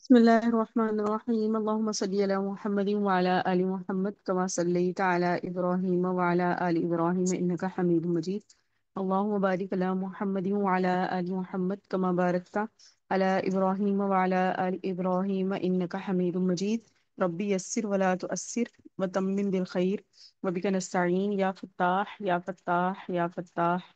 بسم الله الرحمن الرحيم اللهم صل على محمد وعلى آل محمد كما صليت على إبراهيم وعلى آل إبراهيم إنك حميد مجيد. اللهم بارك على محمد وعلى آل محمد كما باركت على إبراهيم وعلى آل إبراهيم إنك حميد مجيد. ربي يسر ولا تؤسر وتمم بالخير وبك نستعين يا فتاح يا فتاح يا فتاح.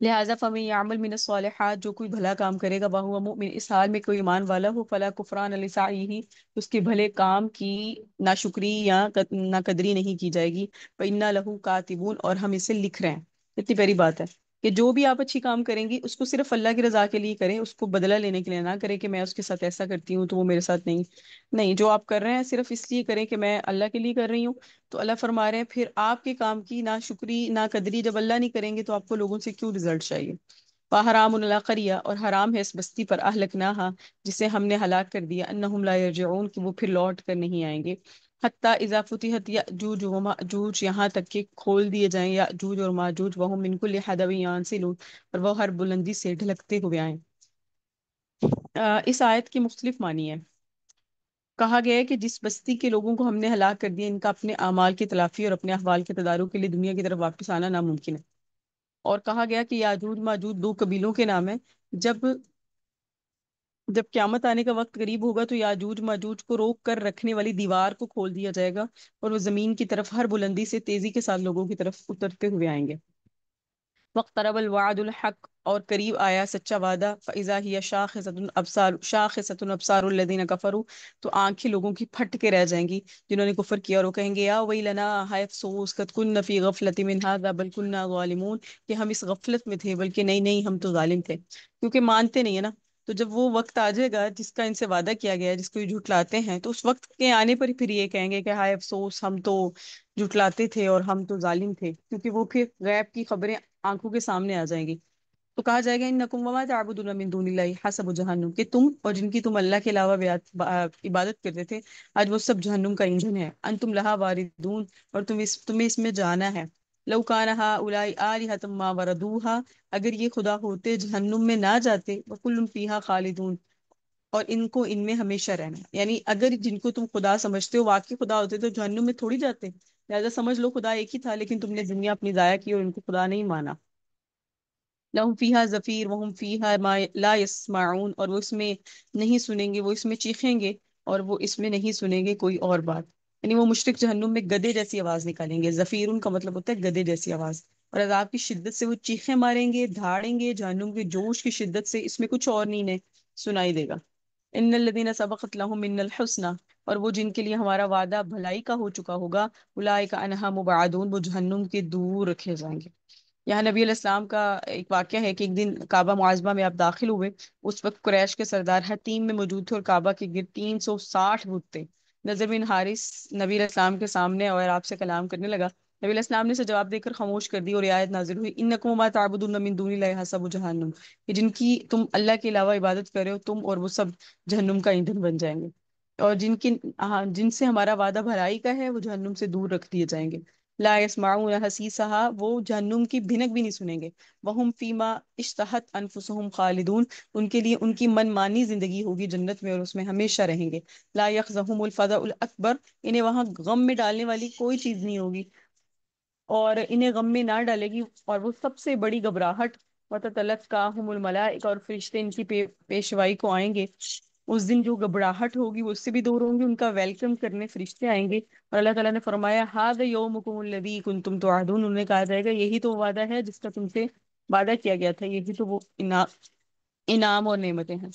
لہٰذا فمن یعمل من الصالحات، جو کوئی بھلا کام کرے گا، وہو مؤمن، اس حال میں کوئی ایمان والا ہو، فلا کفران لسعیہ، اس کے بھلے کام کی ناشکری یا ناقدری نہیں کی جائے گی، فإنا لہ کاتبون، اور ہم اسے لکھ رہے ہیں۔ اتنی پیاری بات ہے کہ جو بھی آپ اچھی کام کریں گی اس کو صرف اللہ کی رضا کے لیے کریں، اس کو بدلہ لینے کے لیے نہ کریں کہ میں اس کے ساتھ ایسا کرتی ہوں تو وہ میرے ساتھ نہیں۔ نہیں، جو آپ کر رہے ہیں صرف اس لیے کریں کہ میں اللہ کے لیے کر رہی ہوں۔ تو اللہ فرما رہے ہیں پھر آپ کے کام کی نہ شکری نہ قدری جب اللہ نہیں کریں گے تو آپ کو لوگوں سے کیوں رزلٹ چاہیے۔ وحرام اللہ قریہ، اور حرام ہے اس بستی پر، اہلکناہا، جسے ہم نے ہلاک کر دیا، انہم لا یرجعون، کہ وہ پھر لوٹ کر نہیں آئیں گے، حتی اذا فتحت یأجوج و مأجوج، یہاں تک کہ کھول دیے جائیں یأجوج اور ماجوج، وہم من کل حدب ینسلون، اور وہ ہر بلندی سے ڈھلکتے ہوئے آئیں۔ اس آیت کی مختلف معنی ہے۔ کہا گیا ہے کہ جس بستی کے لوگوں کو ہم نے ہلاک کر دیا، ان کا اپنے اعمال کی تلافی اور اپنے احوال کے تدارک کے لیے دنیا کی طرف واپس آنا ناممکن ہے۔ اور کہا گیا کہ یاجوج ماجوج دو قبیلوں کے نام ہیں۔ جب جب قیامت آنے کا وقت قریب ہوگا تو یاجوج ماجوج کو روک کر رکھنے والی دیوار کو کھول دیا جائے گا، اور وہ زمین کی طرف ہر بلندی سے تیزی کے ساتھ لوگوں کی طرف اترتے ہوئے آئیں گے۔ وقترب الوعد الحق، اور قریب آیا سچا وعدہ، فاذا هي شاخصۃ ابصار الذين كفروا، تو آنکھیں لوگوں کی پھٹ کے رہ جائیں گی جنہوں نے کفر کیا، اور وہ کہیں گے یا ویلنا، ہائے افسوس، قد كنا في غفلة من هذا بل كنا ظالمون، کہ ہم اس غفلت میں تھے بلکہ نہیں نہیں ہم تو ظالم تھے، کیونکہ مانتے نہیں ہے نا۔ تو جب وہ وقت آ جائے گا جس کا ان سے وعدہ کیا گیا ہے، جس کو یہ جھٹلاتے ہیں، تو اس وقت کے آنے پر پھر یہ کہیں گے کہ ہائے افسوس، ہم تو جھٹلاتے تھے اور ہم تو ظالم تھے، کیونکہ وہ پھر غیب کی خبریں آنکھوں کے سامنے آ جائیں گی۔ تو کہا جائے گا انکم وما تعبدون من دون اللہ حسب جہنم، کہ تم اور جن کی تم اللہ کے علاوہ عبادت کرتے تھے، آج وہ سب جہنم کا ایندھن ہے، انتم لہا واردون، اور تمہیں اس میں جانا ہے۔ لو کان ہؤلاء آلہۃ ما وردوها، اگر یہ خدا ہوتے جہنم میں نہ جاتے، وکل فیہا خالدون، اور ان کو ان میں ہمیشہ رہنا ہے۔ یعنی اگر جن کو تم خدا سمجھتے ہو واقعی خدا ہوتے تو جہنم میں تھوڑی جاتے، لہٰذا سمجھ لو خدا ایک ہی تھا، لیکن تم نے دنیا اپنی ضائع کی اور ان کو خدا نہیں مانا۔ لہم فیہا زفیر وہم فیہا ما لا یسمعون، اور وہ اس میں نہیں سنیں گے، وہ اس میں چیخیں گے اور وہ اس میں نہیں سنیں گے کوئی اور بات۔ یعنی وہ مشرک جہنم میں گدے جیسی آواز نکالیں گے، زفیر ان کا مطلب ہوتا ہے گدے جیسی آواز، اور عذاب کی شدت سے وہ چیخیں ماریں گے، دھاڑیں گے، جہنم کے جوش کی شدت سے اس میں کچھ اور نہیں انہیں سنائی دے گا۔ ان الذین سبقت لهم من الحسنى، اور وہ جن کے لیے ہمارا وعدہ بھلائی کا ہو چکا ہوگا، اولئک عنہا مبعدون، وہ جہنم کے دور رکھے جائیں گے۔ یہاں نبی علیہ السلام کا ایک واقعہ ہے کہ ایک دن کعبہ معظمہ میں آپ داخل ہوئے، اس وقت قریش کے سردار حتیم میں موجود تھے، اور کعبہ کے گرد 360 بت تھے۔ نضر بن حارث نبی علیہ السلام کے سامنے اور آپ سے کلام کرنے لگا، نبی علیہ السلام نے اسے جواب دے کر خاموش کر دی، اور یہ آیت نازل ہوئی انکم وما تعبدون من دون اللہ حسب جہنم، کہ جن کی تم اللہ کے علاوہ عبادت کر رہے ہو تم اور وہ سب جہنم کا ایندھن بن جائیں گے، اور جن سے ہمارا وعدہ بھلائی کا ہے وہ جہنم سے دور رکھ دیے جائیں گے۔ لا يسمعون حسیسها، وہ جہنم کی بھنک بھی نہیں سنیں گے، وہم فیما اشتہت انفسهم خالدون، ان کے لیے ان کی من مانی زندگی ہوگی جنت میں اور اس میں ہمیشہ رہیں گے۔ لا يخزهم الفزع الاکبر، انہیں وہاں غم میں ڈالنے والی کوئی چیز نہیں ہوگی اور انہیں غم میں نہ ڈالے گی، اور وہ سب سے بڑی گھبراہٹ وتتلقاهم الملائکہ، اور فرشتے ان کی پیشوائی کو آئیں گے۔ اس دن جو گھبراہٹ ہوگی وہ اس سے بھی دور ہوں گی، ان کا ویلکم کرنے فرشتے آئیں گے۔ اور اللہ تعالیٰ نے فرمایا ھذا یومکم الذی کنتم توعدون، انہیں کہا جائے گا یہی تو وعدہ ہے جس کا تم سے وعدہ کیا گیا تھا، یہی تو وہ انعام اور نعمتیں ہیں۔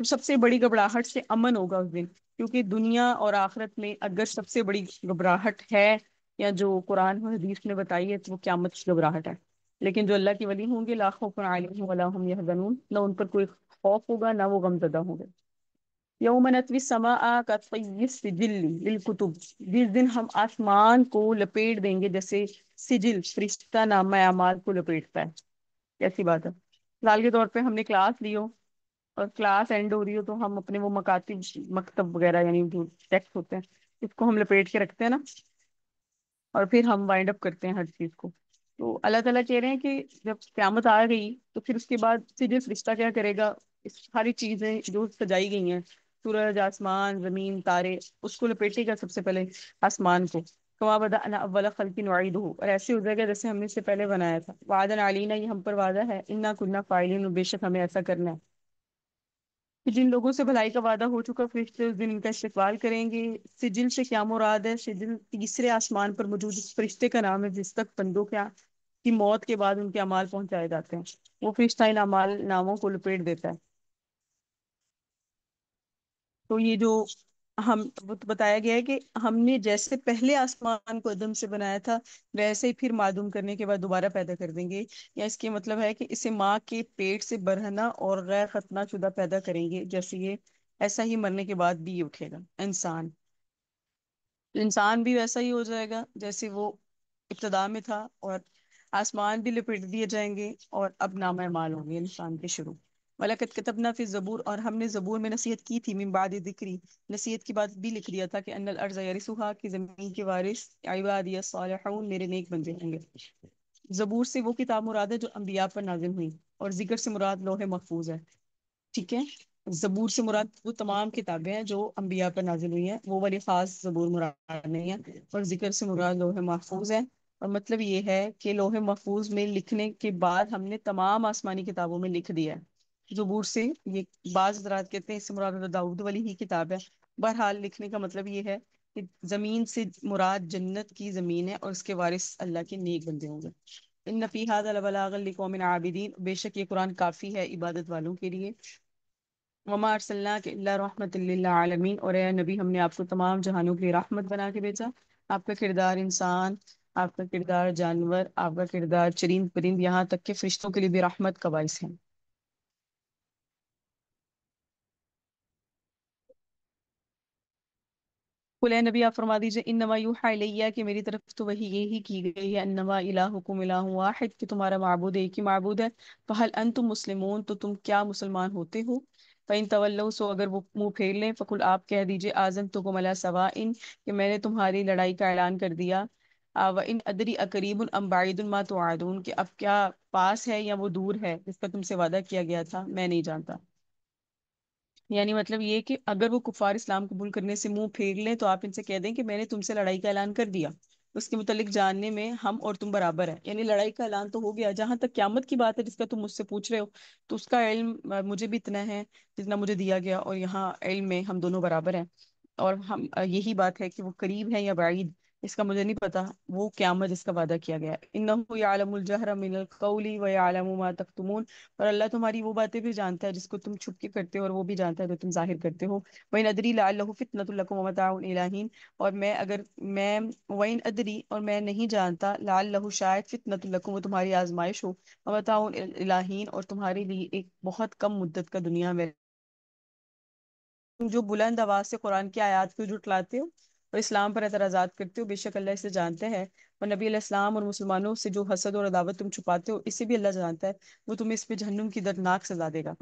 تو سب سے بڑی گھبراہٹ سے امن ہوگا اس دن، کیونکہ دنیا اور آخرت میں اگر سب سے بڑی گھبراہٹ ہے یا جو قرآن و حدیث نے بتائی ہے تو وہ قیامت کی گھبراہٹ ہے۔ لیکن جو اللہ کے ولی ہوں گے لا خوف علیہم ولا هم يحزنون، نہ ان پر کوئی خوف ہوگا نہ وہ غم زدہ ہوں گے۔ یوم نطوی السماء کطی السجل للکتب، جس دن ہم آسمان کو لپیٹ دیں گے جیسے سجل فرشتہ نامہ اعمال کو لپیٹتا ہے۔ کیسی بات ہے، مثال کے طور پہ ہم نے کلاس لی ہو اور کلاس اینڈ ہو رہی ہو تو ہم اپنے وہ مکتب وغیرہ یعنی جو ٹیکسٹ ہوتے ہیں اس کو ہم لپیٹ کے رکھتے ہیں نا، اور پھر ہم وائنڈ اپ کرتے ہیں ہر چیز کو۔ تو اللہ تعالیٰ کہہ رہے ہیں کہ جب قیامت آ گئی تو پھر اس کے بعد سجل فرشتہ کیا کرے گا، اس ساری چیزیں جو سجائی گئی ہیں، سورج، آسمان، زمین، تارے، اس کو لپیٹے گا سب سے پہلے آسمان کو، کما بدأنا اول خلق نعیدہ، اور ایسے ہو جائے گا جیسے ہم نے اس سے پہلے بنایا تھا، وعدا علینا، یہ ہم پر وعدہ ہے، انا کنا فاعلین، بے شک ہمیں ایسا کرنا ہے۔ کہ جن لوگوں سے بھلائی کا وعدہ ہو چکا فرشتے اس دن ان کا استقبال کریں گے۔ سجل سے کیا مراد ہے؟ سجل تیسرے آسمان پر موجود اس فرشتے کا نام ہے جس تک بندوں کی موت کے بعد ان کے اعمال پہنچائے جاتے ہیں، وہ فرشتہ ان اعمال ناموں کو لپیٹ دیتا ہے۔ تو یہ جو ہم بتایا گیا ہے کہ ہم نے جیسے پہلے آسمان کو عدم سے بنایا تھا، ویسے ہی پھر معدوم کرنے کے بعد دوبارہ پیدا کر دیں گے، یا اس کے مطلب ہے کہ اسے ماں کے پیٹ سے برہنہ اور غیر ختنہ شدہ پیدا کریں گے، جیسے یہ ایسا ہی مرنے کے بعد بھی یہ اٹھے گا انسان۔ انسان بھی ویسا ہی ہو جائے گا جیسے وہ ابتدا میں تھا، اور آسمان بھی لپٹ دیے جائیں گے، اور اب نامہ اعمال ہوں گے انسان کے شروع۔ وَلَقَدْ كَتَبْنَا فِي الزَّبُورِ، اور ہم نے زبور میں نصیحت کی تھی، من بعد ذکری، نصیحت کی بات بھی لکھ دیا تھا کہ ان الارض یرثها، کہ زمین کے وارث عبادی الصالحون، میرے نیک بندے ہوں گے۔ زبور سے وہ کتاب مراد ہے جو انبیاء پر نازل ہوئی، اور ذکر سے مراد لوح محفوظ ہے، ٹھیک ہے۔ زبور سے مراد وہ تمام کتابیں ہیں جو انبیاء پر نازل ہوئی ہیں، وہ والی خاص زبور مراد نہیں ہے، اور ذکر سے مراد لوح محفوظ ہے۔ اور مطلب یہ ہے کہ لوح محفوظ میں لکھنے کے بعد ہم نے تمام آسمانی کتابوں میں لکھ دیا ہے۔ زبور سے یہ بعض حضرات کہتے ہیں اس سے مراد داؤد والی ہی کتاب ہے۔ بہرحال لکھنے کا مطلب یہ ہے کہ زمین سے مراد جنت کی زمین ہے، اور اس کے وارث اللہ کے نیک بندے ہوں گے۔ ان فی ھذا لبلاغا لقوم عابدین، بے شک یہ قرآن کافی ہے عبادت والوں کے لیے۔ وما ارسلناک الا رحمت للعالمین، اور اے نبی ہم نے آپ کو تمام جہانوں کے لیے رحمت بنا کے بھیجا۔ آپ کا کردار انسان، آپ کا کردار جانور، آپ کا کردار چرند پرند، یہاں تک کہ فرشتوں کے لیے بھی رحمت کا باعث ہے۔ قل اے نبی آپ فرما دیجیے، انما یوحی الیہ، کہ میری طرف تو وہی یہی کی گئی ہے، انما الہکم الہ واحد، کہ تمہارا معبود ایک ہی معبود ہے۔ فہل انتم مسلمون، تو تم کیا مسلمان ہوتے ہو؟ فإن تولوا، سو اگر وہ منہ پھیر لیں، فقل آپ کہہ دیجیے، آذنتکم علی سواء، کہ میں نے تمہاری لڑائی کا اعلان کر دیا۔ وإن ادری اقریب ام بعید ما توعدون، کہ اب کیا پاس ہے یا وہ دور ہے جس کا تم سے وعدہ کیا گیا تھا، میں نہیں جانتا۔ یعنی مطلب یہ کہ اگر وہ کفار اسلام قبول کرنے سے منہ پھیر لیں تو آپ ان سے کہہ دیں کہ میں نے تم سے لڑائی کا اعلان کر دیا، اس کے متعلق جاننے میں ہم اور تم برابر ہیں، یعنی لڑائی کا اعلان تو ہو گیا، جہاں تک قیامت کی بات ہے جس کا تم مجھ سے پوچھ رہے ہو، تو اس کا علم مجھے بھی اتنا ہے جتنا مجھے دیا گیا، اور یہاں علم میں ہم دونوں برابر ہیں۔ اور ہم یہی بات ہے کہ وہ قریب ہے یا بعید، اس کا مجھے نہیں پتا، وہ قیامت جس کا وعدہ کیا گیا ہے۔ انہ یعلم الجہر من القول ویعلم ما تکتمون، اور اللہ تمہاری وہ باتیں بھی جانتا ہے جس کو تم چھپ کے کرتے ہو، اور وہ بھی جانتا ہے جو تم ظاہر کرتے ہو۔ وَإِنْ أَدْرِي لَعَلَّهُ فِتْنَةٌ لَكُمْ وَمَتَاعٌ إِلَىٰ حِينٍ، اور میں اگر میں وَإِنْ أَدْرِي، اور میں نہیں جانتا، لَعَلَّهُ شاید، فِتْنَةٌ لَكُمْ، وہ تمہاری آزمائش ہو، وَمَتَاعٌ إِلَىٰ حِينٍ، اور تمہارے لیے ایک بہت کم مدت کا دنیا میں، تم جو بلند آواز سے قرآن کی آیات کو جھٹلاتے ہو اور اسلام پر اعتراضات کرتے ہو، بے شک اللہ اسے جانتا ہے، اور نبی علیہ السلام اور مسلمانوں سے جو حسد اور عداوت تم چھپاتے ہو، اسے بھی اللہ جانتا ہے، وہ تمہیں اس پہ جہنم کی دردناک سزا دے گا۔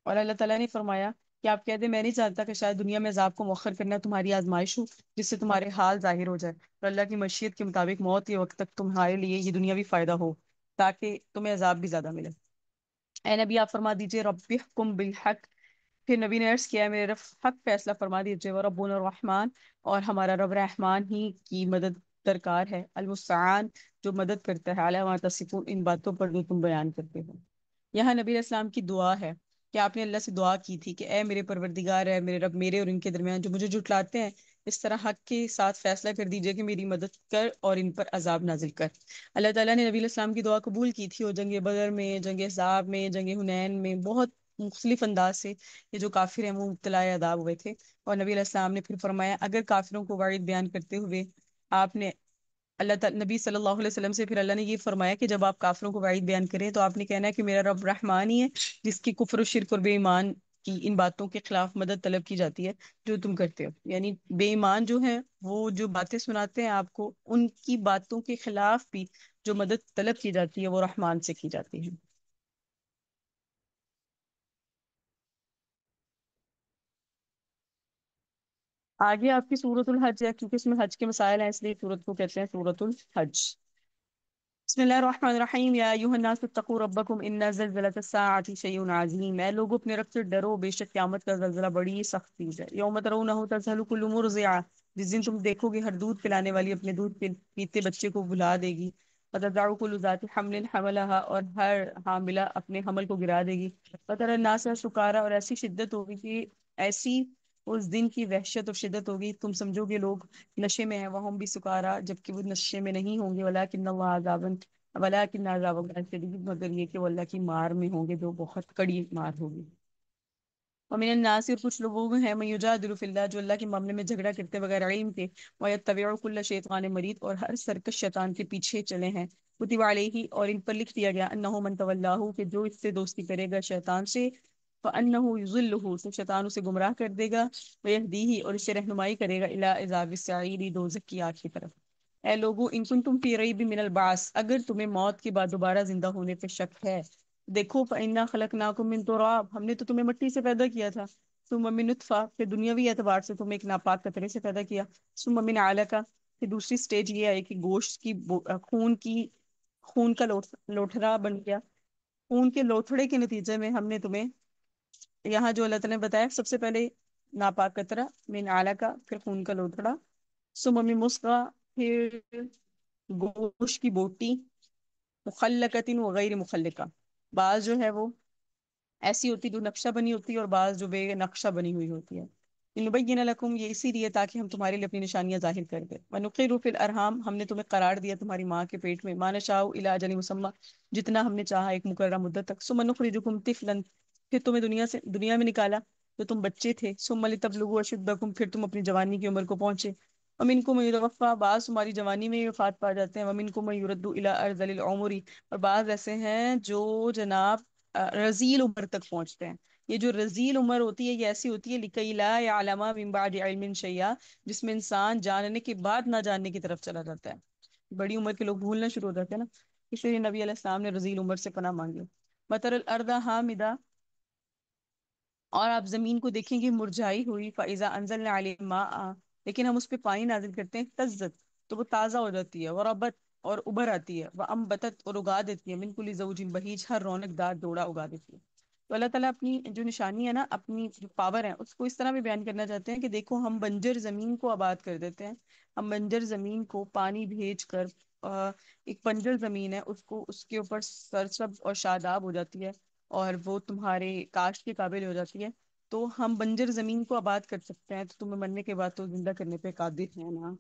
اور اللہ تعالیٰ نے فرمایا کہ آپ کہہ دیں میں نہیں چاہتا کہ شاید دنیا میں عذاب کو مؤخر کرنا تمہاری آزمائش ہو، جس سے تمہارے حال ظاہر ہو جائے، اور اللہ کی مشیت کے مطابق موت کے وقت تک تمہارے لیے یہ دنیاوی فائدہ ہو، تاکہ تمہیں عذاب بھی زیادہ ملے۔ اے نبی آپ فرما دیجئے، ربکم بالحق، پھر نبی نے عرض کیا ہے میرے رب حق فیصلہ فرما دیجئے، وربنا الرحمن، اور ہمارا رب رحمان ہی کی مدد درکار ہے، المستعان، جو مدد کرتا ہے، علی ما تصفون، ان باتوں پر جو تم بیان کرتے ہو۔ یہاں نبی علیہ السلام کی دعا ہے کہ آپ نے اللہ سے دعا کی تھی کہ اے میرے پروردگار، ہے میرے رب، میرے اور ان کے درمیان جو مجھے جھٹلاتے ہیں، اس طرح حق کے ساتھ فیصلہ کر دیجئے کہ میری مدد کر اور ان پر عذاب نازل کر۔ اللہ تعالیٰ نے نبی علیہ السلام کی دعا قبول کی تھی، اور جنگ بدر میں، جنگ احزاب میں، جنگ حنین میں بہت مختلف انداز سے یہ جو کافر ہیں وہ مبتلا عذاب ہوئے تھے، اور نبی علیہ السلام نے پھر فرمایا اگر کافروں کو وعید بیان کرتے ہوئے آپ نے اللہ تعالی نبی صلی اللہ علیہ وسلم سے پھر اللہ نے یہ فرمایا کہ جب آپ کافروں کو وعید بیان کریں تو آپ نے کہنا ہے کہ میرا رب رحمان ہی ہے، جس کی کفر و شرک اور بے ایمان کی ان باتوں کے خلاف مدد طلب کی جاتی ہے جو تم کرتے ہو، یعنی بے ایمان جو ہیں وہ جو باتیں سناتے ہیں آپ کو، ان کی باتوں کے خلاف بھی جو مدد طلب کی جاتی ہے وہ رحمان سے کی جاتی ہے۔ آگے آپ کی سورۃ الحج ہے، کیونکہ اس میں حج کے مسائل ہیں، اس لیے سورۃ کو کہتے ہیں سورۃ الحج۔ بسم اللہ الرحمن الرحیم، یا ایھا الناس اتقوا ربکم ان زلزلۃ الساعۃ شیء عظیم، اے لوگوں اپنے رب سے ڈرو، بے شک قیامت کا زلزلہ بڑی سخت چیز ہے۔ یوم ترونہ تذہل کل مرضعہ، جس دن تم دیکھو گے ہر دودھ پلانے والی اپنے دودھ پیتے بچے کو بھلا دے گی، وتضع کل ذات حمل حملها، اور ہر حاملہ اپنے حمل کو گرا دے گی، وتری الناس سکارا، اور ایسی شدت ہوگی کہ ایسی اس دن کی وحشت اور شدت ہوگی تم سمجھو گے لوگ نشے میں ہیں، وہ ہم بھی سکارا، جبکہ وہ نشے میں نہیں ہوں گے، ولکن اللہ عذاب، ولیکن عذاب اللہ شدید، مگر یہ کہ وہ اللہ کی مار میں ہوں گے جو بہت کڑی مار ہوگی۔ ومن الناس، اور کچھ لوگوں ہیں، من یجادل فی اللہ، جو اللہ کے معاملے میں جھگڑا کرتے بغیر علم کے، ویتبع کل شیطان مرید، اور ہر سرکش شیطان کے پیچھے چلے ہیں۔ کتب علیہ، اور ان پر لکھ دیا گیا، انہ من تولاہ، کہ جو اس سے دوستی کرے گا شیطان سے، فانہ یضلہ، تو شیطان اسے گمراہ کر دے گا، ویہدیہ، اور اسے رہنمائی کرے گا، الی عذاب السعیر، دوزخ کی آگ کی طرف۔ اے لوگو، ان کنتم فی ریب من البعث، اگر تمہیں موت کے بعد دوبارہ زندہ ہونے پہ شک ہے، دیکھو فإنا خلقناکم من تراب، ہم نے تو تمہیں مٹی سے پیدا کیا تھا، ثم من نطفہ، پھر دنیاوی اعتبار سے تمہیں ایک ناپاک قطرے سے پیدا کیا، ثم من علقہ، پھر دوسری سٹیج یہ آئی کہ گوشت کی خون کا لوتھڑا بن گیا، خون کے لوتھڑے کے نتیجے میں ہم نے تمہیں، یہاں جو اللہ تعالیٰ نے بتایا، سب سے پہلے ناپاک قطرہ، من علقہ، پھر خون کا لوتھڑا، ثم من مسقہ، پھر گوشت کی بوٹی، مخلقۃ وغیر مخلقہ، بعض جو ہے وہ ایسی ہوتی جو نقشہ بنی ہوتی ہے، اور بعض جو بے نقشہ بنی ہوئی ہوتی ہے، لنبین لکم، یہ اسی لیے تاکہ ہم تمہارے لیے اپنی نشانیاں ظاہر کر دیں، ونقر فی الارحام، ہم نے تمہیں قرار دیا تمہاری ماں کے پیٹ میں، ما نشاء الی اجل مسمى، جتنا ہم نے چاہا ایک مقررہ مدت تک، ثم نخرجکم طفلا، پھر تمہیں دنیا میں نکالا تو تم بچے تھے، ثم لتبلغوا اشدکم، پھر تم اپنی جوانی کی عمر کو پہنچے، ومنکم من یتوفی، بعض تمہاری جوانی میں ہی وفات پا جاتے ہیں، ومنکم من یرد الی ارذل العمر، اور بعض ایسے ہیں جو جناب رذیل عمر تک پہنچتے ہیں۔ یہ جو رذیل عمر ہوتی ہے یہ ایسی ہوتی ہے، لکی لا یعلم من بعد علم شیئا، جس میں انسان جاننے کے بعد نہ جاننے کی طرف چلا جاتا ہے، بڑی عمر کے لوگ بھولنا شروع ہو جاتے ہیں نا، اس لیے نبی علیہ السلام نے رذیل عمر سے پناہ مانگی۔ وتر الارض حامدہ، اور آپ زمین کو دیکھیں گے مرجھائی ہوئی، فاذا انزلنا علیہا ماء، لیکن ہم اس پہ پانی نازل کرتے ہیں، تزت، تو وہ تازہ ہو جاتی ہے، وربت، اور ابھر آتی ہے، وانبتت، اور اگا دیتی ہے، من کل زوج بہیج، ہر رونق دار جوڑا اگا دیتی ہے۔ تو اللہ تعالیٰ اپنی جو نشانی ہے نا، اپنی جو پاور ہے، اس کو اس طرح بھی بیان کرنا چاہتے ہیں کہ دیکھو ہم بنجر زمین کو آباد کر دیتے ہیں، ہم بنجر زمین کو پانی بھیج کر، ایک بنجر زمین ہے اس کو، اس کے اوپر سرسبز اور شاداب ہو جاتی ہے، اور وہ تمہارے کاشت کے قابل ہو جاتی ہے، تو ہم بنجر زمین کو آباد کر سکتے ہیں، تو تمہیں مرنے کے بعد تو زندہ کرنے پہ قادر ہیں نا۔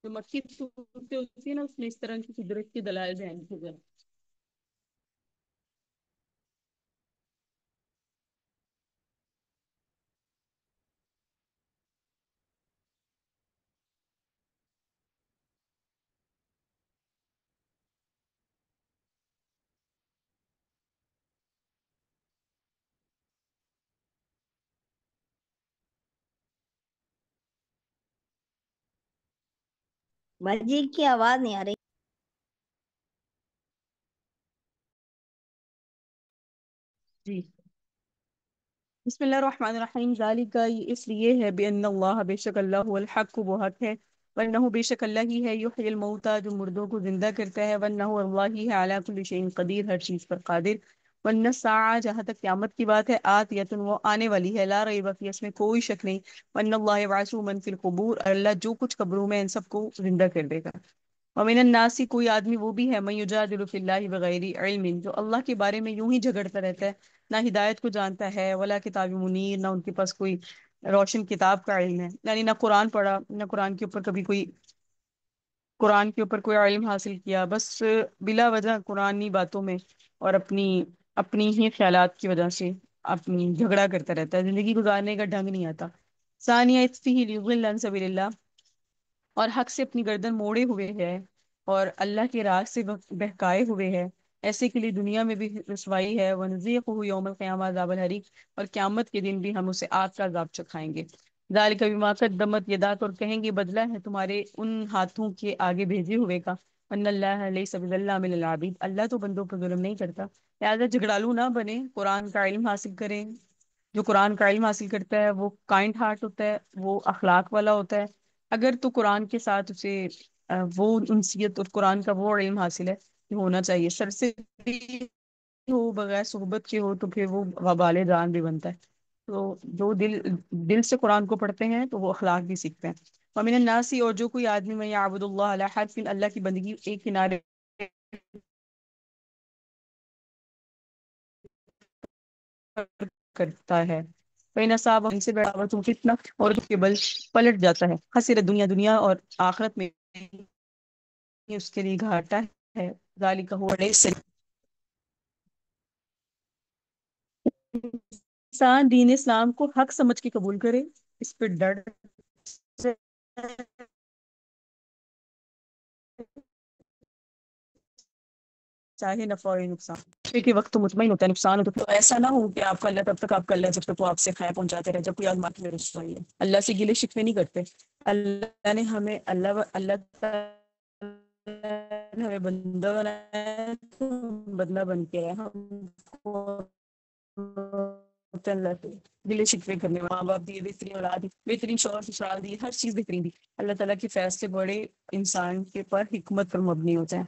جو مکی کی صورتیں ہوتی ہے نا، اس میں اس طرح کی قدرت کے دلائل بیان کیے جاتے ہیں۔ باجی کی آواز نہیں آ رہی۔ جی، بسم اللہ الرحمن الرحیم، ذالک، یہ اس لیے ہے، بان اللہ، بے شک اللہ، هو الحق، وہ حق ہے، وانہ، بے شک اللہ ہی ہے، یحیی الموتى، جو مردوں کو زندہ کرتا ہے، وانہ اللہ ہی ہے، علی کل شیء قدیر، ہر چیز پر قادر، وان الساعہ، جہاں تک قیامت کی بات ہے، آتیۃ، وہ آنے والی ہے، لا ریب فیہ، اس میں کوئی شک نہیں، وان اللہ یبعث من فی القبور، اور اللہ جو کچھ قبروں میں ہے، ان سب کو زندہ کر دے گا۔ ومن الناس، کوئی آدمی وہ بھی ہے، من یجادل فی اللہ بغیر علم، جو اللہ کے بارے میں یوں ہی جھگڑتا رہتا ہے، نہ ہدایت کو جانتا ہے، ولا کتاب منیر، نہ ان کے پاس کوئی روشن کتاب کا علم ہے، یعنی نہ قرآن پڑھا، نہ قرآن کے اوپر کوئی علم حاصل کیا، بس بلا وجہ قرآنی باتوں میں اور اپنی ہی خیالات کی وجہ سے اپنی جھگڑا کرتا رہتا ہے، زندگی گزارنے کا ڈھنگ نہیں آتا۔ ثانیہ اطفیہ لیضل عن سبیل اللہ، اور حق سے اپنی گردن موڑے ہوئے ہے، اور اللہ کے راہ سے بہکائے ہوئے ہے، ایسے کے لیے دنیا میں بھی رسوائی ہے، وَنُذِيقُهُ يَوْمَ الْقِيَامَةِ عَذَابَ الْحَرِيقِ، اور قیامت کے دن بھی ہم اسے آگ کا عذاب چکھائیں گے۔ ذَلِكَ بِمَا قَدَّمَتْ يَدَاكَ، اور کہیں گے بدلہ ہے تمہارے ان ہاتھوں کے آگے بھیجے ہوئے کا، وَأَنَّ اللَّهَ لَيْسَ بِظَلَّامٍ لِّلْعَبِيدِ، اللہ تو بندوں پر ظلم نہیں کرتا، لہٰذا جھگڑالو نہ بنے، قرآن کا علم حاصل کریں، جو قرآن کا علم حاصل کرتا ہے وہ کائنڈ ہارٹ ہوتا ہے، وہ اخلاق والا ہوتا ہے، اگر تو قرآن کے ساتھ اسے وہ انسیت اور قرآن کا وہ علم حاصل ہے کہ ہونا چاہیے، سر سے بھی ہو، بغیر صحبت کے ہو، تو پھر وہ وبال جان بھی بنتا ہے، تو جو دل سے قرآن کو پڑھتے ہیں تو وہ اخلاق بھی سیکھتے ہیں۔ ومن الناس، اور جو کوئی آدمی میں یعبد اللہ علی حرف، اللہ کی بندگی ایک کنارے پر کرتا ہے، فإن أصابه، ان سے بڑا فتنہ، اور اس کے بل پلٹ جاتا ہے، خسر دنیا، اور آخرت میں اس کے لیے گھاٹا ہے، ہے ذالک هو ليس انسان دین اسلام کو حق سمجھ کے قبول کرے، اس پہ ڈر چاہے نفع اور نقصان کے وقت تو مطمئن ہوتا ہے، نقصان ہوتا ہے تو ایسا نہ ہو کہ آپ کا اللہ تب تک آپ کا اللہ جب تک وہ آپ سے خیر پہنچاتے رہے جب کوئی آزمائش میں رسوائی ہے، اللہ سے گلے شکوے نہیں کرتے۔ اللہ نے ہمیں اللہ تعالیٰ نے ہمیں بندہ بنایا ہے تو ہم بندہ بن کے رہے، ہم کو اللہ سے گلے شکوے کرنے، ماں باپ دیے، بہترین اولاد دی، بہترین شوہر سسرال دی، ہر چیز بہترین دی۔ اللہ تعالیٰ کے فیصلے بڑے انسان کے پر حکمت پر مبنی ہوتے ہیں۔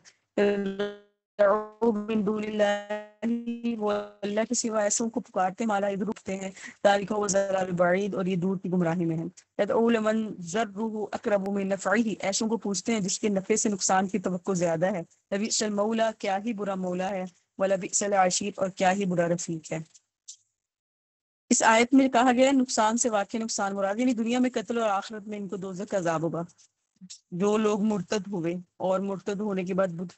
من دون اللہ، وہ اللہ کے سوا ایسوں کو پکارتے مالا ادھر اٹھتے ہیں، ذالک هو ضلال البعید، اور یہ دور کی گمراہی میں ہے۔ یدعو لمن ضرہ اقرب من نفعہ، ایسوں کو پوچھتے ہیں جس کے نفع سے نقصان کی توقع زیادہ ہے۔ لبئس المولا، کیا ہی برا مولا ہے، ولبئس العشیر، اور کیا ہی برا رفیق ہے۔ اس آیت میں کہا گیا ہے نقصان سے واقع نقصان مراد، یعنی دنیا میں قتل اور آخرت میں ان کو دوزخ کا عذاب ہوگا۔ جو لوگ مرتد ہوئے اور مرتد ہونے کے بعد بت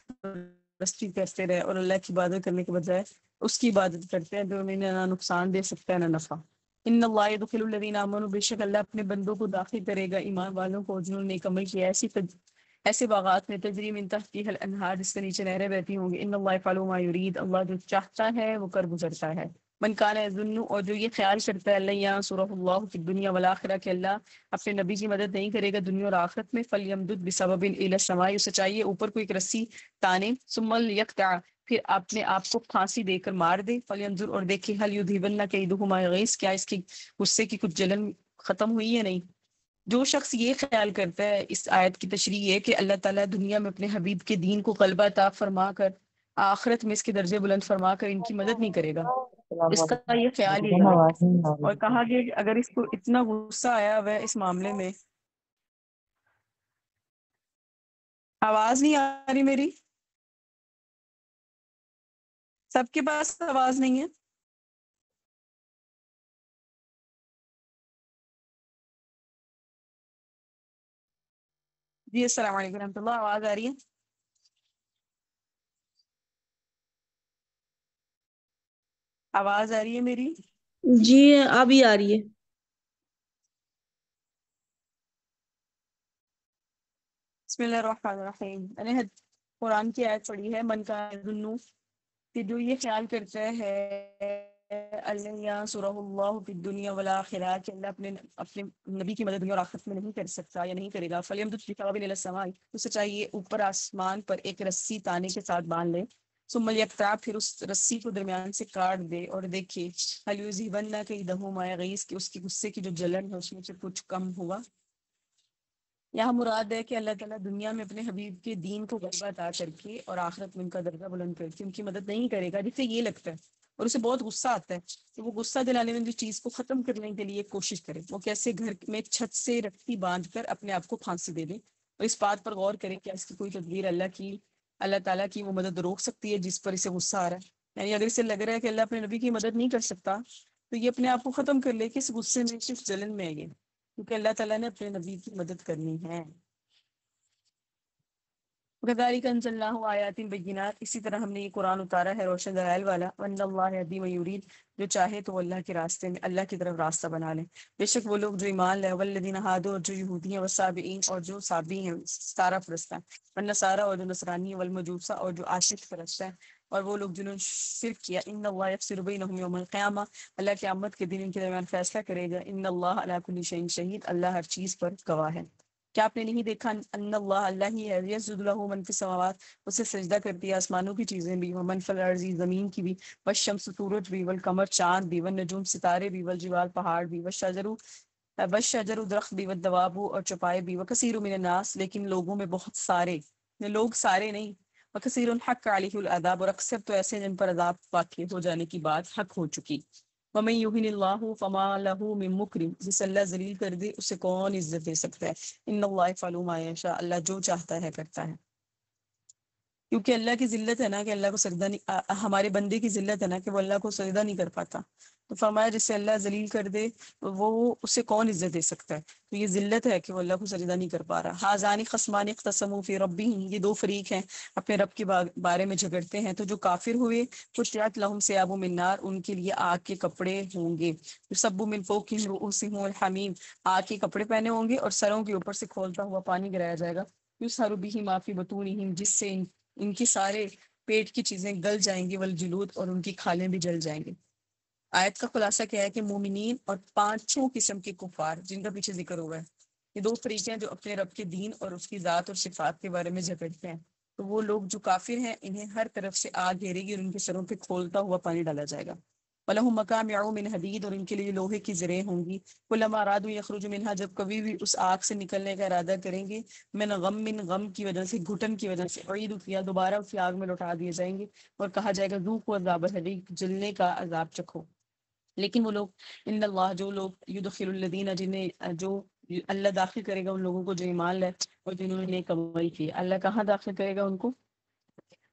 پرستی کرتے رہے اور اللہ کی عبادت کرنے کے بجائے اس کی عبادت کرتے ہیں تو انہیں نہ نقصان دے سکتا ہے نہ نفع۔ ان اللہ یدخل الذین آمنوا، بے شک اللہ اپنے بندوں کو داخل کرے گا، ایمان والوں کو جنہوں نے نیک عمل کیا، ایسے باغات میں تجری من تحتها الانہار، جس کے نیچے نہریں بہتی ہوں گی۔ ان اللہ یفعل ما یرید، اللہ جو چاہتا ہے وہ کر گزرتا ہے۔ من کان یظن، اور جو یہ خیال کرتا ہے اللہ ینصرہ اللہ فی الدنیا والآخرہ، کہ اللہ اپنے نبی کی مدد نہیں کرے گا دنیا اور آخرت میں، فلیمدد بسبب الی السماء، اسے چاہیے اوپر کو ایک رسی تانے، ثم لیقطع، پھر اپنے آپ کو پھانسی دے کر مار دے، فلینظر، اور دیکھے ہل یذہبن کیدہ ما یغیظ، کیا اس کی غصے کی کچھ جلن ختم ہوئی ہے نہیں۔ جو شخص یہ خیال کرتا ہے، اس آیت کی تشریح یہ کہ اللہ تعالیٰ دنیا میں اپنے حبیب کے دین کو غلبہ عطا فرما کر آخرت میں اس کے درجے بلند فرما کر ان کی مدد نہیں کرے گا، السلام اس کا علیکم، یہ خیال ہی لیکن غلط آواز ہے۔ نہیں آ اور رہی۔ کہا گیا کہ اگر اس کو اتنا غصہ آیا ہوا ہے اس معاملے میں، آواز نہیں آ رہی میری؟ سب کے پاس آواز نہیں ہے؟ جی السلام علیکم ورحمۃ اللہ، آواز آ رہی ہے؟ آواز آ رہی ہے میری؟ جی ابھی آ رہی ہے۔ بسم اللہ الرحمن الرحیم۔ میں نے قرآن کی آیت پڑھی ہے، من کا ظنو، کہ جو یہ خیال کرتا ہے اللہ ینصرہ اللہ فی الدنیا والآخرہ، کہ اللہ اپنے نبی کی مدد دنیا اور آخرت میں نہیں کر سکتا یا نہیں کرے گا، فلیمدد بسبب الی السماء، اسے چاہیے اوپر آسمان پر ایک رسی تانے کے ساتھ باندھ لے، ثم لیقطع، پھر اس رسی کو درمیان سے کاٹ دے اور دیکھے هل یذہبن کیدہ ما یغیظ، کہ اس کی غصے کی جو جلن ہے اس میں سے کچھ کم ہوا۔ یہاں مراد ہے کہ اللہ تعالیٰ دنیا میں اپنے حبیب کے دین کو غلبہ عطا کر کے اور آخرت میں ان کا درجہ بلند کر کے ان کی مدد نہیں کرے گا، جسے یہ لگتا ہے اور اسے بہت غصہ آتا ہے کہ وہ غصہ دلانے میں جو چیز کو ختم کرنے کے لیے کوشش کرے، وہ کیسے گھر میں چھت سے رسی باندھ کر اپنے آپ کو پھانسی دے دے، اور اس بات پر غور کرے کہ اس کی کوئی تدبیر اللہ تعالیٰ کی وہ مدد روک سکتی ہے جس پر اسے غصہ آ رہا ہے۔ یعنی اگر اسے لگ رہا ہے کہ اللہ اپنے نبی کی مدد نہیں کر سکتا تو یہ اپنے آپ کو ختم کر لے کہ اس غصے میں صرف جلن میں ہے یہ، کیونکہ اللہ تعالیٰ نے اپنے نبی کی مدد کرنی ہے۔ وَكَذَلِكَ أَنزَلْنَاهُ آيَاتٍ بَيِّنَاتٍ، اسی طرح ہم نے یہ قرآن اتارا ہے روشن دلائل والا، وَأَنَّ اللَّهَ يَهْدِي مَن يُرِيدُ، جو چاہے تو وہ اللہ کے راستے میں اللہ کی طرف راستہ بنا لے۔ بے شک وہ لوگ جو ایمان لائے، والذین ہادوا، اور جو یہودی ہیں، والصابئین، اور جو صابی ہیں ستارہ پرست ہیں، والنصارى، اور جو نصرانی ہیں، والمجوس، اور جو عاشق پرست ہیں، اور وہ لوگ جنہوں نے شرک کیا، ان اللہ یفصل بینہم یوم القیامہ، اللہ قیامت کے دن ان کے درمیان فیصلہ کرے گا، ان اللہ علی کل شیء شہید، اللہ ہر چیز پر گواہ ہے۔ کیا آپ نے نہیں دیکھا ان اللہ ہی ہے، یسجد لہ من فی السماوات، اسے سجدہ کرتی ہے آسمانوں کی چیزیں بھی، ومن فی الارض، زمین کی بھی، والشمس سورج بھی، والقمر چاند بھی، والنجوم ستارے بھی، والجبال پہاڑ بھی، والشجر درخت بھی، والدواب اور چوپائے بھی، وکثیر من الناس، لیکن لوگوں میں بہت سارے، لوگ سارے نہیں، وکثیر حق علیہ العذاب، اور اکثر تو ایسے جن پر عذاب واقع ہو جانے کی بات حق ہو چکی۔ وَمَن يُهِنِ اللَّهُ فَمَا لَهُ مِن مُّكْرِمٍ، جسے اللہ ذلیل کر دے اسے کون عزت دے سکتا ہے۔ ان اللہ یفعل ما یشاء، اللہ جو چاہتا ہے کرتا ہے۔ کیونکہ اللہ کی ذلت ہے نا کہ اللہ کو سجدہ نہیں، ہمارے بندے کی ذلت ہے نا کہ وہ اللہ کو سجدہ نہیں کر پاتا، تو فرمایا جس سے اللہ ذلیل کر دے وہ اسے کون عزت دے سکتا ہے، تو یہ ذلت ہے کہ وہ اللہ کو سجدہ نہیں کر پا رہا۔ ہاذان خصمان اختصموا فی ربہم، یہ دو فریق ہیں اپنے رب کے بارے میں جھگڑتے ہیں، تو جو کافر ہوئے قطعت لہم ثیاب من نار، ان کے لیے آگ کے کپڑے ہوں گے، یصب من فوقہم رؤوسہم الحمیم، آگ کے کپڑے پہنے ہوں گے اور سروں کے اوپر سے کھولتا ہوا پانی گرایا جائے گا، یصہر بہ ما فی بطونہم، جس سے ان کی سارے پیٹ کی چیزیں گل جائیں گی، والجلود، اور ان کی کھالیں بھی جل جائیں گی۔ آیت کا خلاصہ کیا ہے کہ مومنین اور پانچوں قسم کے کفار جن کا پیچھے ذکر ہوا ہے، یہ دو فریق ہیں جو اپنے رب کے دین اور اس کی ذات اور صفات کے بارے میں جھگڑتے ہیں، تو وہ لوگ جو کافر ہیں انہیں ہر طرف سے آگ گھیرے گی اور ان کے سروں پہ کھولتا ہوا پانی ڈالا جائے گا۔ وَلَهُم مَّقَامِعُ مِنْ حَدِيدٍ، اور ان کے لیے لوہے کی زریں ہوں گی، كُلَّمَا أَرَادُوا يَخْرُجُوا مِنْهَا، جب کبھی بھی اس آگ سے نکلنے کا ارادہ کریں گے، من غم کی وجہ سے، گھٹن کی وجہ سے، اعیدوا فیہا، دوبارہ اسی آگ میں لوٹا دیے جائیں گے اور کہا جائے گا ذوقوا عذاب الحریق، جلنے کا عذاب چکھو۔ لیکن وہ لوگ، ان اللہ، جو لوگ یدخل الذین، جنہیں جو اللہ داخل کرے گا ان لوگوں کو جو ایمان لائے اور جنہوں نے نیک عمل کیے، اللہ کہاں داخل کرے گا ان کو؟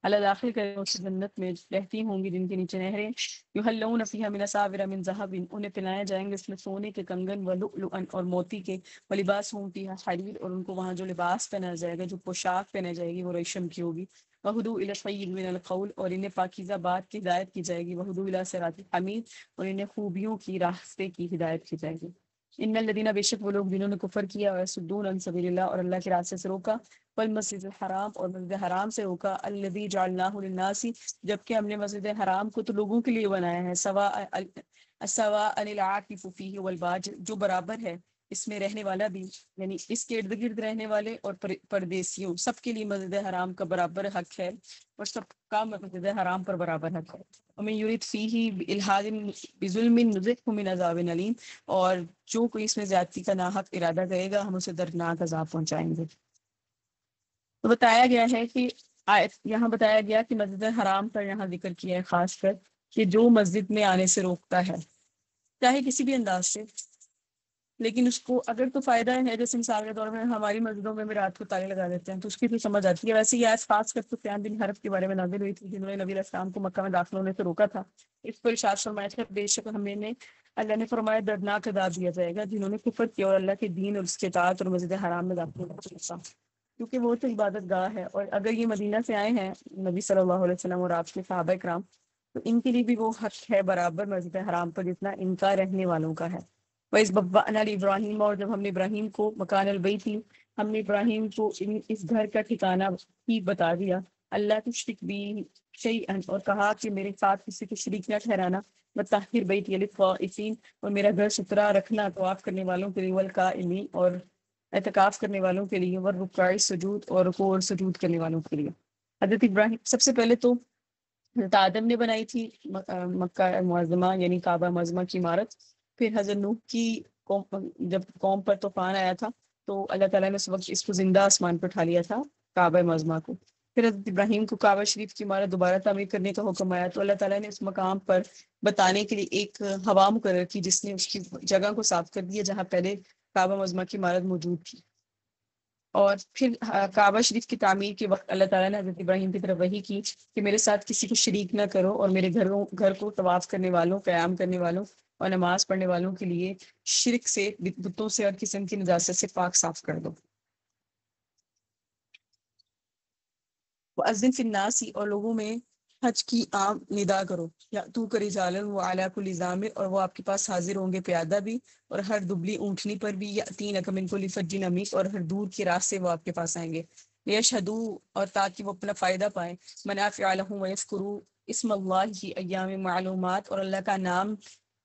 اللہ داخل کرے گا اس جنت میں رہتی ہوں گی جن کے نیچے نہریں، یحلون فیہا من اساور من ذہب، انہیں پہنائے جائیں گے اس میں سونے کے کنگن، ولؤلؤا، اور موتی کے، ولباسہم فیہا حریر، اور ان کو وہاں جو لباس پہنا جائے گا، جو پوشاک پہنا جائے گی وہ ریشم کی ہوگی، وہدوا الی الطیب من القول، اور انہیں پاکیزہ بات کی ہدایت کی جائے گی، وہدوا الی صراط الحمید، اور انہیں خوبیوں کی راستے کی ہدایت کی جائے گی۔ ان الذین، بے شک وہ لوگ جنہوں نے کفر کیا، ویصدون عن سبیل اللہ، اور اللہ کے راستے سے روکا، والمسجد الحرام، اور مسجد حرام سے روکا، الذی جعلناہ للناس، جبکہ ہم نے مسجد حرام کو تو لوگوں کے لیے بنایا ہے، سواء العاکف فیہ والباد، جو برابر ہے اس میں رہنے والا بھی، یعنی اس کے ارد گرد رہنے والے اور پردیسیوں، سب کے لیے مسجد حرام کا برابر حق ہے، اور سب کا مسجد حرام پر برابر حق ہے۔ ومن یرد فیہ بإلحاد بظلم نذقہ من عذاب علیم، اور جو کوئی اس میں زیادتی کا ناحق ارادہ کرے گا ہم اسے دردناک عذاب پہنچائیں گے۔ تو بتایا گیا ہے کہ یہاں بتایا گیا کہ مسجد حرام پر یہاں ذکر کیا ہے خاص کر کہ جو مسجد میں آنے سے روکتا ہے چاہے کسی بھی انداز سے، لیکن اس کو اگر تو فائدہ ہے، جیسے مثال کے طور میں ہماری مسجدوں میں بھی رات کو تالے لگا دیتے ہیں تو اس کی تو سمجھ آتی ہے، ویسے یہ آیت خاص کر سفیان بن حرب کے بارے میں نازل ہوئی تھی جنہوں نے نبی علیہ السلام کو مکہ میں داخل ہونے سے روکا تھا۔ اس پر ارشاد فرمایا تھا بے شک ہمیں نے، اللہ نے فرمایا دردناک عذاب دیا جائے گا جنہوں نے کفر کیا اور اللہ کے دین اور اس کے اطاعت اور مسجد حرام میں داخل ہونا، کیونکہ وہ تو عبادت گاہ ہے، اور اگر یہ مدینہ سے آئے ہیں نبی صلی اللہ علیہ وسلم اور آپ کے صحابہ کرام، تو ان کے لیے بھی وہ حق ہے برابر مسجد حرام پر جتنا ان کا رہنے والوں کا ہے۔ وَإِذْ بَوَّأْنَا لِإِبْرَاهِيمَ، اور جب ہم نے ابراہیم کو مکان البیت، ہم نے ابراہیم کو اس گھر کا ٹھکانہ ہی بتا دیا، اللہ تشرک بی شیئا، اور کہا کہ میرے ساتھ کسی کو شریک نہ ٹھہرانا، وطہر بیتی للطائفین، اور میرا گھر ستھرا رکھنا طواف کرنے والوں کے لیے، والقائمین، اور اعتکاف کرنے والوں کے لیے، والرکاع سجود، اور رکوع اور سجود کرنے والوں کے لیے۔ حضرت ابراہیم سب سے پہلے تو حضرت آدم نے بنائی تھی مکہ معظمہ یعنی کعبہ معظمہ کی عمارت، پھر حضرت نوح کی جب قوم پر طوفان آیا تھا تو اللہ تعالیٰ نے اس وقت اس کو زندہ آسمان پر اٹھا لیا تھا کعبہ معظمہ کو، پھر حضرت ابراہیم کو کعبہ شریف کی عمارت دوبارہ تعمیر کرنے کا حکم آیا تو اللہ تعالیٰ نے اس مقام پر بتانے کے لیے ایک ہوا مقرر کی جس نے اس کی جگہ کو صاف کر دیا جہاں پہلے کعبہ معظمہ کی عمارت موجود تھی، اور پھر کعبہ شریف کی تعمیر کے وقت اللہ تعالیٰ نے حضرت ابراہیم کی طرف وحی کی کہ میرے ساتھ کسی کو شریک نہ کرو اور میرے گھر کو طواف کرنے والوں، قیام کرنے والوں اور نماز پڑھنے والوں کے لیے شرک سے، بتوں سے اور قسم کی نجاست سے پاک صاف کر دو۔ وَأَذِّن فِي النَّاسِ، اور لوگوں میں حج کی عام ندا کرو، یا تو کری جالن و علی کل ضامر، اور وہ آپ کے پاس حاضر ہوں گے پیادہ بھی اور ہر دبلی اونٹنی پر بھی، یا تین من کل فج عمیق، اور ہر دور کے راستے وہ آپ کے پاس آئیں گے، لیشہدوا، اور تاکہ وہ اپنا فائدہ پائیں، منافع لہم ویذکروا اسم اللہ کی ایام معلومات، اور اللہ کا نام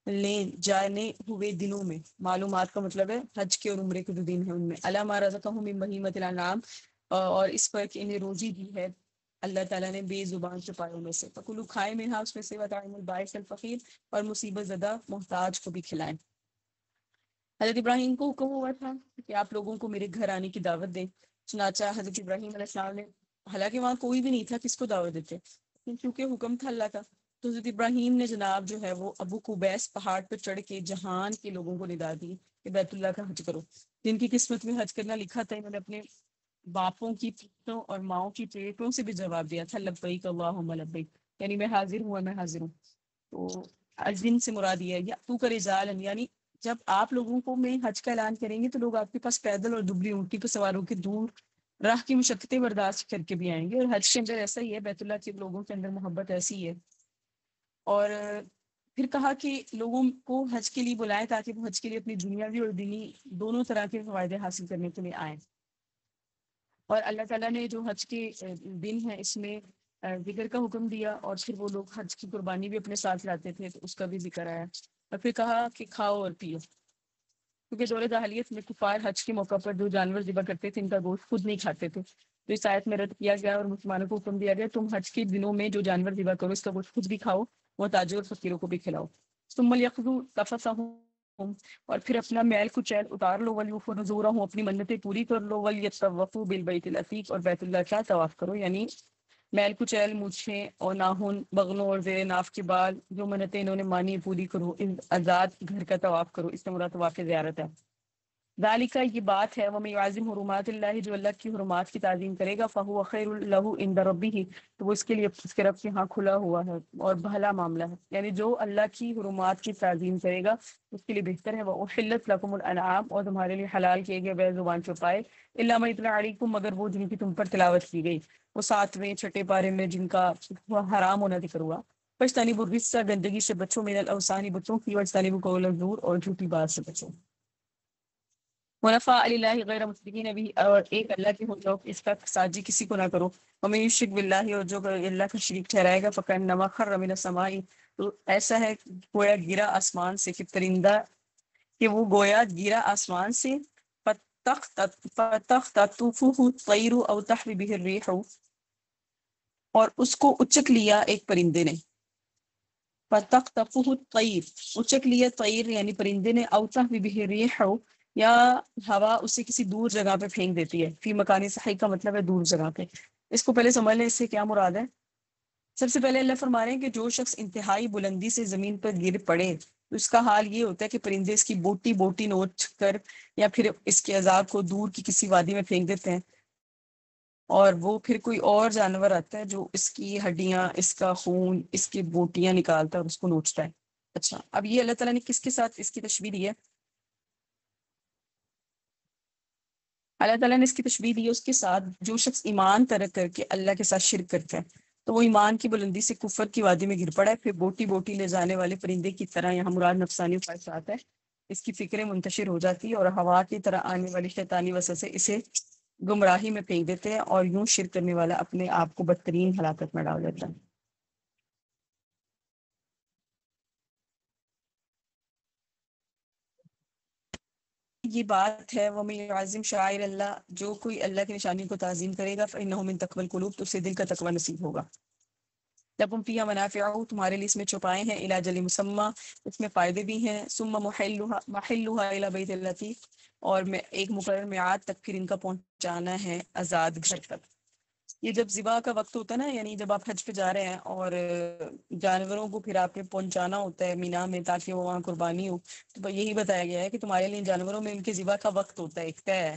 لیں جانے ہوئے دنوں میں، معلومات کا مطلب ہے حج کے اور عمرے کے جو دن ہیں ان میں، علی ما رزقہم من بہیمۃ الانعام، اور اس پر کہ انہیں روزی دی ہے اللہ تعالیٰ نے بے زبان چپائوں میں سے، فکلوا، کھائے منہا اس میں سے، وطعموا البائس الفقیر، اور مصیبت زدہ محتاج کو بھی کھلائیں۔ حضرت ابراہیم کو حکم ہوا تھا کہ آپ لوگوں کو میرے گھر آنے کی دعوت دیں، چنانچہ حضرت ابراہیم علیہ السلام نے، حالانکہ وہاں کوئی بھی نہیں تھا کس کو دعوت دیتے، لیکن چونکہ حکم تھا اللہ کا، تو حضرت ابراہیم نے جناب جو ہے وہ ابو قبیس پہاڑ پر چڑھ کے جہان کے لوگوں کو ندا دی کہ بیت اللہ کا حج کرو، جن کی قسمت میں حج کرنا لکھا تھا انہوں نے اپنے باپوں کی پیٹوں اور ماؤں کی پیٹوں سے بھی جواب دیا تھا لبیک اللہم لبیک، یعنی میں حاضر ہوں میں حاضر ہوں۔ تو ازن سے مراد یہ ہے یا تو کرے جالن، یعنی جب آپ لوگوں کو میں حج کا اعلان کریں گے تو لوگ آپ کے پاس پیدل اور دبلی اونٹی پہ سوار ہو کے دور راہ کی مشقتیں برداشت کر کے بھی آئیں گے، اور حج کے اندر ایسا ہی ہے، بیت اللہ کے لوگوں کے اندر محبت ایسی ہے۔ اور پھر کہا کہ لوگوں کو حج کے لیے بلائیں تاکہ وہ حج کے لیے اپنی دنیاوی اور دینی دونوں طرح کے فوائد حاصل کرنے کے لیے آئیں۔ اور اللہ تعالیٰ نے جو حج کے دن ہے اس میں ذکر کا حکم دیا، اور پھر وہ لوگ حج کی قربانی بھی اپنے ساتھ لاتے تھے تو اس کا بھی ذکر آیا، اور پھر کہا کہ کھاؤ اور پیو، کیونکہ دور جاہلیت میں کفار حج کے موقع پر جو جانور ذبح کرتے تھے ان کا گوشت خود نہیں کھاتے تھے، تو اس آیت میں رد کیا گیا اور مسلمانوں کو حکم دیا گیا تم حج کے دنوں میں جو جانور ذبح کرو اس کا گوشت خود بھی کھاؤ، وہ تاجر اور فقیروں کو بھی کھلاؤ۔ ثم لیقضوا تفثهم، اور پھر اپنا میل کچیل اتار لو، ولیوفوا نذورہم، اپنی منتیں پوری کر لو، ولیطوفوا بالبیت العتیق، اور بیت اللہ کا طواف کرو، یعنی میل کچیل مونچھیں اور ناخن بغلوں اور زیر ناف کے بال جو منتیں انہوں نے مانی پوری کرو، آزاد گھر کا طواف کرو، اس سے مراد طواف زیارت ہے۔ ذالکہ یہ بات ہے، وَمَن يُعَظِّمْ حُرُمَاتِ اللہِ، جو اللہ کی حرمات کی تعظیم کرے گا، فَهُوَ خَيْرٌ لَهُ عِندَ رَبِّهِ، تو وہ اس کے لیے اس کے رب کے ہاں کھلا ہوا ہے اور بھلا معاملہ ہے، یعنی جو اللہ کی حرمات کی تعظیم کرے گا اس کے لیے بہتر ہے۔ وَأُحِلَّتْ لَكُمُ الْأَنْعَامُ، اور تمہارے لیے حلال کیے گئے بے زبان چوپائے، إِلَّا مَا يُتْلَىٰ عَلَيْكُمْ، مگر وہ جن کی تم پر تلاوت کی گئی، وہ 7ویں چھٹے پارے میں جن کا حرام ہونا ذکر ہوا۔ فَاجْتَنِبُوا الرِّجْسَ، گندگی سے بچو، مِنَ الْأَوْثَانِ بتوں کی، وَاجْتَنِبُوا قَوْلَ الزُّورِ، اور جھوٹی بات سے بچو۔ ونفاء للہ غیر مشرکین بھی، اور ایک اللہ کے ہو جاؤ، اس کا ساجی کسی کو نہ کرو۔ ومن یشرک باللہ، اور جو اللہ کا شریک ٹھہرائے گا، فکأنما خر من السماء، تو ایسا ہے گویا گرا آسمان سے، کہ پرندہ کہ وہ گویا گرا آسمان سے، فتخطفه الطیر او تحوی به الريح، اور اس کو اچک لیا ایک پرندے نے، فتخطفه الطیر، اچک لیا طیر یعنی پرندے نے، او تحوی به الريح، یا ہوا اسے کسی دور جگہ پہ پھینک دیتی ہے، فی مکان صحیح کا مطلب ہے دور جگہ پہ۔ اس کو پہلے سمجھ لیں اس سے کیا مراد ہے۔ سب سے پہلے اللہ فرما رہے ہیں کہ جو شخص انتہائی بلندی سے زمین پر گر پڑے تو اس کا حال یہ ہوتا ہے کہ پرندے اس کی بوٹی بوٹی نوچ کر یا پھر اس کے عذاب کو دور کی کسی وادی میں پھینک دیتے ہیں، اور وہ پھر کوئی اور جانور آتا ہے جو اس کی ہڈیاں، اس کا خون، اس کی بوٹیاں نکالتا ہے اور اس کو نوچتا ہے۔ اچھا، اب یہ اللہ تعالیٰ نے کس کے ساتھ اس کی تشبیہ دی ہے؟ اللہ تعالیٰ نے اس کی تشبیہ دی ہے اس کے ساتھ جو شخص ایمان ترک کر کے اللہ کے ساتھ شرک کرتا ہے تو وہ ایمان کی بلندی سے کفر کی وادی میں گر پڑا ہے، پھر بوٹی بوٹی لے جانے والے پرندے کی طرح، یہاں مراد نفسانی خواہشات ہے، اس کی فکریں منتشر ہو جاتی ہے اور ہوا کی طرح آنے والی شیطانی وسوسے اسے گمراہی میں پھینک دیتے ہیں، اور یوں شرک کرنے والا اپنے آپ کو بدترین ہلاکت میں ڈال دیتا ہے۔ یہ بات ہے، وَمَن يُعَظِّمْ شَعَائِرَ اللّہ، جو کوئی اللہ کی نشانی کو تعظیم کرے گا، فَإِنَّهُ مِن تَقْوَى الْقُلُوبِ، تو اسے دل کا تقوی نصیب ہوگا۔ لَكُمْ فِيهَا مَنَافِعُ، تمہارے لیے اس میں چوپائے ہیں، إِلَىٰ أَجَلٍ مُّسَمًّى، اس میں فائدے بھی ہیں، ثُمَّ مُحِلُّهَا إِلَىٰ بَيْتِ الْعَتِيقِ، اور میں ایک مقرر میعاد تک پھر ان کا پہنچانا ہے آزاد گھر تک۔ یہ جب ذبح کا وقت ہوتا ہے نا، یعنی جب آپ حج پہ جا رہے ہیں اور جانوروں کو پھر آپ نے پہنچانا ہوتا ہے مینا میں تاکہ وہ وہاں قربانی ہو، تو یہی بتایا گیا ہے کہ تمہارے لیے جانوروں میں ان کے ذبح کا وقت ہوتا ہے، ایک طے ہے،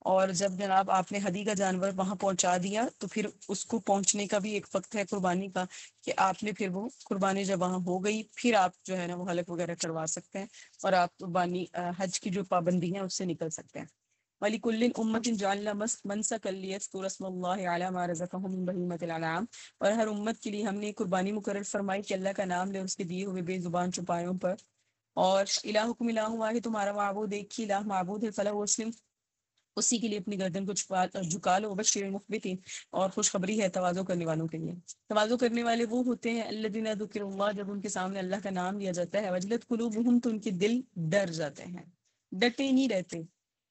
اور جب جناب آپ نے ہدی کا جانور وہاں پہنچا دیا تو پھر اس کو پہنچنے کا بھی ایک وقت ہے قربانی کا، کہ آپ نے پھر وہ قربانی جب وہاں ہو گئی پھر آپ جو ہے نا وہ حلق وغیرہ کروا سکتے ہیں، اور آپ قربانی حج کی جو پابندی ہیں اس سے نکل سکتے ہیں۔ وَلِكُلِّ أُمَّةٍ جَعَلْنَا مَنسَكًا لِيَذْكُرُوا اسْمَ اللَّهِ عَلَىٰ مَا رَزَقَهُم مِّن بَهِيمَةِ الْأَنْعَامِ، اور ہر امت کے لیے ہم نے قربانی مقرر فرمائی کہ اللہ کا نام لے اس کے دیے ہوئے بے زبان چوپایوں پر۔ اور الہکم الہ واحد، تمہارا معبود ایک ہی الہ معبود ہے، فلہ مسلم، اسی کے لیے اپنی گردن کو جھکا لو، بشیر المخبتین، اور خوشخبری ہے تواضع کرنے والوں کے لیے۔ تواضع کرنے والے وہ ہوتے ہیں الذین ذکر اللہ، جب ان کے سامنے اللہ کا نام لیا جاتا ہے، وجلت قلوبہم، تو ان کے دل ڈر جاتے ہیں، ڈٹے نہیں رہتے۔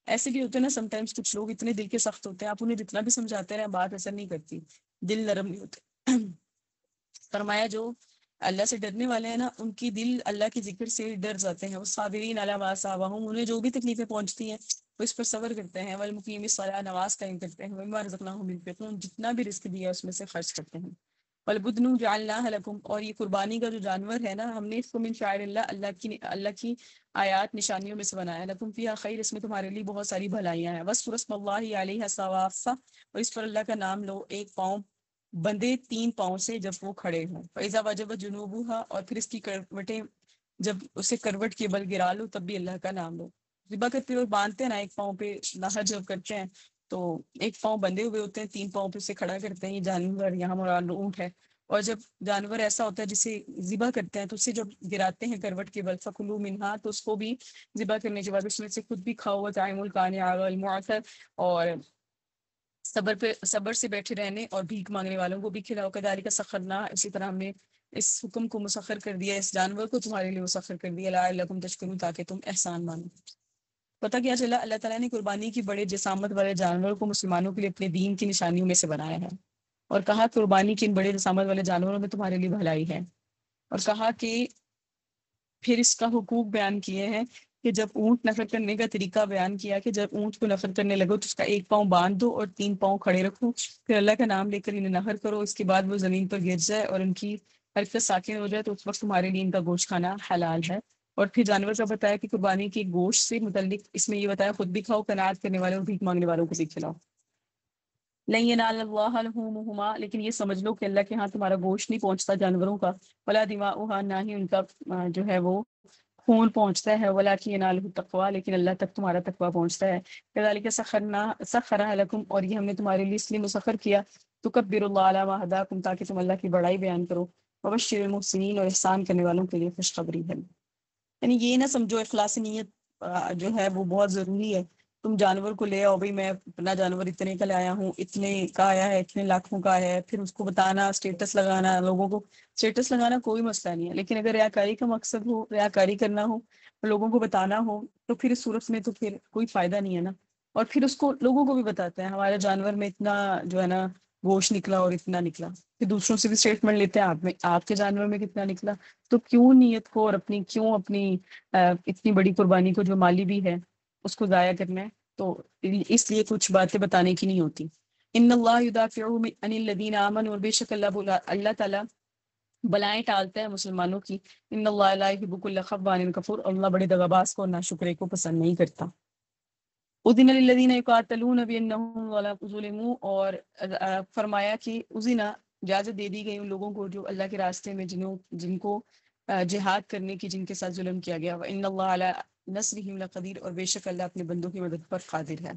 ایسے بھی ہوتے ہیں نا سم ٹائمز، کچھ لوگ اتنے دل کے سخت ہوتے ہیں، آپ انہیں جتنا بھی سمجھاتے رہیں بات اثر نہیں کرتی، دل نرم نہیں ہوتے۔ فرمایا جو اللہ سے ڈرنے والے ہیں نا ان کی دل اللہ کے ذکر سے ڈر جاتے ہیں، وہ صابرین علی ما اصابہم، انہیں جو بھی تکلیفیں پہنچتی ہیں وہ اس پر صبر کرتے ہیں، والمقیم الصلاۃ، نماز قائم کرتے ہیں، ومما رزقناہم ينفقون، جتنا بھی رزق دیا اس میں سے خرچ کرتے ہیں۔ والبدن جعلناها لكم، اور یہ قربانی کا جو جانور ہے نا، ہم نے اس کو من شعائر اللہ کی آیات نشانیوں میں سے بنایا، لکم فیہا خیر، اس میں تمہارے لیے بہت ساری بھلائیاں ہیں، واذکروا اسم اللہ علیہا صواف، اور اس پر اللہ کا نام لو ایک پاؤں بندے 3 پاؤں سے جب وہ کھڑے ہوں، فَإِذَا وَجَبَتْ جُنُوبُهَا، اور پھر اس کی کروٹیں جب اسے کروٹ کے بل گرا لو تب بھی اللہ کا نام لو۔ ذبح کرتے ہوئے باندھتے ہیں نا ایک پاؤں پہ، نہر جب کرتے ہیں تو ایک پاؤں بندے ہوئے ہوتے ہیں، 3 پاؤں پہ اسے کھڑا کرتے ہیں، یہ جانور یہاں مراد اونٹ ہے۔ اور جب جانور ایسا ہوتا ہے جسے ذبح کرتے ہیں تو اسے جب گراتے ہیں کروٹ کے بل، فَكُلُوا مِنْهَا، تو اس کو بھی ذبح کرنے کے بعد اس میں سے خود بھی کھاؤ، وَطَعِمُوا الْقَانِعَ وَالْمُعْتَرَّ، اور صبر سے بیٹھے رہنے اور بھیک مانگنے والوں کو بھی کھلاؤ، کذالک سخرنا، اسی طرح ہم نے اس حکم کو مسخر کر دیا، اس جانور کو تمہارے لیے مسخر کر دیا، لعلکم تشکرون، تاکہ تم احسان مانو۔ پتہ کیا چلا، اللہ تعالیٰ نے قربانی کی بڑے جسامت والے جانور کو مسلمانوں کے لیے اپنے دین کی نشانیوں میں سے بنایا ہے، اور کہا قربانی کے ان بڑے جسامت والے جانوروں میں تمہارے لیے بھلائی ہے، اور کہا کہ پھر اس کا حقوق بیان کیے ہیں کہ جب اونٹ نفر کرنے کا طریقہ بیان کیا کہ جب اونٹ کو نفر کرنے لگو تو اس کا ایک پاؤں باندھ دو اور 3 پاؤں کھڑے رکھو، پھر اللہ کا نام لے کر انہیں نفر کرو، اس کے بعد وہ زمین پر گر جائے اور ان کی حرکت ساکن ہو جائے تو اس وقت تمہارے لیے ان کا گوشت کھانا حلال ہے۔ اور پھر جانور کا بتایا کہ قربانی کے گوشت سے متعلق اس میں یہ بتایا خود بھی کھاؤ، قناعت کرنے والوں اور بھیک مانگنے والوں کو بھی کھلاؤ۔ لن ینال اللہ لحومہما، لیکن یہ سمجھ لو کہ اللہ کے ہاں تمہارا گوشت نہیں پہنچتا جانوروں کا، ولا دماؤہا، نہ ہی ان کا جو ہے وہ خون پہنچتا ہے، ولاکن ینالہ التقویٰ، لیکن اللہ تک تمہارا تقویٰ پہنچتا ہے۔ کذالک سخرھا لکم، اور یہ ہم نے تمہارے لیے اس لیے مسخر کیا، تکبروا اللہ علی ما ھداکم، تاکہ تم اللہ کی بڑائی بیان کرو، وبشر المحسنین، اور احسان کرنے والوں کے لیے خوشخبری ہے۔ یعنی یہ نہ سمجھو اخلاص نیت جو ہے وہ بہت ضروری ہے، تم جانور کو لے آؤ، بھائی میں اپنا جانور اتنے کا لایا ہوں، اتنے کا آیا ہے، اتنے لاکھوں کا ہے، پھر اس کو بتانا، اسٹیٹس لگانا، لوگوں کو اسٹیٹس لگانا کوئی مسئلہ نہیں ہے، لیکن اگر ریاکاری کا مقصد ہو، ریاکاری کرنا ہو، لوگوں کو بتانا ہو، تو پھر اس صورت میں تو پھر کوئی فائدہ نہیں ہے نا۔ اور پھر اس کو لوگوں کو بھی بتاتے ہیں ہمارے جانور میں اتنا جو ہے نا گوشت نکلا اور اتنا نکلا، پھر دوسروں سے بھی اسٹیٹمنٹ لیتے ہیں آپ کے جانور میں کتنا نکلا، تو کیوں نیت کو اور اپنی اتنی بڑی قربانی کو جو مالی بھی ہے اس کو ضائع کرنا ہے، تو اس لیے کچھ باتیں بتانے کی نہیں ہوتی۔ ان اللہ یدافع عن الذین آمنوا، اور بے شک اللہ تعالیٰ بلائیں ٹالتا ہے مسلمانوں کی، ان اللہ لا یحب کل خوان کفور، اللہ بڑے دغاباز کو اور ناشکرے کو پسند نہیں کرتا۔ اذن للذین یقاتلون بانہم ظلموا، اور فرمایا کہ اذن، اجازت دے دی گئی ان لوگوں کو جو اللہ کے راستے میں جن کو جہاد کرنے کی، جن کے ساتھ ظلم کیا گیا، وان اللہ علی نصرہم لقدیر، اور بے شک اللہ اپنے بندوں کی مدد پر قادر ہے۔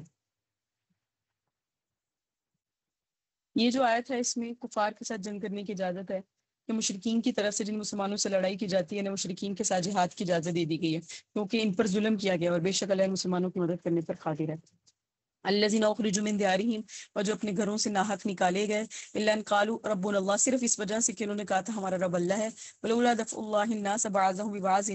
یہ جو آیت ہے اس میں کفار کے ساتھ جنگ کرنے کی اجازت ہے، کہ مشرکین کی طرف سے جن مسلمانوں سے لڑائی کی جاتی ہے انہیں مشرکین کے ساتھ جہاد کی اجازت دے دی گئی ہے، کیونکہ ان پر ظلم کیا گیا، اور بے شک اللہ مسلمانوں کی مدد کرنے پر قادر ہے۔ الذین اخرجوا من دیارہم، اور جو اپنے گھروں سے ناحق نکالے گئے، الا ان قالوا ربنا اللہ، صرف اس وجہ سے کہ انہوں نے کہا تھا ہمارا رب اللہ ہے، ولولا دفع اللہ الناس بعضهم ببعض،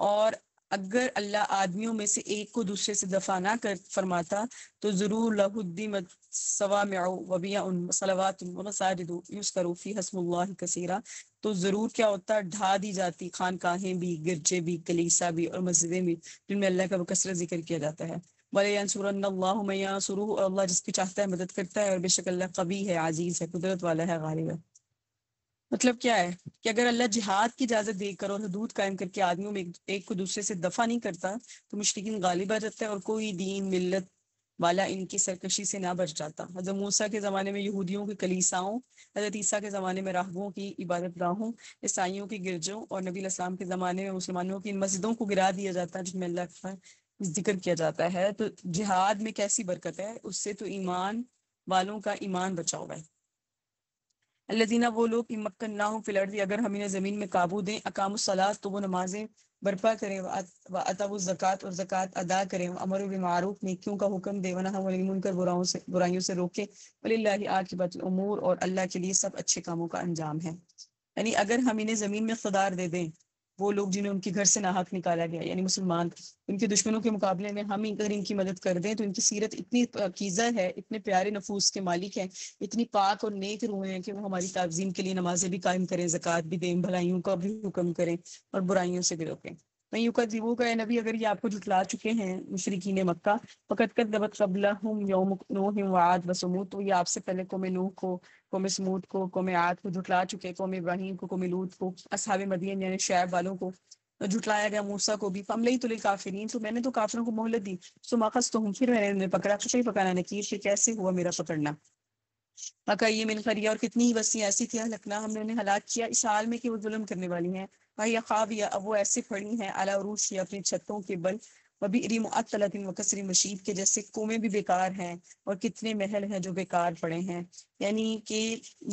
اور اگر اللہ آدمیوں میں سے ایک کو دوسرے سے دفع نہ فرماتا تو ضرور لہدمت صوامع وبیع وصلوات ومساجد یذکر فیہا اسم اللہ کثیرا، تو ضرور کیا ہوتا، ڈھا دی جاتی خانقاہیں بھی، گرجے بھی، کلیسا بھی، اور مسجدیں بھی جن میں اللہ کا بکثرت ذکر کیا جاتا ہے۔ وَلَيَنْصُرَنَّ اللَّهُ مَن يَنْصُرُهُ، اور اللہ جس کی چاہتا ہے مدد کرتا ہے، اور بے شک اللہ قوی ہے، عزیز ہے، قدرت والا ہے، غالب ہے۔ مطلب کیا ہے کہ اگر اللہ جہاد کی اجازت دے کر اور حدود قائم کر کے آدمیوں میں ایک کو دوسرے سے دفع نہیں کرتا تو مشرکین غالب آ جاتا ہے، اور کوئی دین ملت والا ان کی سرکشی سے نہ بچ جاتا۔ حضرت موسیٰ کے زمانے میں یہودیوں کی کلیساؤں، حضرت عیسیٰ کے زمانے میں راہبوں کی عبادت گاہوں، عیسائیوں کی گرجوں، اور نبی علیہ السلام کے زمانے میں مسلمانوں کی ان مسجدوں کو گرا دیا جاتا ہے جن میں اللہ کا ذکر کیا جاتا ہے۔ تو جہاد میں کیسی برکت ہے، اس سے تو ایمان والوں کا ایمان بچا ہوا ہے۔ الذین، وہ لوگ مکناہم فی الارض، اگر ہم انہیں زمین میں قابو دیں، اقاموا الصلاۃ، تو وہ نمازیں برپا کریں، واتوا الزکوٰۃ، اور زکوٰۃ ادا کریں، امروا بالمعروف، نیکیوں کا حکم دیں، ونہوا عن المنکر، برائیوں سے روکیں، وللہ عاقبۃ الامور، اور اللہ کے لیے سب اچھے کاموں کا انجام ہے۔ یعنی اگر ہم انہیں زمین میں اقتدار دے دیں، وہ لوگ جنہیں ان کے گھر سے ناحق نکالا گیا یعنی مسلمان، ان کے دشمنوں کے مقابلے میں ہم اگر ان کی مدد کر دیں تو ان کی سیرت اتنی پاکیزہ ہے، اتنے پیارے نفوس کے مالک ہیں، اتنی پاک اور نیک روح ہیں کہ وہ ہماری تعظیم کے لیے نمازیں بھی قائم کریں، زکوٰۃ بھی دیں، بھلائیوں کا بھی حکم کریں، اور برائیوں سے بھی روکیں۔ میں یکذبو کا اے نبی اگر یہ آپ کو جھٹلا چکے ہیں مشرکین مکہ، فقد کذبت قبلہم یوم نوح وعاد وثمود، تو یہ آپ سے پہلے قوم نوح کو، قوم سمود کو، قوم عاد کو جھٹلا چکے، قوم ابراہیم کو، قوم لوط کو، اصحاب مدین یعنی شعیب والوں کو جھٹلایا گیا، موسیٰ کو بھی، فاملیت للکافرین، تو میں نے تو کافروں کو مہلت دی، ثم اخذتهم، پھر میں نے انہیں پکڑا، فکیف کان نکیر، پھر کیسے ہوا میرا پکڑنا۔ یہ من قریہ، اور کتنی ہی بستیاں ایسی تھیں ہلکنا ہم نے انہیں ہلاک کیا اس حال میں کہ وہ ظلم کرنے والی ہیں، وہی خاویہ، اب وہ ایسے پڑی ہیں علی عروشها، اپنی چھتوں کے بل، وبئر معطلۃ وکسر مشید، کے جیسے کنویں بھی بیکار ہیں اور کتنے محل ہیں جو بیکار پڑے ہیں، یعنی کہ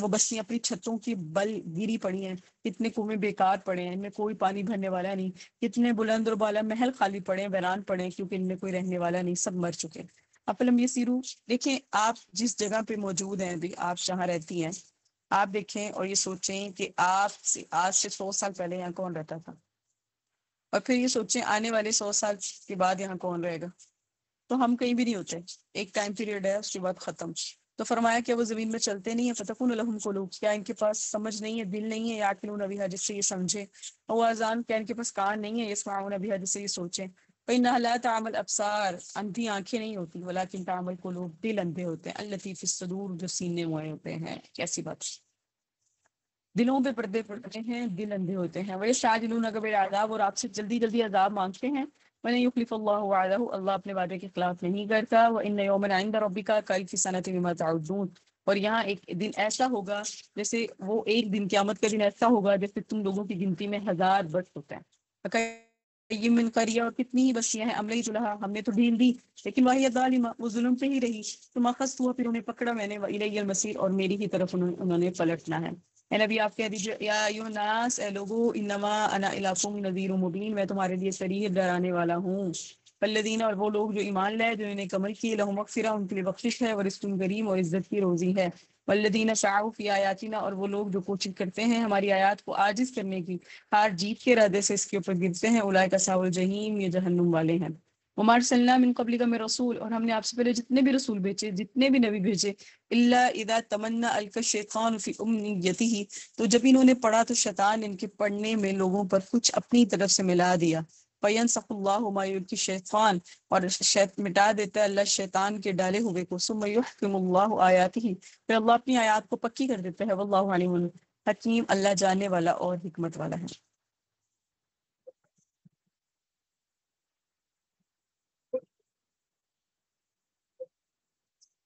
وہ بستیاں اپنی چھتوں کی بل گری پڑی ہیں، کتنے کنویں بیکار پڑے ہیں، ان میں کوئی پانی بھرنے والا نہیں، کتنے بلند اور بالا محل خالی پڑے ہیں، ویران پڑے ہیں، کیونکہ ان میں کوئی رہنے والا نہیں، سب مر چکے۔ اپلم یسیرو، دیکھیں آپ جس جگہ پہ موجود ہیں بھی، آپ جہاں رہتی ہیں، آپ دیکھیں اور یہ سوچیں کہ آپ سے آج سے 100 سال پہلے یہاں کون رہتا تھا، اور پھر یہ سوچیں آنے والے 100 سال کے بعد یہاں کون رہے گا۔ تو ہم کہیں بھی نہیں ہوتے، ایک ٹائم پیریڈ ہے، اس کے بعد ختم۔ تو فرمایا کہ وہ زمین میں چلتے نہیں ہیں، فتکون لہم قلوب، کیا ان کے پاس سمجھ نہیں ہے، دل نہیں ہے، یعقلون بہا، جس سے یہ سمجھے، او اذان، کیا ان کے پاس کان نہیں ہے، یسمعون بہا، جس سے یہ سوچیں، فإنها لا تعمى الابصار، اندھی آنکھیں نہیں ہوتی، ولكن تعمى القلوب، دل اندھے ہوتے ہیں، التي في الصدور، جو سینے موئے ہوتے ہیں۔ کیسی بات، دلوں پہ پردے پڑتے ہیں، دل اندھے ہوتے ہیں، وَيَسْتَعْجِلُونَكَ بِالْعَذَابِ، اور آپ سے جلدی جلدی عذاب مانگتے ہیں، وَلَن يُخْلِفَ اللَّهُ وَعْدَهُ، اللہ اپنے وعدے کے خلاف نہیں کرتا، وَإِنَّ يَوْمًا عِندَ رَبِّكَ كَأَلْفِ سَنَةٍ مِّمَّا تَعُدُّونَ، اور یہاں ایک دن ایسا ہوگا جیسے وہ ایک دن قیامت کا دن ایسا ہوگا جیسے تم لوگوں کی گنتی میں 1000 برس ہوتا ہے۔ یہ من قریہ، اور کتنی ہی بستیاں ہیں، املیت لہا، ہم نے تو ڈھیل دی، لیکن وہی ظالمہ، وہ ظلم پہ ہی رہی، ثم اخذتها، پھر انہیں پکڑا میں نے، والی المصیر، اور میری ہی طرف انہوں نے پلٹنا ہے۔ اے نبی آپ کہہ دیجیے، یا ایھا الناس، اے لوگو، انما انا الہکم نذیر مبین، میں تمہارے لیے صریح ڈرانے والا ہوں۔ والذین، اور وہ لوگ جو ایمان لائے، جو انہیں عمل کیے، لہم مغفرہ، ان کے لیے بخشش ہے، ورزق کریم، اور عزت کی روزی ہے۔ والذین سعوا فی آیاتنا، اور وہ لوگ جو کوشش کرتے ہیں ہماری آیات کو عاجز کرنے کی، ہار جیت کے ارادے سے اس کے اوپر گرتے ہیں، اولئک اصحاب الجحیم، یہ جہنم والے ہیں۔ وما ارسلنا من قبلک من رسول، اور ہم نے آپ سے پہلے جتنے بھی رسول بھیجے، جتنے بھی نبی بھیجے، الا اذا تمنى القى الشیطان فی امنیته، تو جب انہوں نے پڑھا تو شیطان ان کے پڑھنے میں لوگوں پر کچھ اپنی طرف سے ملا دیا، فینسخ اللہ ما یلقی الشیطان، اور مٹا دیتا ہے اللہ شیطان کے ڈالے ہوئے کو، ثم یحکم اللہ آیاتہ، پھر اللہ اپنی آیات کو پکی کر دیتا ہے، واللہ علیم حکیم، اللہ جاننے والا اور حکمت والا ہے۔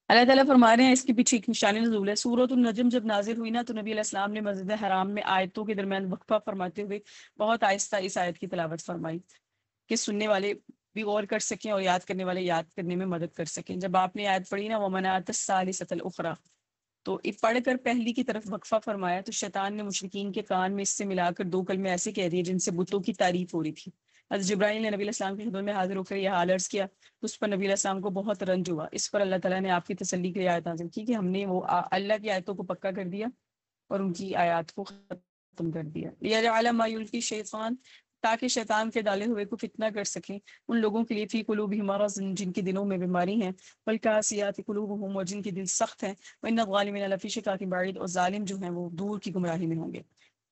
اللہ تعالیٰ فرما رہے ہیں اس کے پیچھے ایک نشان نزول ہے۔ سورۃ النجم جب نازل ہوئی نا، تو نبی علیہ السلام نے مسجد حرام میں آیتوں کے درمیان وقفہ فرماتے ہوئے بہت آہستہ اس آیت کی تلاوت فرمائی کہ سننے والے بھی غور کر سکیں اور یاد کرنے والے یاد کرنے میں مدد کر سکیں۔ جب آپ نے آیت پڑھی نا، وَمَنَاةَ الثَّالِثَةَ الْأُخْرَىٰ، تو یہ پڑھ کر پہلی کی طرف وقفہ فرمایا، تو شیطان نے مشرکین کے کان میں اس سے ملا کر 2 کلمے ایسے کہہ دیے جن سے بتوں کی تعریف ہو رہی تھی۔ حضرت جبرائیل نے نبی علیہ السلام کی خدمت میں حاضر ہو کر یہ حال عرض کیا، تو اس پر نبی علیہ السلام کو بہت رنج ہوا۔ اس پر اللہ تعالیٰ نے آپ کی تسلی کے لیے آیت نازل کی کہ ہم نے وہ اللہ کی آیتوں کو پکا کر دیا اور ان کی آیات کو ختم کر دیا۔ لِيَجْعَلَ مَا يُلْقِي الشَّيْطَانُ، تاکہ شیطان کے ڈالے ہوئے کو فتنہ کر سکیں ان لوگوں کے لیے، فی قلوبہم مرض، جن کے دلوں میں بیماری ہیں، والقاسیات قلوبہم، اور جن کے دل سخت ہیں، وَإِنَّ الظَّالِمِينَ لَفِی شِقَاقٍ بَعِیدٍ، اور ظالم جو ہیں وہ دور کی گمراہی میں ہوں گے۔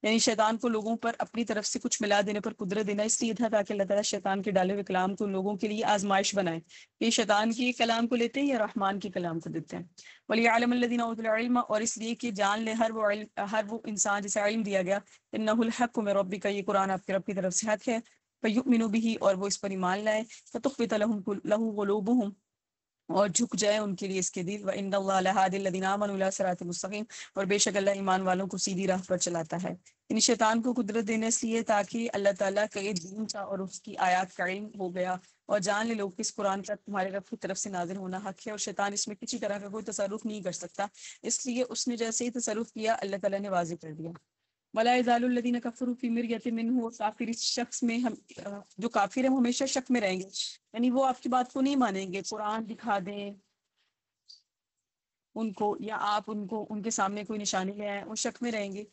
یعنی شیطان کو لوگوں پر اپنی طرف سے کچھ ملا دینے پر قدرت دینا اس لیے تھا تاکہ اللہ تعالیٰ شیطان کے ڈالے ہوئے کلام کو لوگوں کے لیے آزمائش بنائے کہ یہ شیطان کے کلام کو لیتے ہیں یا رحمان کے کلام کو دیتے ہیں۔ وَلِيَعْلَمَ الَّذِينَ أُوتُوا الْعِلْمَ، اور اس لیے کہ جان لے ہر وہ انسان جسے علم دیا گیا، إِنَّهُ الْحَقُّ مِن رَبِّكَ، یہ قرآن آپ کے رب کی طرف سے حق ہے، فَيُؤْمِنُوا بِهِ، اور وہ اس پر ایمان لائے، فَتُخْبِتَ لَهُ قُلُوبُهُمْ، اور جھک جائے ان کے لیے اس کے دل، وَإِنَّ اللَّهَ لَهَادِ الَّذِينَ آمَنُوا إِلَىٰ صِرَاطٍ مُّسْتَقِيمٍ، اور بے شک اللہ ایمان والوں کو سیدھی راہ پر چلاتا ہے۔ یعنی شیطان کو قدرت دینے اس لیے تاکہ اللہ تعالیٰ کا یہ دین کا اور اس کی آیات کا علم ہو گیا، اور جان لے لوگ کہ اس قرآن کا تمہارے رب کی طرف سے نازل ہونا حق ہے، اور شیطان اس میں کسی طرح کا کوئی تصرف نہیں کر سکتا، اس لیے اس نے جیسے ہی تصرف کیا اللہ تعالیٰ نے واضح کر دیا۔ وَلَا يَزَالُ الَّذِينَ كَفَرُوا فِي مِرْيَةٍ مِّنْهُ، اور کافر اس شخص میں جو کافر ہیں وہ ہمیشہ شک میں رہیں گے، یعنی وہ آپ کی بات کو نہیں مانیں گے، قرآن دکھا دیں ان کو یا آپ ان کو ان کے سامنے کوئی نشانی لے آئیں، وہ شک میں رہیں گے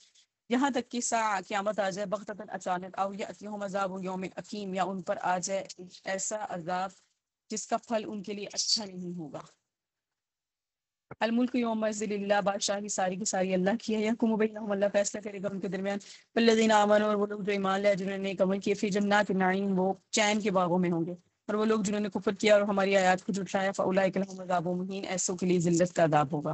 یہاں تک کہ ساعہ قیامت آ جائے، بغتتاً اچانک، او یأتیہم عذاب یوم عقیم، یا ان پر آ جائے ایسا عذاب جس کا پھل ان کے لیے اچھا نہیں ہوگا۔ الملک یوم للہ، بادشاہی ساری کی ساری اللہ کی ہے، یحکم بینہم، اللہ فیصلہ کرے گا ان کے درمیان، والذین آمنوا، اور وہ لوگ جو ایمان لے جنہوں نے نیک عمل کیے، فی جنات النعیم، وہ چین کے باغوں میں ہوں گے، اور وہ لوگ جنہوں نے کفر کیا اور ہماری آیات کو جھٹلایا، فاولئک لہم عذاب مہین، ایسوں کے لیے ذلت کا عذاب ہوگا۔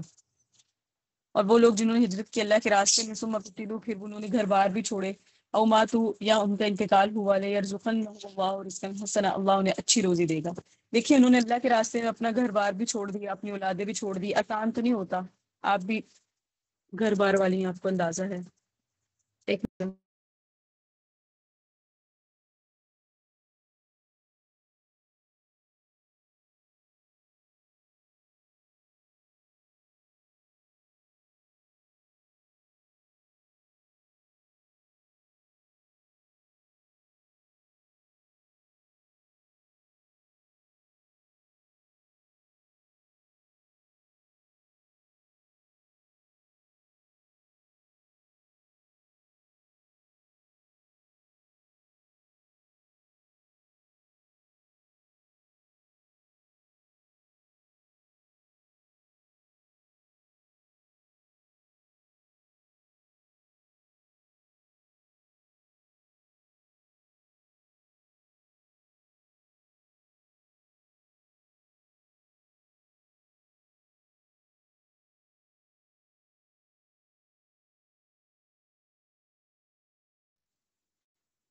اور وہ لوگ جنہوں نے ہجرت کی اللہ کے راستے میں، ثم قتلوا، پھر انہوں نے گھر بار بھی چھوڑے، او ماتوا، یا ان کا انتقال ہوا، لیرزقنہم اللہ رزقا حسنا، اللہ انہیں اچھی روزی دے گا۔ دیکھیے انہوں نے اللہ کے راستے میں اپنا گھر بار بھی چھوڑ دیا، اپنی اولادیں بھی چھوڑ دی، آسان تو نہیں ہوتا، آپ بھی گھر بار والی ہیں، آپ کو اندازہ ہے۔ ایک منٹ۔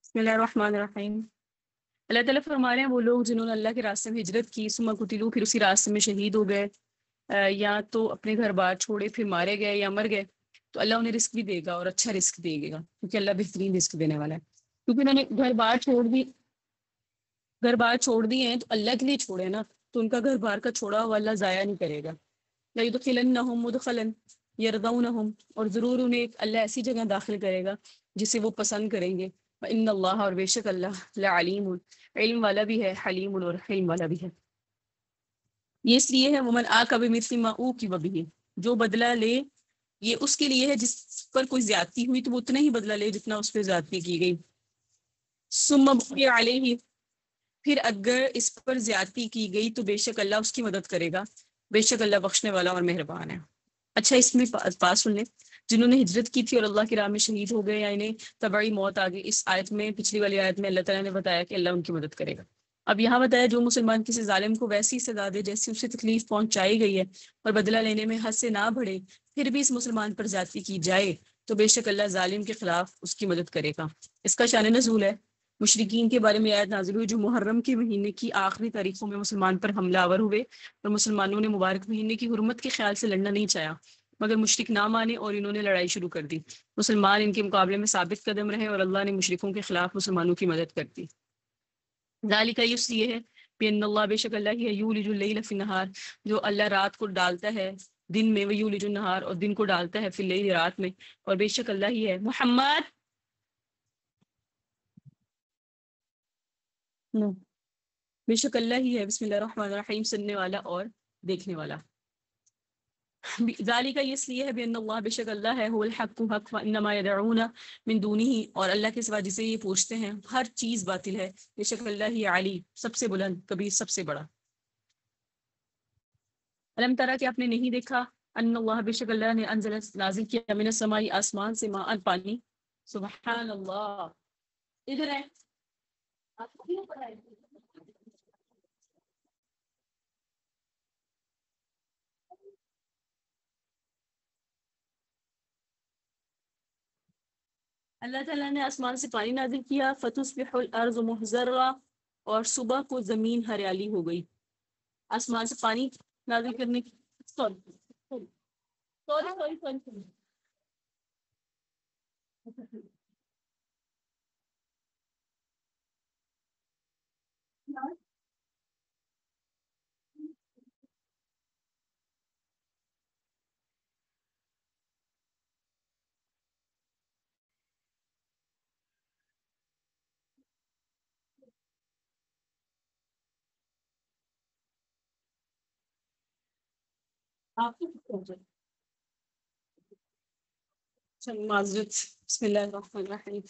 بسم اللہ الرحمن الرحیم۔ اللہ تعالیٰ فرما رہے ہیں وہ لوگ جنہوں نے اللہ کے راستے میں ہجرت کی، ثم قتلوا، پھر اسی راستے میں شہید ہو گئے، یا تو اپنے گھر بار چھوڑے پھر مارے گئے یا مر گئے، تو اللہ انہیں رزق بھی دے گا اور اچھا رزق دے گا، کیونکہ اللہ بہترین رزق دینے والا ہے۔ کیونکہ انہوں نے گھر بار چھوڑ دیے ہیں تو اللہ کے لیے چھوڑے نا، تو ان کا گھر بار کا چھوڑا ہوا اللہ ضائع نہیں کرے گا۔ لَيُدْخِلَنَّهُمْ مُدْخَلًا يَرْضَوْنَهُمْ، اور ضرور انہیں اللہ ایسی جگہ داخل کرے گا جسے وہ پسند کریں گے۔ وَإِنَّ اللَّهَ، اور بے شک اللہ، لَعَلِيمٌ، علم والا بھی ہے، حلیم، اور حلم والا بھی ہے۔ یہ اس لیے ہے ومن عاقب بمثل ما عوقب به، جو بدلہ لے یہ اس کے لیے ہے جس پر کوئی زیادتی ہوئی تو وہ اتنا ہی بدلہ لے جتنا اس پہ زیادتی کی گئی۔ ثم بقي علیہ، پھر اگر اس پر زیادتی کی گئی تو بے شک اللہ اس کی مدد کرے گا، بے شک اللہ بخشنے والا اور مہربان ہے۔ اچھا اس میں بات سن لیں، جنہوں نے ہجرت کی تھی اور اللہ کی راہ میں شہید ہو گئے یا انہیں طبعی موت آ گئی، اس آیت میں، پچھلی والی آیت میں اللہ تعالیٰ نے بتایا کہ اللہ ان کی مدد کرے گا۔ اب یہاں بتایا جو مسلمان کسی ظالم کو ویسی سزا دے جیسی اسے تکلیف پہنچائی گئی ہے اور بدلہ لینے میں حد سے نہ بڑھے، پھر بھی اس مسلمان پر زیادتی کی جائے تو بے شک اللہ ظالم کے خلاف اس کی مدد کرے گا۔ اس کا شان نزول ہے، مشرکین کے بارے میں آیت نازل ہوئی جو محرم کے مہینے کی آخری تاریخوں میں مسلمان پر حملہ آور ہوئے، اور مسلمانوں نے مبارک مہینے کی حرمت کے خیال سے لڑنا نہیں چاہا، مگر مشرک نہ مانے اور انہوں نے لڑائی شروع کر دی۔ مسلمان ان کے مقابلے میں ثابت قدم رہے اور اللہ نے مشرکوں کے خلاف مسلمانوں کی مدد کر دی۔ ذالک یہ ہے بین اللہ، بے شک اللہ ہی ہے، یولج اللیل فی النہار، جو اللہ رات کو ڈالتا ہے دن میں، وہ یولج النہار، اور دن کو ڈالتا ہے فی اللیل، رات میں، اور بے شک اللہ ہی ہے محمد نو بے شک اللہ ہی ہے، بسم اللہ الرحمن الرحیم، سننے والا اور دیکھنے والا۔ ذالک یہ اس لیے ہے بین اللہ، بے شک اللہ ہے، هو الحق، حق، وانما يدعون من دونہ، اور اللہ کے سوا جسے یہ پوچھتے ہیں ہر چیز باطل ہے، بے شک اللہ ہی علی، سب سے بلند، کبیر، سب سے بڑا۔ علم ترا کہ آپ نے نہیں دیکھا، ان اللہ، بے شک اللہ نے انزل، نازل کیا، من السماء، آسمان سے، ماء، پانی، سبحان اللہ، ادھر ہے آپ کو کیوں پڑھا ہے؟ اللہ تعالیٰ نے آسمان سے پانی نازل کیا، فتصبح الارض محضرا، اور صبح کو زمین ہریالی ہو گئی۔ آسمان سے پانی نازل کرنے کی سوری سوری سوری آپ کو معذرت، بسم اللہ الرحمن الرحیم۔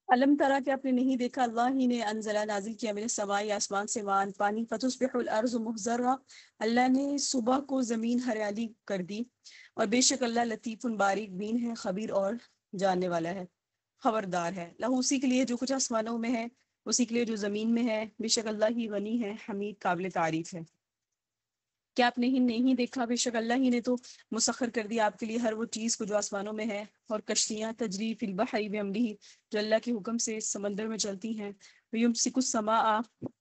علم ترا کہ آپ نے نہیں دیکھا اللہ ہی نے انزلہ نازل کیا من السماء آسمان سے مان پانی فتصبح الارض مخضرا، اللہ نے صبح کو زمین ہریالی کر دی، اور بے شک اللہ لطیف باریک بین ہے، خبیر اور جاننے والا ہے، خبردار ہے۔ لہو اسی کے لیے جو کچھ آسمانوں میں ہے، اسی کے لیے جو زمین میں ہے، بے شک اللہ ہی غنی ہے، حمید قابل تعریف ہے۔ کیا آپ نے ہی نہیں دیکھا، بے شک اللہ ہی نے تو مسخر کر دیا آپ کے لیے ہر وہ چیز کو جو آسمانوں میں ہے، اور کشتیاں تجری فی البحر بامرہ، جو اللہ کے حکم سے سمندر میں چلتی ہیں، ویمسک السماء،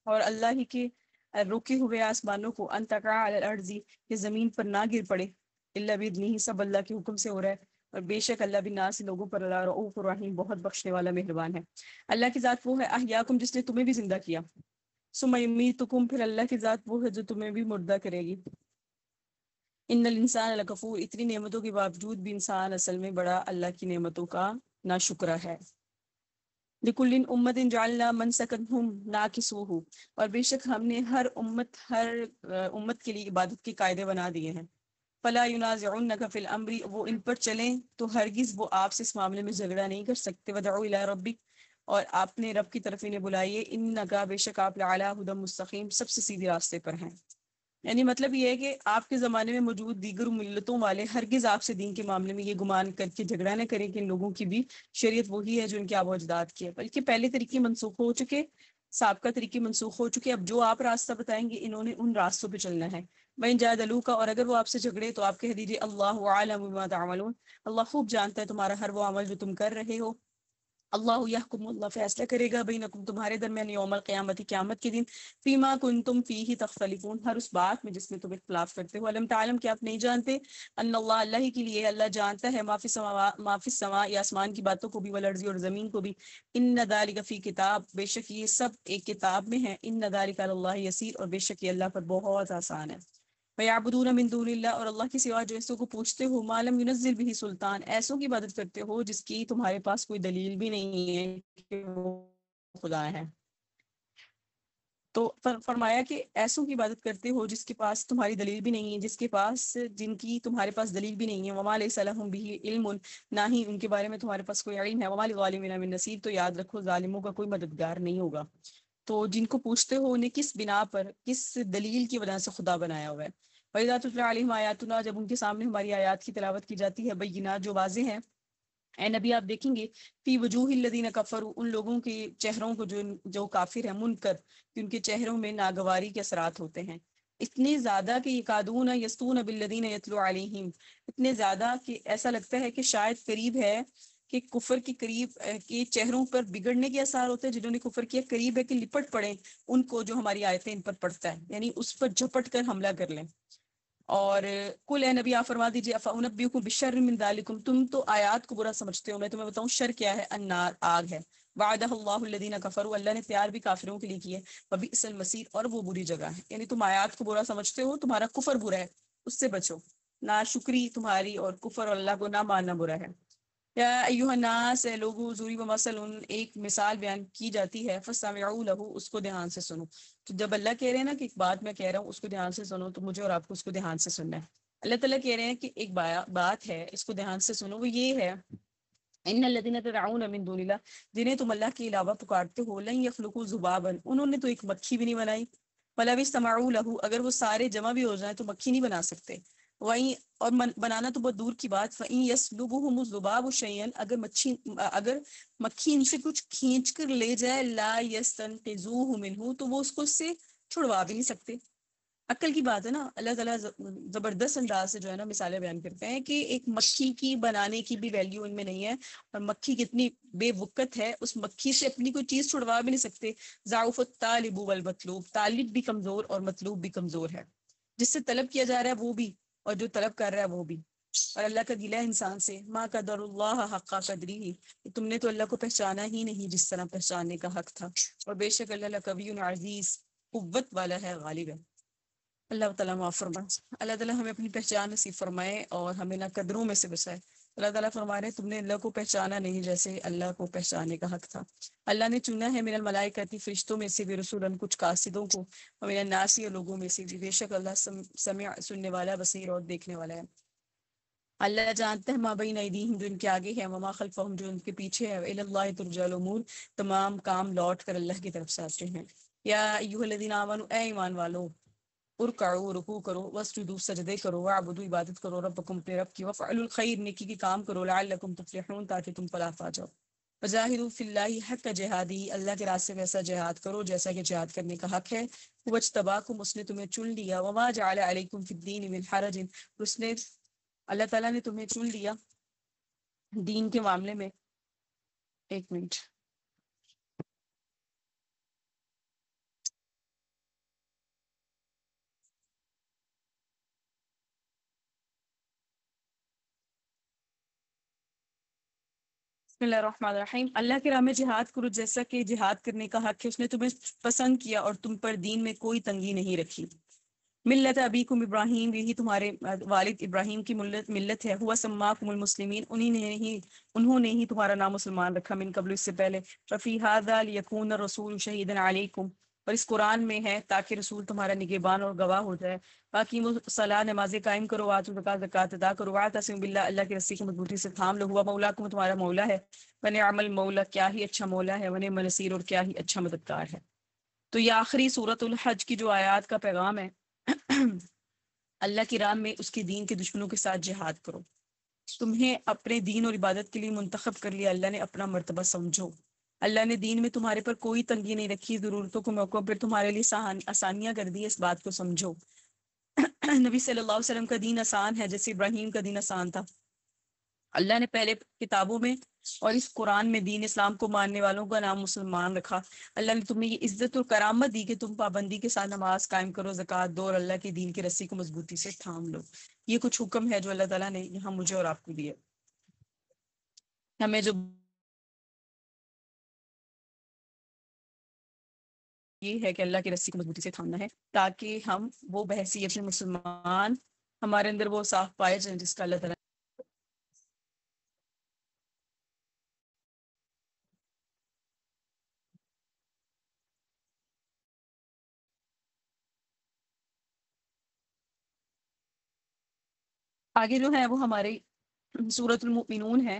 اور اللہ ہی کے روکے ہوئے آسمانوں کو، ان تقع علی الارض، کہ زمین پر نہ گر پڑے، الا باذنہ، سب اللہ کے حکم سے ہو رہا ہے، اور بے شک اللہ بالناس، لوگوں پر اللہ رؤوف الرحیم، بہت بخشنے والا مہربان ہے۔ اللہ کی ذات وہ ہے احیاکم، جس نے تمہیں بھی زندہ کیا، ثم یمیتکم، پھر اللہ کی ذات وہ ہے جو تمہیں بھی مردہ کرے گی۔ ان الانسان لکفور، اتنی نعمتوں کے باوجود بھی انسان اصل میں بڑا اللہ کی نعمتوں کا ناشکرا ہے۔ لکل امت جعلنا منسکنہم ناکسوہ، اور بے شک ہم نے ہر امت کے لیے عبادت کے قاعدے بنا دیے ہیں۔ فلا ینازعنک فی الامر، وہ ان پر چلیں تو ہرگز وہ آپ سے اس معاملے میں جھگڑا نہیں کر سکتے۔ ودعوا الی ربک، اور آپ نے رب کی طرف انہیں بلائیے، انکا، بے شک آپ لعلی ھدی مستقیم، سب سے سیدھے راستے پر ہیں۔ یعنی مطلب یہ ہے کہ آپ کے زمانے میں موجود دیگر ملتوں والے ہرگز آپ سے دین کے معاملے میں یہ گمان کر کے جھگڑا نہ کریں کہ ان لوگوں کی بھی شریعت وہی ہے جو ان کے آباء و اجداد کی ہے، بلکہ پہلے طریقے منسوخ ہو چکے، سابقہ طریقے منسوخ ہو چکے، اب جو آپ راستہ بتائیں گے انہوں نے ان راستوں پہ چلنا ہے۔ وَإِن جَادَلُوكَ، اور اگر وہ آپ سے جھگڑے تو آپ کہہ دیجیے اللہ عالم بما تعملون، اللہ خوب جانتا ہے تمہارا ہر وہ عمل جو تم کر رہے ہو۔ اللہ یحکم، اللہ فیصلہ کرے گا بینکم، تمہارے درمیان، یوم القیامت، قیامت کے دن، فیما کنتم فیہ تختلفون، ہر اس بات میں جس میں تم اختلاف کرتے ہو۔ علم تعلم، کہ آپ نہیں جانتے، ان اللہ، اللہ ہی کے لیے، اللہ جانتا ہے ما فی السماء، یا آسمان کی باتوں کو بھی، والارض، اور زمین کو بھی، ان ذالک فی کتاب، بے شک یہ سب ایک کتاب میں ہے، ان ذالک علی اللہ یسیر، اور بے شک یہ اللہ پر بہت آسان ہے۔ وَيَعْبُدُونَ مِن دُونِ اللَّهِ، اور اللہ کے سوا جو ایسوں کو پوچھتے ہو، مَا لَمْ يُنَزِّلْ بِهِ سلطان، ایسوں کی عبادت کرتے ہو جس کی تمہارے پاس کوئی دلیل بھی نہیں ہے کہ وہ خدا ہے۔ تو فرمایا کہ ایسوں کی عبادت کرتے ہو جس کے پاس تمہاری دلیل بھی نہیں ہے، جن کی تمہارے پاس دلیل بھی نہیں ہے۔ وَمَا لَيْسَ لَهُم بِهِ عِلْمٌ، نہ ہی ان کے بارے میں تمہارے پاس کوئی علم ہے۔ وَمَا لِلظَّالِمِينَ مِن نَصِيرٍ، تو یاد رکھو ظالموں کا کوئی مددگار نہیں ہوگا۔ تو جن کو پوچھتے ہو انہیں کس بنا پر، کس دلیل کی وجہ سے خدا بنایا ہوا ہے۔ وَإِذَا تُتْلَىٰ عَلَيْهِمْ آيَاتُنَا، جب ان کے سامنے ہماری آیات کی تلاوت کی جاتی ہے، بینات، جو واضح ہیں، اے نبی آپ دیکھیں گے، فی وجوہ الذین کفروا، ان لوگوں کے چہروں کو جو کافر ہیں، منکر، کہ ان کے چہروں میں ناگواری کے اثرات ہوتے ہیں، اتنے زیادہ کہ یکادون یسطون بالذین یتلو علیہم، اتنے زیادہ کہ ایسا لگتا ہے کہ شاید قریب ہے کہ کفر کے قریب کے چہروں پر بگڑنے کے اثار ہوتے ہیں، جنہوں نے کفر کیا، قریب ہے کہ لپٹ پڑے ان کو جو ہماری آیتیں ان پر پڑھتا ہے، یعنی اس پر جھپٹ کر حملہ کر لیں۔ اور کل اے نبی آپ فرما دیجیے، افانبئکم بشر من ذالکم، تم تو آیات کو برا سمجھتے ہو، میں تمہیں بتاؤں شر کیا ہے، النار، آگ ہے، وعدہ اللہ الذین کفروا، اللہ نے تیار بھی کافروں کے لیے کی ہے، وبئس المصیر، اور وہ بری جگہ ہے۔ یعنی تم آیات کو برا سمجھتے ہو، تمہارا کفر برا ہے، اس سے بچو، ناشکری تمہاری اور کفر اور اللہ کو نہ ماننا برا ہے۔ یا ایھا الناس، اے لوگو، ضروری ومثل، ایک مثال بیان کی جاتی ہے، فاستمعوا لہ، اس کو دھیان سے سنو۔ تو جب اللہ کہہ رہے ہیں نا کہ ایک بات میں کہہ رہا ہوں اس کو دھیان سے سنو، تو مجھے اور آپ کو اس کو دھیان سے سننا ہے۔ اللہ تعالیٰ کہہ رہے ہیں کہ ایک بات ہے، اس کو دھیان سے سنو، وہ یہ ہے، ان الذین تدعون من دون اللہ، جنہیں تم اللہ کے علاوہ پکارتے ہو، لن یخلقوا ذبابا، انہوں نے تو ایک مکھی بھی نہیں بنائی، وَلَوِ اسْتَمَعُوا لَهُ، اگر وہ سارے جمع بھی ہو جائیں تو مکھی نہیں بنا سکتے، وہیں اور بنانا تو بہت دور کی بات، فَإِن يَسْلُبُهُمُ الذُّبَابُ شَيْئًا، اگر مکھی ان سے کچھ کھینچ کر لے جائے، لا يَسْتَنقِذُوهُ مِنْهُ، تو وہ اس کو اس سے چھڑوا بھی نہیں سکتے۔ عقل کی بات ہے نا، اللہ تعالیٰ زبردست انداز سے جو ہے نا مثالیں بیان کرتے ہیں کہ ایک مکھی کی بنانے کی بھی ویلیو ان میں نہیں ہے، اور مکھی کتنی بے وقت ہے، اس مکھی سے اپنی کوئی چیز چھڑوا بھی نہیں سکتے۔ ضعف الطالب والمطلوب، طالب بھی کمزور اور مطلوب بھی کمزور ہے، جس سے طلب کیا جا رہا ہے وہ بھی، اور جو طلب کر رہا ہے وہ بھی۔ اور اللہ کا گلہ انسان سے، ما قدر اللہ حق قدری، تم نے تو اللہ کو پہچانا ہی نہیں جس طرح پہچاننے کا حق تھا، اور بے شک اللہ لقوی عزیز، قوت والا ہے، غالب ہے۔ اللہ تعالیٰ معاف فرمائے، اللہ تعالیٰ ہمیں اپنی پہچان نصیب فرمائے اور ہمیں نہ قدروں میں سے بچائے۔ اللہ تعالیٰ فرما رہے تم نے اللہ کو پہچانا نہیں جیسے اللہ کو پہچاننے کا حق تھا۔ اللہ نے چنا ہے من الملائکۃ، فرشتوں میں سے بھی، رسولن، کچھ قاصدوں کو، اور من الناس، اور لوگوں میں سے بھی، بے شک اللہ سمع، سننے والا، بصیر، اور دیکھنے والا ہے۔ اللہ جانتا ہے ما بین ایدیہم جو ان کے آگے ہے، وما خلفہم جو ان کے پیچھے ہے، الی اللہ ترجع الامور تمام کام لوٹ کر اللہ کی طرف سے آتے ہیں۔ یا ایھا الذین آمنوا اے ایمان والو، ارکعوا رکوع کرو، واسجدوا سجدے کرو، وعبدوا عبادت کرو ربکم اپنے رب کی، وفعلوا الخیر نیکی کی کام کرو، لعلکم تفلحون تاکہ تم فلاح پا جاؤ۔ وجاہدوا فی اللہ حق جہادہ، اللہ کے راستے میں ایسا جہاد کرو جیسا کہ جہاد کرنے کا حق ہے۔ هو اجتباکم، اس نے تمہیں چن لیا، وما جعل علیکم فی الدین من حرج، اس نے اللہ تعالیٰ نے تمہیں چن لیا دین کے معاملے میں۔ ایک منٹ، بسم اللہ الرحمن الرحیم۔ اللہ کے راہ میں جہاد کرو جیسا کہ جہاد کرنے کا حق ہے، اس نے تمہیں پسند کیا اور تم پر دین میں کوئی تنگی نہیں رکھی۔ ملت ابیکم ابراہیم، یہی تمہارے والد ابراہیم کی ملت ہے۔ ہوا سماکم المسلمین، انہوں نے ہی تمہارا نام مسلمان رکھا، من قبل، اس سے پہلے۔ ففی ھذا لیکون الرسول شہیدا علیکم، اور اس قرآن میں ہے تاکہ رسول تمہارا نگہبان اور گواہ ہو جائے۔ باقیم الصلاۃ، نمازیں قائم کرو، وآتوا الزکوٰۃ، زکوٰۃ ادا کرو، واعتصموا باللہ، اللہ کی رسی کو مضبوطی سے تھام لو، ہوا مولاکم، تمہارا مولا ہے، ونعم المولا، کیا ہی اچھا مولا ہے، ونعم النصیر، اور کیا ہی اچھا مددگار ہے۔ تو یہ آخری سورۃ الحج کی جو آیات کا پیغام ہے، اللہ کی راہ میں اس کے دین کے دشمنوں کے ساتھ جہاد کرو۔ تمہیں اپنے دین اور عبادت کے لیے منتخب کر لیا، اللہ نے اپنا مرتبہ سمجھو۔ اللہ نے دین میں تمہارے پر کوئی تنگی نہیں رکھی، ضرورتوں کو موقعوں پر تمہارے لیے آسانیاں کر دی، اس بات کو سمجھو۔ نبی صلی اللہ علیہ وسلم کا دین آسان ہے جیسے ابراہیم کا دین آسان تھا۔ اللہ نے پہلے کتابوں میں اور اس قرآن میں دین اسلام کو ماننے والوں کا نام مسلمان رکھا۔ اللہ نے تمہیں یہ عزت اور کرامت دی کہ تم پابندی کے ساتھ نماز قائم کرو، زکوٰۃ دو، اور اللہ کے دین کی رسی کو مضبوطی سے تھام لو۔ یہ کچھ حکم ہے جو اللہ تعالیٰ نے یہاں مجھے اور آپ کو دیے۔ ہمیں جو یہ ہے کہ اللہ کی رسی کو مضبوطی سے تھامنا ہے تاکہ ہم وہ بحیثیت مسلمان ہمارے اندر وہ صاف پائے جائیں جس کا اللہ تعالیٰ۔ آگے جو ہے وہ ہمارے سورۃ المؤمنون ہے۔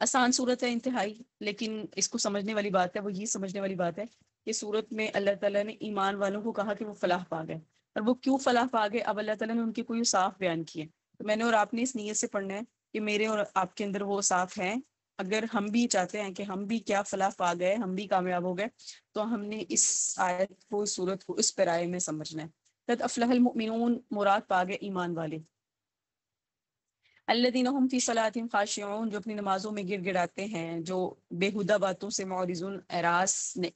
آسان صورت ہے انتہائی، لیکن اس کو سمجھنے والی بات ہے، وہ یہ سمجھنے والی بات ہے کہ صورت میں اللہ تعالیٰ نے ایمان والوں کو کہا کہ وہ فلاح پا گئے، اور وہ کیوں فلاح پا گئے اب اللہ تعالیٰ نے ان کے کوئی صاف بیان کیے۔ تو میں نے اور آپ نے اس نیت سے پڑھنا ہے کہ میرے اور آپ کے اندر وہ صاف ہیں۔ اگر ہم بھی چاہتے ہیں کہ ہم بھی کیا فلاح پا گئے، ہم بھی کامیاب ہو گئے، تو ہم نے اس آیت کو، اس صورت کو اس پیرائے میں سمجھنا ہے۔ قد افلح المؤمنون، مراد پا گئے ایمان والے۔ الذین هم فی صلاتهم خاشعون، جو اپنی نمازوں میں گر گڑاتے ہیں، جو بےہودہ باتوں سے معرضون، اعراض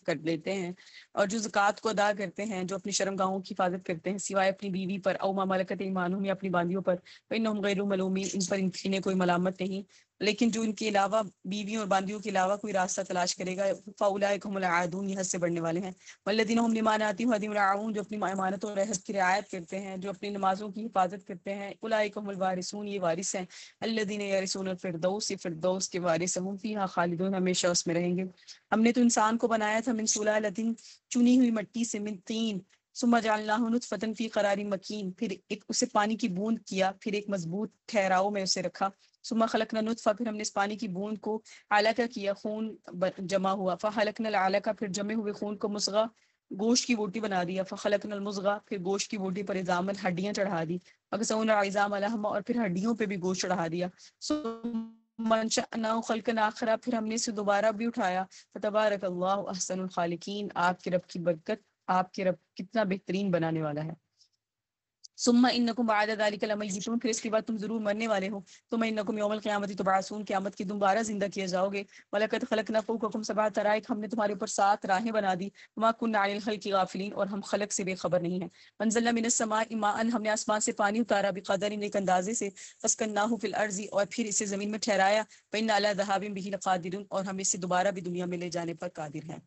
کر لیتے ہیں، اور جو زکوٰۃ کو ادا کرتے ہیں، جو اپنی شرمگاہوں کی حفاظت کرتے ہیں سوائے اپنی بیوی پر، او ما ملکت ایمانہم، یا اپنی باندیوں پر، فإنہم غیر ملومین، ان پر انہیں کوئی ملامت نہیں۔ لیکن جو ان کے علاوہ، بیویوں اور باندیوں کے علاوہ کوئی راستہ تلاش کرے گا، فاولئک هم العادون، یہ حد سے بڑھنے والے ہیں۔ والذین هم لاماناتہم وعہدہم راعون، جو اپنی امانتوں اور عہد کی رعایت کرتے ہیں، جو اپنی نمازوں کی حفاظت کرتے ہیں، اولئک هم الوارثون، یہ وارث ہیں۔ الذین یرثون الفردوس، یہ فردوس کے وارث ہیں، ہم فیہا خالدون، ہمیشہ اس میں رہیں گے۔ ہم نے تو انسان کو بنایا تھا من سلالۃ، چنی ہوئی مٹی سے، من طین، ثم جعلناہ نطفۃ فی قرار مکین، پھر ایک اسے پانی کی بوند کیا، پھر ایک مضبوط ٹھہراؤ میں اسے رکھا۔ ثم خلقنا نطفہ، پھر ہم نے اس پانی کی بوند کو علقہ کیا، خون جمع ہوا۔ فخلقنا العلقہ، پھر جمے ہوئے خون کو مضغہ، گوشت کی بوٹی بنا دیا۔ فخلقنا المضغہ، پھر گوشت کی بوٹی پر عظاما، ہڈیاں چڑھا دی۔ فکسونا العظام لحما، اور پھر ہڈیوں پہ بھی گوشت چڑھا دیا۔ ثم انشأناہ خلقا آخر، پھر ہم نے اسے دوبارہ بھی اٹھایا۔ فتبارک اللہ احسن الخالقین، آپ کے رب کی برکت، آپ کے رب کتنا بہترین بنانے والا ہے۔ ثم انکم بعد ذلک لمیتون، پھر اس کے بعد تم ضرور مرنے والے ہو۔ ثم انکم یوم القیامۃ تبعثون، قیامت کے دوبارہ زندہ کیے جاؤ گے۔ ولقد خلقنا فوقکم سبع طرائق، ہم نے تمہارے اوپر 7 راہیں بنا دی۔ وما كنا عن الخلق غافلین، اور ہم خلق سے بے خبر نہیں ہیں۔ وانزلنا من السماء ماء، ہم نے آسمان سے پانی اتارا، بقدر، ایک اندازے سے۔ فاسکناہ فی الارض، اور پھر اسے زمین میں ٹھہرایا۔ فإنا علی ذہاب بہ لقادرون، اور ہم اسے دوبارہ بھی دنیا میں لے جانے پر قادر ہیں۔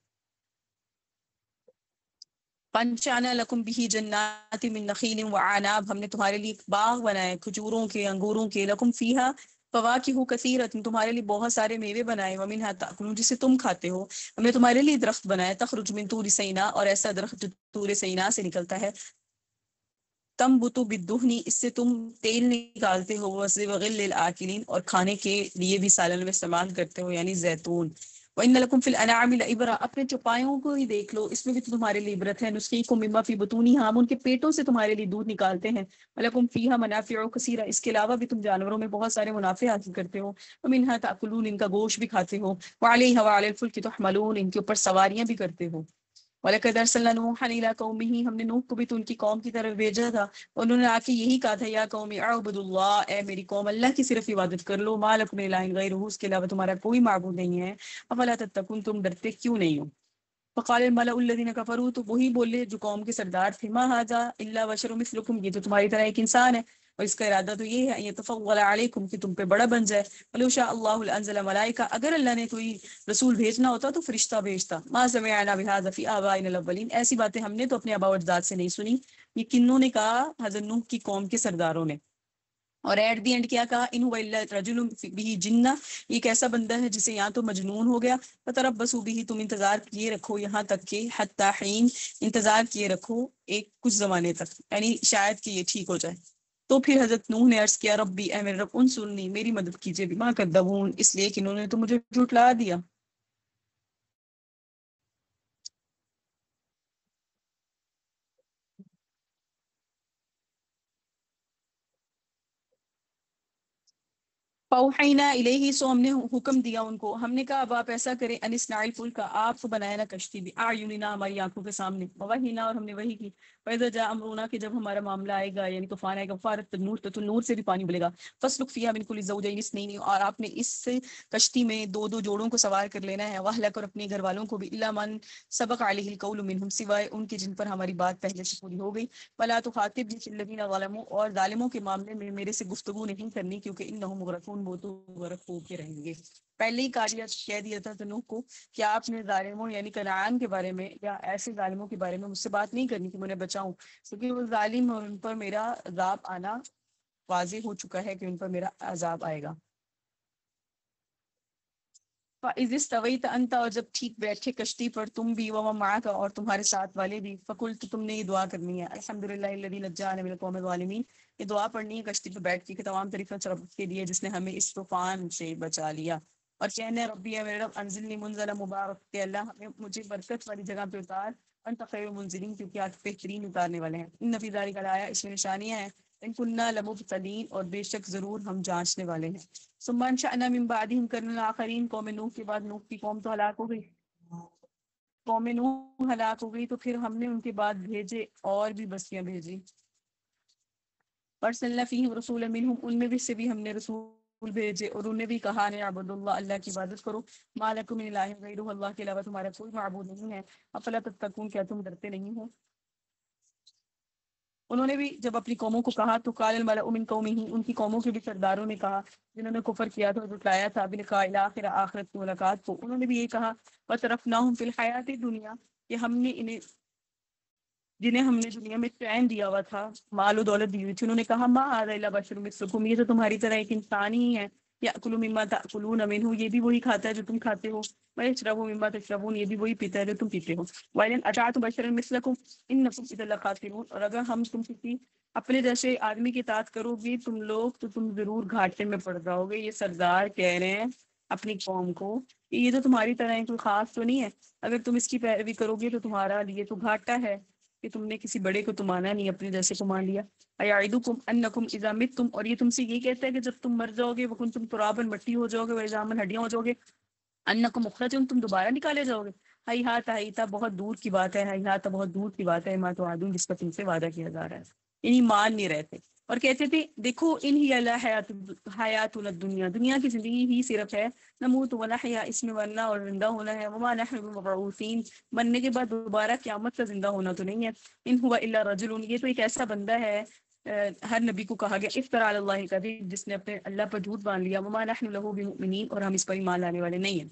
پنچانا لکم بھی جنات من نخیل وعناب، ہم نے تمہارے لیے باغ بنائے کھجوروں کے، انگوروں کے، لکم فیہا فواکہ کثیرۃ، تمہارے لیے بہت سارے میوے بنائے، ومنھا تاکلون، جسے تم کھاتے ہو۔ ہم نے تمہارے لیے درخت بنائے، تخرج من طور سینا، اور ایسا درخت جو طور سینا سے نکلتا ہے، تنبت بالدہن، اس سے تم تیل نکالتے ہو، وغل للآکلین، اور کھانے کے لیے بھی سالن میں استعمال کرتے ہو، یعنی زیتون۔ وَإِنَّ لَكُمْ فِي الْأَنْعَامِ لَعِبْرَةً، اپنے چوپایوں کو ہی دیکھ لو، اس میں بھی تو تمہارے لیے عبرت ہے۔ نُسْقِيكُم مِّمَّا فِي بُطُونِهَا، ہم ان کے پیٹوں سے تمہارے لیے دودھ نکالتے ہیں۔ وَلَكُمْ فِيهَا مَنَافِعُ كَثِيرَةٌ، اس کے علاوہ بھی تم جانوروں میں بہت سارے منافع حاصل کرتے ہو۔ وَمِنْهَا تَأْكُلُونَ، ان کا گوشت بھی کھاتے ہو۔ وَعَلَيْهَا وَعَلَى الْفُلْكِ تُحْمَلُونَ، ان کے اوپر سواریاں بھی کرتے ہو۔ وَلَقَدْ أَرْسَلْنَا نُوحًا إِلَىٰ قَوْمِهِ، ہم نے نوح کو بھی تو ان کی قوم کی طرف بھیجا تھا، انہوں نے آ کے یہی کہا تھا، یا قوم اعبدوا اللہ، اے میری قوم اللہ کی صرف عبادت کر لو، ما لکم من الہ غیرہ، اس کے علاوہ تمہارا کوئی معبود نہیں ہے، افلا تتقون، تم ڈرتے کیوں نہیں ہو۔ فقال الملأ الذین کفروا، تو وہی بولے جو قوم کے سردار تھے، ما ھذا الا بشر مثلکم، یہ تو تمہاری طرح ایک انسان ہے، اور اس کا ارادہ تو یہ ہے یتفضل علیکم، کہ تم پہ بڑا بن جائے، ولو شاء اللہ لانزل ملائکہ، اگر اللہ نے کوئی رسول بھیجنا ہوتا تو فرشتہ بھیجتا، ما سمعنا بهذا فی آبائنا الاولین، ایسی باتیں ہم نے تو اپنے آباء و اجداد سے نہیں سنی۔ یہ کنوں نے کہا؟ حضرت نوح کی قوم کے سرداروں نے۔ اور ایٹ دی اینڈ کیا کہا؟ ان هو الا رجل به جنہ، یہ ایک ایسا بندہ ہے جسے یا تو مجنون ہو گیا، فتربصوا به، تم انتظار کیے رکھو یہاں تک کہ حتی حین، انتظار کیے رکھو ایک کچھ زمانے تک، یعنی شاید کہ یہ ٹھیک ہو جائے۔ تو پھر حضرت نوح نے عرض کیا، ربی، اے میرے رب، انصرنی، میری مدد کیجیے، بما کذبون، اس لیے کہ انہوں نے تو مجھے جھٹلا دیا۔ فَأَوْحَيْنَا إِلَيْهِ، سو ہم نے حکم دیا ان کو، ہم نے کہا اب آپ ایسا کریں، ان اصنعوا الفلک، آپ کو بنایا نا کشتی بھی، اعیننا، ہماری آنکھوں کے سامنے، ووحینا، اور ہم نے وحی کی، فاذا جاء امرنا، کہ جب ہمارا معاملہ آئے گا یعنی طوفان آئے گا، فارت النور، تو نور سے بھی پانی بلے گا، فاسلک فیھا من کل زوجین اثنین، اور آپ نے اس کشتی میں دو دو جوڑوں کو سوار کر لینا ہے، واہلک، اور اپنے گھر والوں کو بھی، الا من سبق علیہ القول منہم، سوائے ان کے جن پر ہماری بات پہلے سے پوری ہو گئی، ولا تخاطبنی فی الذین ظلموا، اور ظالموں کے معاملے میں میرے سے گفتگو نہیں کرنی، کیونکہ انہم مغرقون، وہ تو غرق ہو کے رہیں گے۔ پہلے ہی کہہ دیا تھا نوح کو کہ آپ نے ظالموں یعنی کنعان کے بارے میں یا ایسے ظالموں کے بارے میں مجھ سے بات نہیں کرنی کہ میں انہیں بچاؤں، کیونکہ وہ ظالم اور ان پر میرا عذاب آنا واضح ہو چکا ہے کہ ان پر میرا عذاب آئے گا۔ فَإِذِ اسْتَوَيْتَ أَنْتَ، اور جب ٹھیک بیٹھے کشتی پر تم بھی، وَمَن مَعَكَ، اور تمہارے ساتھ والے بھی، فَقُلْتُ، تم نے یہ دعا کرنی ہے، الحمدللہ الذی نجانا من القوم الظالمین، یہ دعا پڑھنی ہے کشتی پہ بیٹھ کے کہ تمام تعریفیں رب کے لیے جس نے ہمیں اس طوفان سے بچا لیا، اور کہنا ہے ربی، اے میرے رب، انزلنی منزل مبارک، کہ اللہ مجھے برکت والی جگہ پہ اتار، انت خیر المنزلین، کیونکہ آپ بہترین اتارنے والے ہیں، ان فی ذلک لآیہ، اس میں نشانیاں ہیں، ان کننا لمبتلین، اور بے شک ضرور ہم جانچنے والے ہیں۔ ثم انشأنا من بعدهم قرنا آخرین، قوم نوح کے بعد نوح کی قوم تو ہلاک ہو گئی، قوم نوح ہلاک ہو گئی، تو پھر ہم نے ان کے بعد بھیجے اور بھی بستیاں بھیجی، ارسلنا فیہم رسولا منہم، ان میں بھی سے بھی ہم نے رسول بھیجے، اور انہیں بھی کہا نے عبد اللہ، اللہ کی عبادت کرو، ما لکم من الہ غیرہ، اللہ کے علاوہ تمہارا کوئی معبود نہیں ہے، افلا تتقون، کیا تم ڈرتے نہیں ہو۔ انہوں نے بھی جب اپنی قوموں کو کہا تو قال الملأ من قومہ، ان کی قوموں کے بھی سرداروں نے کہا جنہوں نے کفر کیا تھا اور جھٹلایا تھا بلقاء الآخرہ، آخرت کی ملاقات کو، انہوں نے بھی یہ کہا وَتَرَفْنَاهُمْ فِي الْحَيَاةِ الدُّنْيَا، کہ ہم نے جنہیں ہم نے دنیا میں چین دیا ہوا تھا، مال و دولت دی ہوئی تھی، انہوں نے کہا ما ھذا الا بشر مثلکم، یہ تو تمہاری طرح ایک انسان ہی ہے، یأکل مما تأکلون منہ، یہ بھی وہی کھاتا ہے جو تم کھاتے ہو، ویشرب مما تشربون، یہ بھی وہی پیتا ہے جو تم پیتے ہو، وَإِنْ أَطَعْتُمْ بَشَرًا مِثْلَكُمْ إِنَّكُمْ إِذًا لَخَاسِرُونَ، اور اگر ہم تم کسی اپنے جیسے آدمی کی اطاعت کرو گی تم لوگ تو تم ضرور گھاٹے میں پڑ جاؤ گے۔ یہ سردار کہہ رہے ہیں اپنی قوم کو کہ یہ تو تمہاری طرح ہے، کوئی خاص تو نہیں ہے، اگر تم اس کی پیروی کرو گے تو تمہارا لیے تو گھاٹا ہے کہ تم نے کسی بڑے کو تو مانا نہیں، اپنے جیسے کو مان لیا۔ ایعدکم انکم اذا متم، اور یہ تم سے یہ کہتا ہے کہ جب تم مر جاؤ گے، وکنتم ترابا، مٹی ہو جاؤ گے، وعظاما، ہڈیاں ہو جاؤ گے، انکم مخرجون، تم دوبارہ نکالے جاؤ گے۔ ہیہات ہیہات، بہت دور کی بات ہے، ہیہات بہت دور کی بات ہے، ما توعدون، جس کا تم سے وعدہ کیا جا رہا ہے۔ یعنی مان نہیں رہتے اور کہتے تھے دیکھو ان ہی اللہ حیاتنا الدنیا، دنیا کی زندگی ہی صرف ہے، نموت ونحیا، اس میں مرنا اور زندہ ہونا ہے، وما نحن بمبعوثین، مرنے کے بعد دوبارہ قیامت کا زندہ ہونا تو نہیں ہے، ان هو الا رجل، یہ تو ایک ایسا بندہ ہے، ہر نبی کو کہا گیا افترا علی اللہ الکذب، جس نے اپنے اللہ پر جھوٹ باندھ لیا، وما نحن له بمؤمنین، اور ہم اس پر ایمان لانے والے نہیں ہیں۔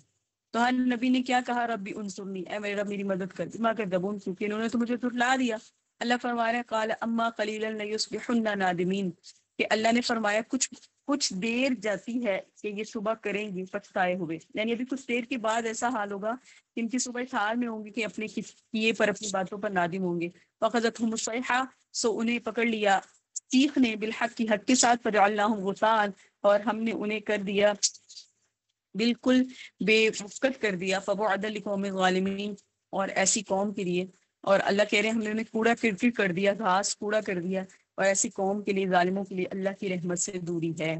تو ہر نبی نے کیا کہا؟ ربی انصرنی، اے میرے رب میری مدد کر، بما کذبون، کیونکہ انہوں نے تو مجھے جھٹلا دیا۔ اللہ فرما رہے ہیں قال اما قلیلا لیصبحن نادمین، کہ اللہ نے فرمایا کچھ کچھ دیر جاتی ہے کہ یہ صبح کریں گے پچھتائے ہوئے، یعنی ابھی کچھ دیر کے بعد ایسا حال ہوگا کہ ان کی صبح حال میں ہوں گے کہ اپنے کیے پر اپنی باتوں پر نادم ہوں گے۔ فَأَخَذَتْهُمُ الصَّيْحَةُ، سو انہیں پکڑ لیا چیخ نے بالحق کی حق کے ساتھ، فَجَعَلْنَاهُمْ غُثَاءً، اور ہم نے انہیں کر دیا بالکل بے وقت کر دیا، فَبُعْدًا لِقَوْمٍ ظَالِمِينَ، اور ایسی قوم کے لیے، اور اللہ کہہ رہے ہیں ہم نے انہیں کوڑا کرکٹ کر دیا، گھاس کوڑا کر دیا، اور ایسی قوم کے لیے، ظالموں کے لیے اللہ کی رحمت سے دوری ہے۔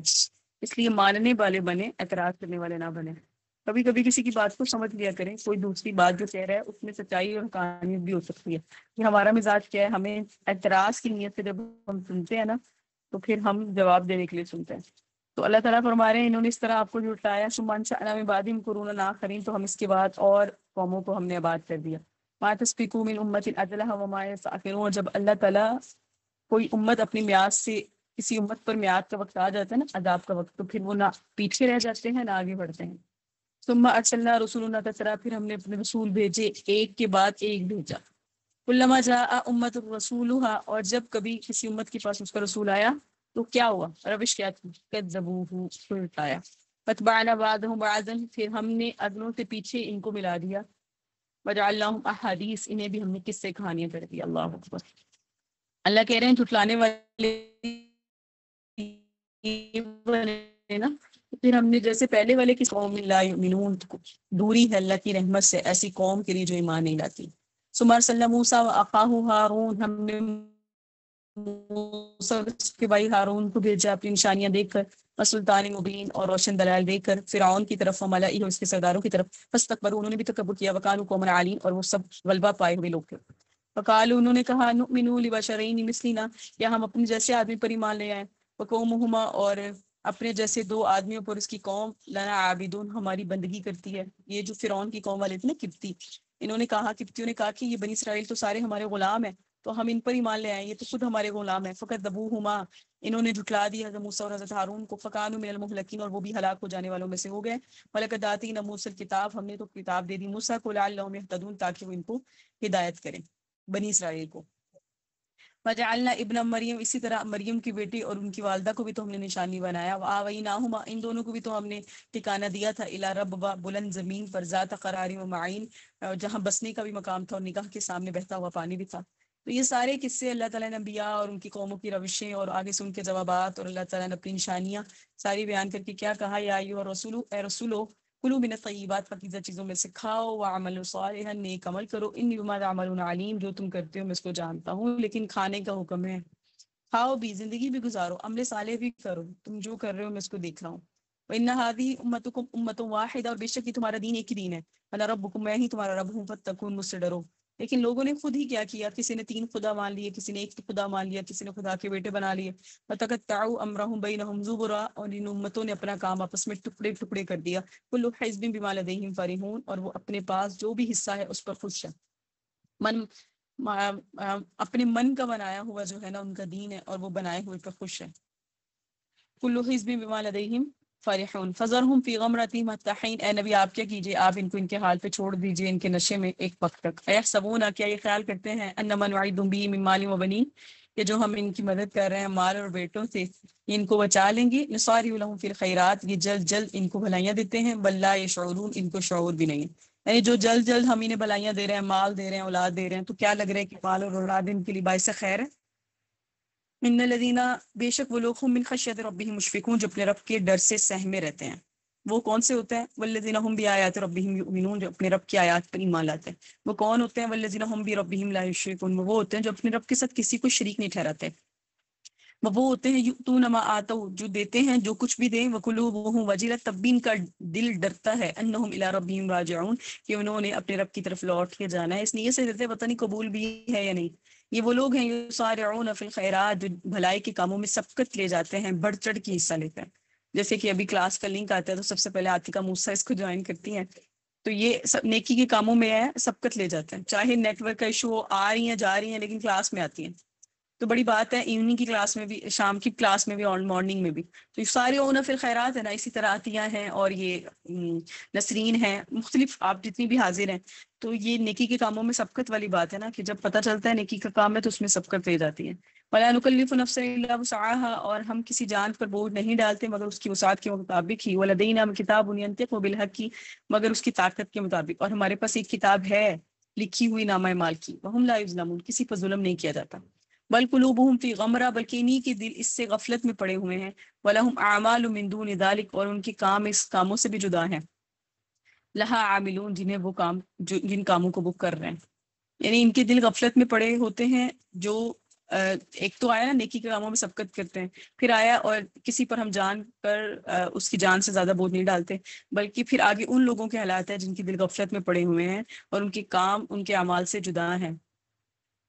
اس لیے ماننے والے بنے، اعتراض کرنے والے نہ بنے۔ کبھی کبھی کسی کی بات کو سمجھ لیا کریں، کوئی دوسری بات جو کہہ رہا ہے اس میں سچائی اور حقانیت بھی ہو سکتی ہے۔ کہ ہمارا مزاج کیا ہے، ہمیں اعتراض کی نیت سے جب ہم سنتے ہیں نا تو پھر ہم جواب دینے کے لیے سنتے ہیں۔ تو اللہ تعالیٰ فرما رہے ہیں انہوں نے اس طرح آپ کو جھٹلایا، سمان شأنا من بعدہم قرونا آخرین، تو ہم اس کے بعد اور قوموں کو ہم نے آباد کر دیا۔ ما تسبقوا من امۃ اجلها وما یستأخرون، جب اللہ تعالیٰ کوئی امت اپنی میعاد سے، کسی امت پر میعاد کا وقت آ جاتا ہے نا، عذاب کا وقت، تو پھر وہ نہ پیچھے رہ جاتے ہیں نہ آگے بڑھتے ہیں۔ ثم ارسلنا رسولنا تترا، پھر ہم نے اپنے رسول بھیجے ایک کے بعد ایک بھیجا۔ کلما جاء امت رسولها، اور جب کبھی کسی امت کے پاس اس کا رسول آیا تو کیا ہوا، روش کیا تھی، کذبوہ، جھٹلایا۔ فتبعنا بعضهم بعضا، پھر ہم نے اگلوں سے پیچھے ان کو ملا دیا۔ وجعلناہم احادیث، انہیں بھی ہم نے قصے کہانیاں کر دی۔ اللہ اکبر۔ اللہ کہہ رہے ہیں جھٹلانے والے بنے نا، پھر ہم نے جیسے پہلے والے کی قوم لا یؤمنون، دوری ہے اللہ کی رحمت سے ایسی قوم کے لیے جو ایمان نہیں لاتی۔ ثم ارسلنا موسیٰ واخاہ ہارون، ہم نے موسیٰ کے بھائی ہارون کو بھیجا اپنی نشانیاں دے کر، وسلطان مبین، اور روشن دلائل دے کر، فرعون کی طرف، وملئہ، اور اس کے سرداروں کی طرف، فاستکبروا، انہوں نے بھی تکبر کیا، وکانوا قوما عالین، اور وہ سب غلبہ پائے ہوئے لوگ تھے۔ فقالوا، انہوں نے کہا، نؤمن لبشرین مثلنا، کیا ہم اپنے جیسے آدمی پر ایمان لے آئیں، وقومہما، اور اپنے جیسے دو آدمیوں پر اس کی قوم، لنا عابدون، ہماری بندگی کرتی ہے۔ یہ جو فرعون کی قوم والے تھے نا قبطی، انہوں نے کہا، قبطیوں نے کہا کہ یہ بنی اسرائیل تو سارے ہمارے غلام ہیں، تو ہم ان پر ایمان لے آئیں، یہ تو خود ہمارے غلام ہیں۔ فکذبوہما، انہوں نے جھٹلا دیا حضرت موسیٰ اور حضرت ہارون کو، فکانوا من المہلکین، اور وہ بھی ہلاک ہو جانے والوں میں سے ہو گئے۔ ولقد آتینا موسیٰ الکتاب، ہم نے تو کتاب دے دی موسیٰ کو، لعلہم یہتدون، تاکہ وہ ان کو ہدایت کریں، بنی اسرائیل کو۔ وجعلنا ابن مریم، اسی طرح مریم کی بیٹی اور ان کی والدہ کو بھی تو ہم نے نشانی بنایا۔ وآویناہما، ان دونوں کو بھی تو ہم نے ٹھکانہ دیا تھا، الی ربوۃ، بلند زمین پر، ذات قرار و معین، جہاں بسنے کا بھی مقام تھا اور نگاہ کے سامنے بہتا ہوا پانی بھی تھا۔ تو یہ سارے قصے اللہ تعالیٰ نے انبیاء اور ان کی قوموں کی روشیں اور آگے سے ان کے جوابات اور اللہ تعالیٰ نے اپنی نشانیاں ساری بیان کر کے کیا کہا، یا ایھا الرسول، اے رسولو، کلوا من الطیبات، پاکیزہ چیزوں میں سے کھاؤ، وعملوا صالحا، نیک عمل کرو، انی بما تعملون علیم، جو تم کرتے ہو میں اس کو جانتا ہوں۔ لیکن کھانے کا حکم ہے، کھاؤ بھی، زندگی بھی گزارو، عمل صالح بھی کرو، تم جو کر رہے ہو میں اس کو دیکھ رہا ہوں۔ وَإِنَّ هَٰذِهِ أُمَّتُكُمْ أُمَّةٌ وَاحِدَةٌ، اور بے شک یہ تمہارا دین ایک ہی دین ہے، وَأَنَا رَبُّكُمْ، میں ہی تمہارا رب ہوں، فَاتَّقُونِ، مجھ سے ڈرو۔ لیکن لوگوں نے خود ہی کیا کیا، کسی نے 3 خدا مان لیے، کسی نے ایک خدا مان لیا، کسی نے خدا کے بیٹے بنا لیے۔ وَتَقَطَّعُوا أَمْرَهُم بَيْنَهُمْ زُبُرًا، اور ان امتوں نے اپنا کام آپس میں ٹکڑے ٹکڑے کر دیا۔ كُلُّ حِزْبٍ بِمَا لَدَيْهِمْ فَرِحُونَ، اور وہ اپنے پاس جو بھی حصہ ہے اس پر خوش ہے۔ من اپنے من کا بنایا ہوا جو ہے نا ان کا دین ہے، اور وہ بنائے ہوئے پر خوش ہے۔ کل حزب بما لدیہم فرحون فذرہم فی غمرتہم حتی حین، اے نبی آپ کیا کیجئے، آپ ان کو ان کے حال پہ چھوڑ دیجئے، ان کے نشے میں ایک وقت تک۔ ایحسبون، کیا یہ خیال کرتے ہیں، انما نعدہم بہ من مال و بنین، کہ جو ہم ان کی مدد کر رہے ہیں مال اور بیٹوں سے یہ ان کو بچا لیں گے۔ نصارع لہم فی الخیرات، یہ جلد جلد ان کو بھلائیاں دیتے ہیں، بل لا یشعرون، ان کو شعور بھی نہیں ہے۔ یعنی جو جلد جلد ہم انہیں بھلائیاں دے رہے ہیں، مال دے رہے ہیں، اولاد دے رہے ہیں، تو کیا لگ رہا ہے کہ مال اور اولاد ان کے لیے باعث خیر ہے؟ ان الذین، بے شک وہ لوگ، ہم من خشیت ربہم مشفقون، جو اپنے رب کے ڈر سے سہمے رہتے ہیں۔ وہ کون سے ہوتے ہیں؟ والذین ہم بآیات ربہم یؤمنون، جو اپنے رب کی آیات پر ایمان لاتے ہیں۔ وہ کون ہوتے ہیں؟ والذین ہم بربہم لا یشرکون، وہ ہوتے ہیں جو اپنے رب کے ساتھ کسی کو شریک نہیں ٹھہراتے۔ وہ ہوتے ہیں یؤتون ما آتوا، جو دیتے ہیں جو کچھ بھی دیں، وقلوبہم وجلۃ، تب بھی ان کا دل ڈرتا ہے، انہم الی ربہم راجعون، کہ انہوں نے اپنے رب کی طرف لوٹ کے جانا ہے، اس نیت سے دیتے پتہ نہیں قبول بھی ہے یا نہیں۔ یہ وہ لوگ ہیں یسارعون فی الخیرات، جو بھلائی کے کاموں میں سبقت لے جاتے ہیں، بڑھ چڑھ کے حصہ لیتے ہیں۔ جیسے کہ ابھی کلاس کا لنک آتا ہے تو سب سے پہلے عاتقہ موسیٰ اس کو جوائن کرتی ہیں، تو یہ سب نیکی کے کاموں میں ہے، سبقت لے جاتے ہیں، چاہے نیٹ ورک کا ایشو ہو، آ رہی ہیں جا رہی ہیں لیکن کلاس میں آتی ہیں۔ تو بڑی بات ہے، ایوننگ کی کلاس میں بھی، شام کی کلاس میں بھی اور مارننگ میں بھی. تو یہ سارے نفل خیرات ہیں نا، اسی طرح عطیہ ہیں اور یہ نسرین ہیں، مختلف آپ جتنی بھی حاضر ہیں. تو یہ نیکی کے کاموں میں سبقت والی بات ہے نا، کہ جب پتہ چلتا ہے نیکی کا کام ہے تو اس میں سبقت دے جاتی ہے. وَلَا نُكَلِّفُ نَفْسًا إِلَّا وُسْعَهَا، اور ہم کسی جان پر بوجھ نہیں ڈالتے مگر اس کی وسعت کے مطابق ہی. وَلَدَيْنَا كِتَابٌ يَنطِقُ بِالْحَقِّ، مگر اس کی طاقت کے مطابق. اور ہمارے پاس ایک کتاب ہے لکھی ہوئی نامہ مال کی. وَهُمْ لَا يُظْلَمُونَ، کسی پر ظلم نہیں کیا جاتا. بل قلوبهم فی غمرہ، بلکہ انہی کے دل اس سے غفلت میں پڑے ہوئے ہیں. وَلَهُمْ أَعْمَالٌ مِّن دُونِ ذَلِكَ، اور ان کے کام اس کاموں سے بھی جدا ہیں. لَهَا عَامِلُونَ، جنہیں وہ کام جن کاموں کو وہ کر رہے ہیں. یعنی ان کے دل غفلت میں پڑے ہوتے ہیں. جو ایک تو آیا نا نیکی کے کاموں میں سبقت کرتے ہیں، پھر آیا اور کسی پر ہم جان کر اس کی جان سے زیادہ بوجھ نہیں ڈالتے، بلکہ پھر آگے ان لوگوں کے حالات ہیں جن کی دل غفلت میں پڑے ہوئے ہیں اور ان کے کام ان کے اعمال سے جدا ہیں.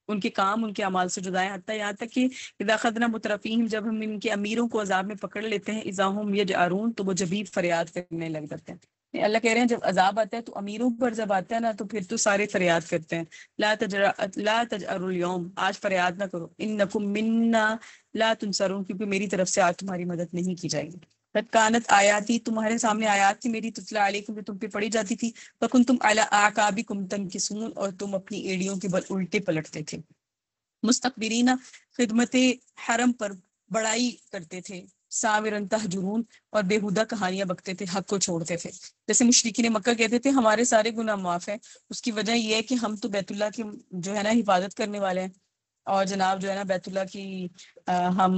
ان کے کام ان کے اعمال سے جدا ہیں، حتیٰ یہاں تک کہ اذا اخذنا مترفیہم، جب ہم ان کے امیروں کو عذاب میں پکڑ لیتے ہیں، اذا ہم یجأرون، تو وہ جبید فریاد کرنے لگ جاتے ہیں. اللہ کہہ رہے ہیں جب عذاب آتا ہے تو امیروں پر جب آتا ہے نا تو پھر تو سارے فریاد کرتے ہیں. لا تجأروا اليوم، آج فریاد نہ کرو. انکم منا لا تنصرون، کیونکہ میری طرف سے آج تمہاری مدد نہیں کی جائے گی. قد کانت آیاتی، تمہارے سامنے آیات تھی میری، تتلا علیکم، جو تم پہ پڑھی جاتی تھی. فکنتم علی اعقابکم تنکسون، اور تم اپنی ایڑیوں کے بل الٹے پلٹتے تھے. مستکبرین، خدمت حرم پر بڑائی کرتے تھے. ساورن تہجرون، اور بیہودہ کہانیاں بکتے تھے، حق کو چھوڑتے تھے. جیسے مشرکین مکہ کہتے تھے ہمارے سارے گناہ معاف ہیں. اس کی وجہ یہ ہے کہ ہم تو بیت اللہ کی جو ہے نا حفاظت کرنے والے ہیں، اور جناب جو ہے نا بیت اللہ کی ہم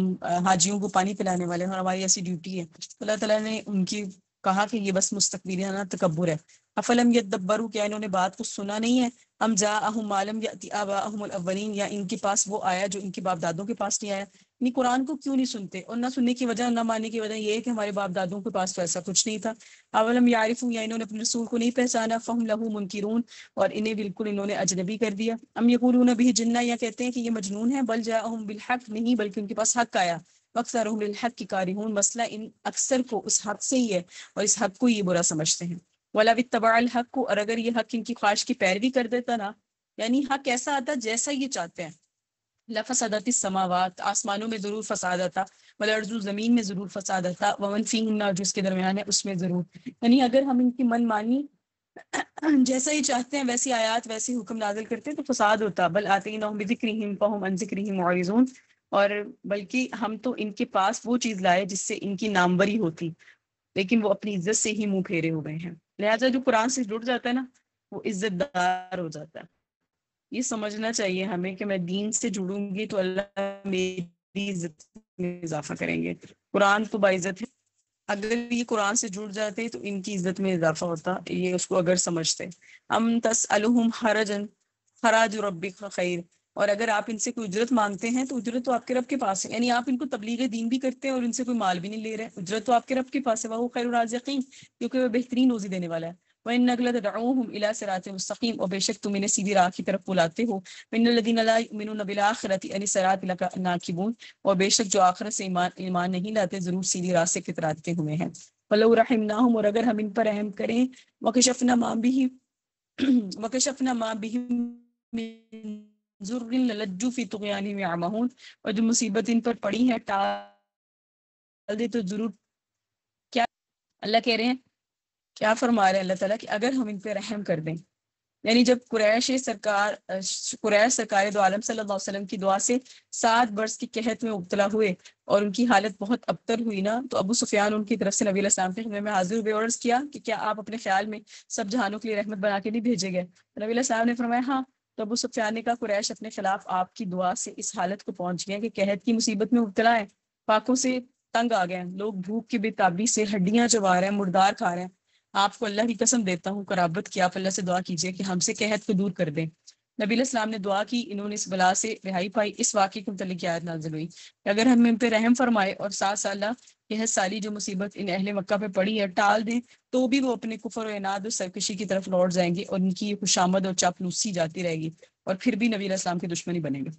حاجیوں کو پانی پلانے والے ہیں، اور ہماری ایسی ڈیوٹی ہے. اللہ تعالیٰ نے ان کی کہا کہ یہ بس مستکبرانہ تکبر ہے. افلم یدبروا، کیا انہوں نے بات کو سنا نہیں ہے؟ ام جاءہم ما لم یأت آباءہم الاولین، یا ان کے پاس وہ آیا جو ان کے باپ دادوں کے پاس نہیں آیا. یعنی قرآن کو کیوں نہیں سنتے؟ اور نہ سننے کی وجہ، نہ ماننے کی وجہ یہ ہے کہ ہمارے باپ دادوں کے پاس تو ایسا کچھ نہیں تھا. اولم یعرفوا، یا انہوں نے اپنے رسول کو نہیں پہچانا. فہم لہ منکرون، اور انہیں بالکل انہوں نے اجنبی کر دیا. ام یقولون بہ جنہ، یا کہتے ہیں کہ یہ مجنون ہے. بل جاءہم بالحق، نہیں بلکہ ان کے پاس حق آیا. واکثرهم للحق کارہون، مسئلہ ان اکثر کو اس حق سے ہی ہے اور اس حق کو یہ برا سمجھتے ہیں. وَلَوِ اتَّبَعَ الْحَقُّ، اور اگر یہ حق ان کی خواہش کی پیروی کر دیتا نا، یعنی حق ایسا آتا جیسا یہ چاہتے ہیں. لفسدت السماوات، آسمانوں میں ضرور فساد آتا. والارض، زمین میں ضرور فساد آتا. ومن فیہن، جو اس کے درمیان ہے اس میں ضرور. یعنی اگر ہم ان کی من مانی جیسا ہی چاہتے ہیں ویسی آیات ویسی حکم نازل کرتے ہیں تو فساد ہوتا. بل آتیناہم بذکرہم فہم عن ذکرہم معرضون، اور بلکہ ہم تو ان کے پاس وہ چیز لائے جس سے ان کی ناموری ہوتی، لیکن وہ اپنی عزت سے ہی منہ پھیرے ہو گئے ہیں. لہٰذا جو قرآن سے جڑ جاتا ہے نا وہ عزت دار ہو جاتا ہے. یہ سمجھنا چاہیے ہمیں کہ میں دین سے جڑوں گی تو اللہ میری عزت میں اضافہ کریں گے. قرآن تو باعزت ہے، اگر یہ قرآن سے جڑ جاتے تو ان کی عزت میں اضافہ ہوتا، یہ اس کو اگر سمجھتے. ام تسألہم حرجا، خراج ربک خیر، اور اگر آپ ان سے کوئی اجرت مانگتے ہیں تو اجرت تو آپ کے رب کے پاس ہے. یعنی آپ ان کو تبلیغ دین بھی کرتے ہیں اور ان سے کوئی مال بھی نہیں لے رہے، اجرت تو آپ کے رب کے پاس ہے. وہ خیر الرازقین، کیونکہ وہ بہترین روزی دینے والا ہے. وَإِنَّكَ لَتَدْعُوهُمْ إِلَىٰ صِرَاطٍ مُسْتَقِيمٍ، اور بے شک تم انہیں سیدھی راہ کی طرف بلاتے ہو. وَإِنَّ الَّذِينَ لَا يُؤْمِنُونَ بِالْآخِرَةِ عَنِ الصِّرَاطِ لَنَاكِبُونَ، اور بے شک جو آخرت سے ایمان نہیں لاتے ضرور سیدھی راہ سے کتراتے ہوئے ہیں. وَلَوْ رَحِمْنَاهُمْ، اور اگر ہم ان پر رحم کریں، وَكَشَفْنَا مَا بِهِمْ مِنْ ضُرٍّ لَلَجُّوا فِي طُغْيَانِهِمْ يَعْمَهُونَ، اور جو مصیبت ان پر پڑی ہے ٹال دے تو ضرور. کیا اللہ کہہ رہے ہیں، کیا فرما رہے ہیں اللہ تعالیٰ کہ اگر ہم ان پہ رحم کر دیں. یعنی جب قریش سرکار دو عالم صلی اللہ علیہ وسلم کی دعا سے 7 برس کی قحط میں مبتلا ہوئے اور ان کی حالت بہت ابتر ہوئی نا، تو ابو سفیان ان کی طرف سے نبی علیہ السلام کے خدمت میں حاضر ہوئے اور عرض کیا کہ کیا آپ اپنے خیال میں سب جہانوں کے لیے رحمت بنا کے نہیں بھیجے گئے؟ نبی علیہ السلام نے فرمایا ہاں. تو ابو سفیان نے کہا قریش اپنے خلاف آپ کی دعا سے اس حالت کو پہنچ گئے کہ قحط کی مصیبت میں مبتلا ہے، پاکوں سے تنگ آ گئے ہیں، لوگ بھوک کی بے تابی سے ہڈیاں چبا رہے ہیں، مردار کھا رہے ہیں. آپ کو اللہ کی قسم دیتا ہوں قرابت کی، آپ اللہ سے دعا کیجئے کہ ہم سے قحط کو دور کر دیں. نبی علیہ السلام نے دعا کی، انہوں نے اس بلا سے رہائی پائی. اس واقعے کے متعلق آیت نازل ہوئی کہ اگر ہم ان پہ رحم فرمائے اور 7 سالہ قحط سالی جو مصیبت ان اہل مکہ پہ پڑی ہے ٹال دیں تو بھی وہ اپنے کفر و عناد اور سرکشی کی طرف لوٹ جائیں گے اور ان کی خوشامد اور چاپلوسی جاتی رہے گی اور پھر بھی نبی علیہ السلام کی دشمنی بنے گا.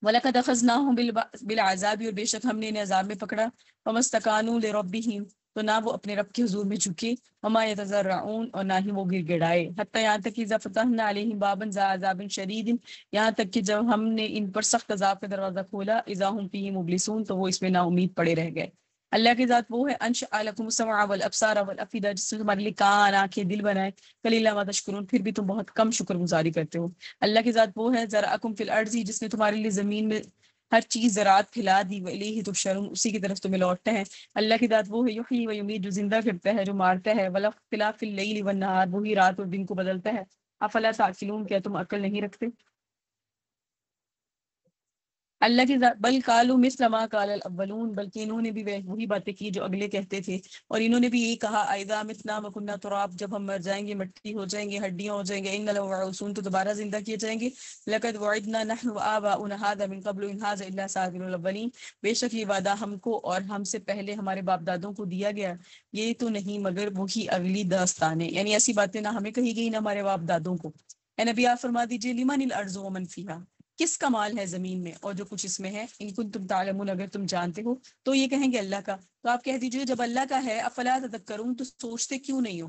وَلَقَدْ أَخَذْنَاهُمْ بِالْعَذَابِ، اور بے شک ہم نے انہیں عذاب میں پکڑا. فَمَا اسْتَكَانُوا لِرَبِّهِمْ، تو نہ وہ اپنے رب کے حضور میں جھکے، وما یتضرعون، اور نہ ہی وہ گر گڑائے، حتی یہاں تک کہ اذا فتحنا علیہم بابا ذا عذاب شدید، یہاں تک کہ جب ہم نے ان پر سخت عذاب کا دروازہ کھولا، اذا ہم فیہ مبلسون، تو وہ اس میں نا امید پڑے رہ گئے۔ اللہ کی ذات وہ ہے انشأ لکم السمع والابصار والافئدہ، جس نے تمہارے لیے کان، آنکھیں، دل بنائے، قلیلا ما تشکرون، پھر بھی تم بہت کم شکر گزاری کرتے ہو۔ اللہ کی ذات وہ ہے ذرأکم فی الارض، جس نے تمہارے لیے زمین میں ہر چیز زراعت پھیلا دی، وإلیہ تحشرون، اسی کی طرف تمہیں لوٹتے ہیں۔ اللہ کی ذات وہ ہے یحیی و یمیت، جو زندہ کرتا ہے، جو مارتا ہے، والاختلاف اللیل والنہار، وہی رات اور دن کو بدلتا ہے۔ افلا تعقلون، کیا تم عقل نہیں رکھتے؟ اللہ کی ذات بل قالوا مثل ما قال الاولون، بلکہ انہوں نے بھی وہی باتیں کی جو اگلے کہتے تھے، اور انہوں نے بھی یہی کہا اذا متنا وكنا تراب، جب ہم مر جائیں گے، مٹی ہو جائیں گے، ہڈیاں ہو جائیں گے، ان لمبعوثون، تو دوبارہ زندہ کیے جائیں گے۔ لقد وعدنا نحن وآباؤنا هذا من قبل ان هذا الا اساطير الاولين، بے شک یہ وعدہ ہم کو اور ہم سے پہلے ہمارے باپ دادوں کو دیا گیا، یہ تو نہیں مگر وہی اگلی داستانیں، یعنی ایسی باتیں نہ ہمیں کہی گئی نہ ہمارے باپ دادوں کو۔ اے نبی آپ فرما دیجئے لمن الارض ومن فیہا، کس کا مال ہے زمین میں اور جو کچھ اس میں ہے، ان کنتم تعلمون، اگر تم جانتے ہو، تو یہ کہیں گے اللہ کا۔ تو آپ کہہ دیجئے جب اللہ کا ہے افلا تذکرون، تو سوچتے کیوں نہیں ہو؟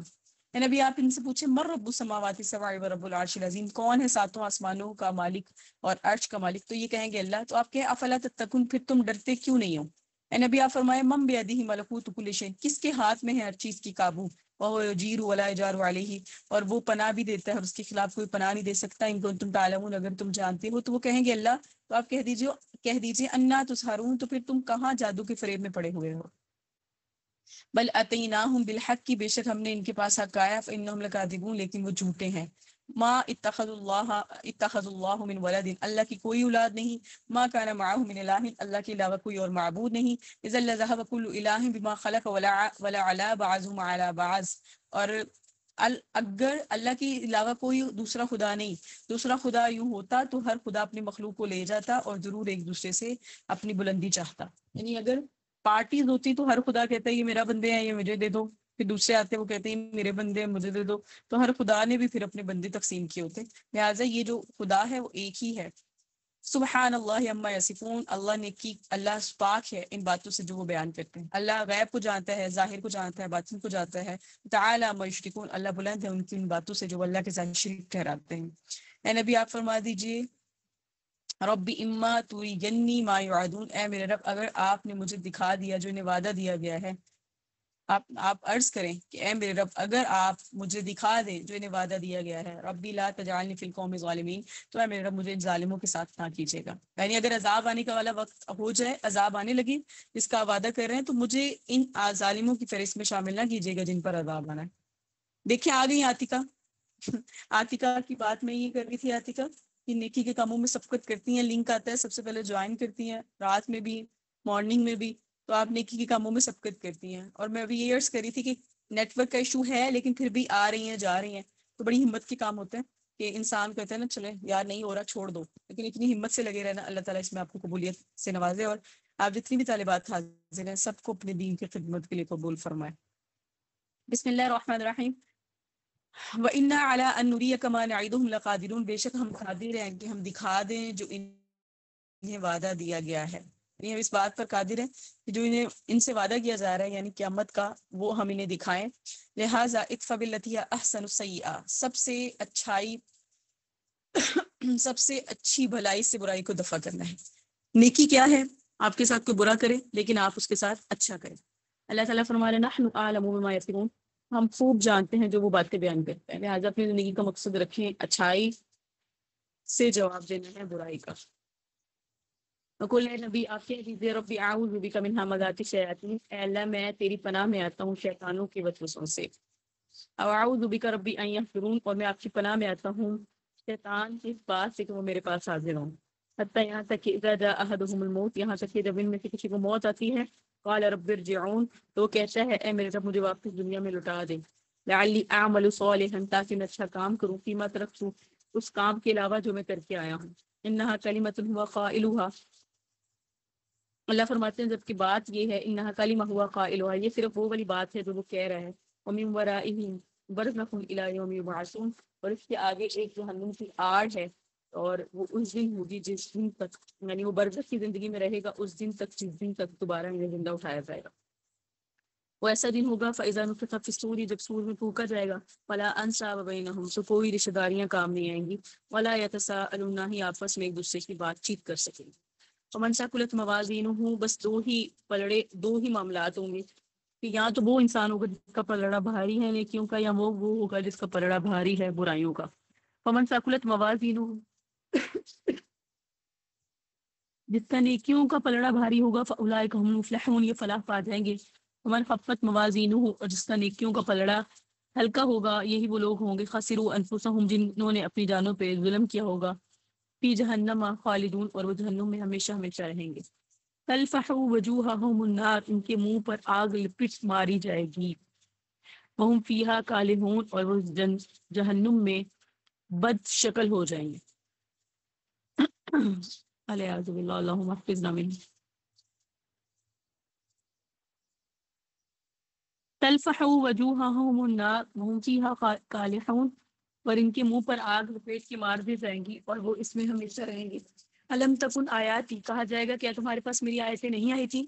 اے نبی آپ ان سے پوچھیں من رب السماوات السبع و رب العرش العظیم، کون ہے ساتوں آسمانوں کا مالک اور عرش کا مالک؟ تو یہ کہیں گے اللہ۔ تو آپ کہیں افلا تتقون، پھر تم ڈرتے کیوں نہیں ہو؟ اے نبی آپ فرمائے من بیدہ ملکوت کل شیء، کس کے ہاتھ میں ہے ہر چیز کی قابو، وهو یجیر ولا یجار علیہ، اور وہ پناہ بھی دیتا ہے اور اس کے خلاف کوئی پناہ نہیں دے سکتا، ان کو تم تعلمون، اگر تم جانتے ہو۔ تو وہ کہیں گے اللہ۔ تو آپ کہہ دیجئے انا تسحرون، تو پھر تم کہاں جادو کے فریب میں پڑے ہوئے ہو؟ بل اتیناہم بالحق، کی بے شک ہم نے ان کے پاس حق آیا، فانہم لکاذبون، لیکن وہ جھوٹے ہیں۔ ما اتخذ اللہ من ولد، اللہ کی کوئی اولاد نہیں، ما کان معہ من الہ، اللہ کے علاوہ کوئی اور معبود نہیں، اذا لذهب كل الہ بما خلق ولا علا بعضهم على بعض، اور اگر اللہ کے علاوہ کوئی دوسرا خدا نہیں، دوسرا خدا یوں ہوتا تو ہر خدا اپنی مخلوق کو لے جاتا اور ضرور ایک دوسرے سے اپنی بلندی چاہتا، یعنی اگر پارٹیز ہوتی تو ہر خدا کہتا ہے یہ میرا بندے ہیں، یہ مجھے دے دو، پھر دوسرے آتے وہ کہتے ہیں میرے بندے ہیں، مجھے دے دو، تو ہر خدا نے بھی پھر اپنے بندے تقسیم کیے ہوتے، لہٰذا یہ جو خدا ہے وہ ایک ہی ہے۔ سبحان اللہ عما یصفون، اللہ پاک ہے ان باتوں سے جو وہ بیان کرتے ہیں، اللہ غیب کو جانتا ہے، ظاہر کو جانتا ہے، باطن کو جانتا ہے، تعالی عما یشرکون، اللہ بلند ہے ان کی ان باتوں سے جو وہ اللہ کے ساتھ شریک ٹھہراتے ہیں۔ اے نبی آپ فرما دیجئے رب اما ترینی ما یوعدون، اے میرے رب اگر آپ نے مجھے دکھا دیا جو انہیں وعدہ دیا گیا ہے، آپ عرض کریں کہ اے میرے رب اگر آپ مجھے دکھا دیں جو انہیں وعدہ دیا گیا ہے، ربی لا تجعلنی فی القوم الظالمین، تو اے میرے رب مجھے ان ظالموں کے ساتھ نہ کیجیے گا، یعنی اگر عذاب آنے کا والا وقت ہو جائے، عذاب آنے لگے جس کا وعدہ کر رہے ہیں، تو مجھے ان ظالموں کی فہرست میں شامل نہ کیجیے گا جن پر عذاب آنا ہے۔ دیکھیں آ گئی عاتقہ عاتقہ کی بات میں یہ کر رہی تھی، عاتقہ کہ نیکی کے کاموں میں سبقت کرتی ہیں، لنک آتا ہے سب سے پہلے جوائن کرتی ہیں، رات میں بھی مارننگ میں بھی، تو آپ نیکی کے کاموں میں سبقت کرتی ہیں، اور میں ابھی یہ عرض کری تھی کہ نیٹ ورک کا ایشو ہے لیکن پھر بھی آ رہی ہیں جا رہی ہیں، تو بڑی ہمت کے کام ہوتے ہیں کہ انسان کہتے ہیں نا چلے یار نہیں ہو رہا چھوڑ دو، لیکن اتنی ہمت سے لگے رہنا، اللہ تعالیٰ اس میں آپ کو قبولیت سے نوازے، اور آپ جتنی بھی طالبات حاضر ہیں سب کو اپنے دین کی خدمت کے لیے قبول فرمائے۔ بسم اللہ الرحمن الرحیم۔ وَإِنَّا عَلَىٰ أَن نُرِيَكَ مَا نَعِدُهُمْ لَقَادِرُونَ، بے شک ہم قادر ہیں کہ ہم دکھا دیں جو انہیں وعدہ دیا گیا ہے، یعنی ہم اس بات پر قادر ہیں کہ جو ان سے وعدہ کیا جا رہا ہے یعنی قیامت کا، وہ ہم انہیں دکھائیں۔ لہٰذا ادفع بالتی ہی احسن السیئہ، سب سے اچھی بھلائی سے برائی کو دفع کرنا ہے۔ نیکی کیا ہے؟ آپ کے ساتھ کوئی برا کرے لیکن آپ اس کے ساتھ اچھا کریں۔ اللہ تعالیٰ فرما رہے ہیں نحن اعلم بما یصفون، ہم خوب جانتے ہیں جو وہ باتیں بیان کرتے ہیں، لہٰذا اپنی زندگی کا مقصد رکھیں اچھائی سے جواب دینا ہے برائی کا۔ وقل اے نبی آپ کہہ دیجیے ربی اعوذ بک من همزات الشیاطین، اے اللہ میں تیری پناہ میں آتا ہوں شیطانوں کے وسوسوں سے، او اعوذ بک ربی ان یحضرون، اور میں آپ کی پناہ میں آتا ہوں شیطان کی اس بات سے کہ وہ میرے پاس حاضر ہوں، حتی یہاں تک کہ اذا جاء احدهم الموت، یہاں تک کہ جب ان میں سے کسی کو موت آتی ہے، قال رب ارجعون، تو وہ کہتا ہے اے میرے رب مجھے واپس دنیا میں لوٹا دے، لعلی اعمل صالحا، تاکہ میں اچھا کام کروں، فیما ترکت، اس کام کے علاوہ جو میں کر کے آیا ہوں، انہا کلمۃ هو قائلها، اللہ فرماتے ہیں جبکہ بات یہ ہے انہا کلمہ ہوا قائلها، یہ صرف وہ والی بات ہے جو وہ کہہ رہا ہے، ومن ورائہم برزخ الی یوم یبعثون، اور اس کے آگے ایک جہنم کی آڑ ہے، اور وہ اس دن ہوگی جس دن تک، یعنی وہ برزخ کی زندگی میں رہے گا اس دن تک جس دن تک دوبارہ انہیں زندہ اٹھایا جائے گا۔ وہ ایسا دن ہوگا فَإِذَا نُفِخَ فِي الصُّورِ، جب سور میں پھونکا جائے گا، فَلَا أَنْسَابَ بَيْنَهُمْ، تو کوئی رشتہ داریاں کام نہیں آئیں گی، وَلَا يَتَسَاءَلُونَ، نہ ہی آپس میں ایک دوسرے کی بات چیت کر سکیں گے۔ وَمَنْ ثَقُلَتْ مَوَازِينُهُ، بس دو ہی معاملات ہوں گے کہ یا تو وہ انسان ہوگا جس کا پلڑا بھاری ہے نیکیوں کا، یا وہ ہوگا جس کا پلڑا بھاری ہے برائیوں کا۔ فَمَنْ ثَقُلَتْ مَوَازِينُهُ، جس کا نیکیوں کا پلڑا بھاری ہوگا، فَأُولَٰئِکَ هُمُ الْمُفْلِحُونَ، یہ فلاح پا جائیں گے۔ وَمَنْ خَفَّتْ مَوَازِينُهُ، اور جس کا نیکیوں کا پلڑا ہلکا ہوگا، یہی وہ لوگ ہوں گے خَسِرُوا أَنفُسَهُمْ، جنہوں نے اپنی جانوں پہ ظلم کیا ہوگا، فی جہنم خالدون، اور وہ جہنم میں ہمیشہ ہمیشہ رہیں گے۔ تلفح وجوہہم النار، ان کے منہ پر آگ لپٹ ماری جائے گی، وہم فیہا کالحون، اور وہ جہنم میں بد شکل ہو جائیں گے۔ الیاذ باللہ، اللہم احفظنا منہ۔ تلفح وجوہہم النار وہم فیہا کالحون، اور ان کے منہ پر آگ لپیٹ کے مار دی جائیں گی، اور وہ اس میں ہمیشہ رہیں گے۔ الم تکن آیاتی، کہا جائے گا کیا تمہارے پاس میری آیتیں نہیں آئی تھی؟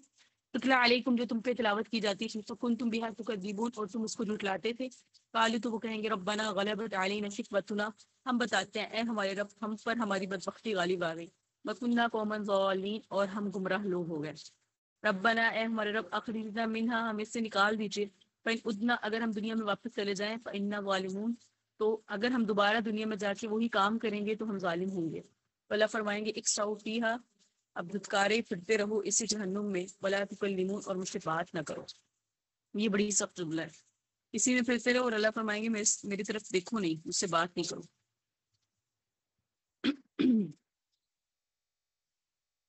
تتلا علیکم، جو تم پہ تلاوت کی جاتی تھی، فکنتم بہا تکذبون، اور تم اس کو جھٹلاتے تھے۔ قالوا، تو وہ کہیں گے ربنا غلبت علینا شقوتنا، ہم بتاتے ہیں اے ہمارے رب، ہم پر ہماری بدبختی غالب آ گئی، وکنا قوما ضالین، اور ہم گمراہ لوگ ہو گئے۔ ربنا، اے ہمارے رب، اخرجنا منہا، ہم اس سے نکال دیجئے، فإن عدنا، اگر ہم دنیا میں واپس چلے جائیں، فإنا ظالمون، تو اگر ہم دوبارہ دنیا میں جا کے وہی کام کریں گے تو ہم ظالم ہوں گے۔ اللہ فرمائیں گے اکسعوا فیہا، اب دھتکارے پھرتے رہو اسی جہنم میں، ولا تکلمون، اور مجھ سے بات نہ کرو۔ یہ بڑی سخت جملہ ہے، اسی میں پھرتے رہو، اور اللہ فرمائیں گے میری طرف دیکھو نہیں، مجھ سے بات نہیں کرو۔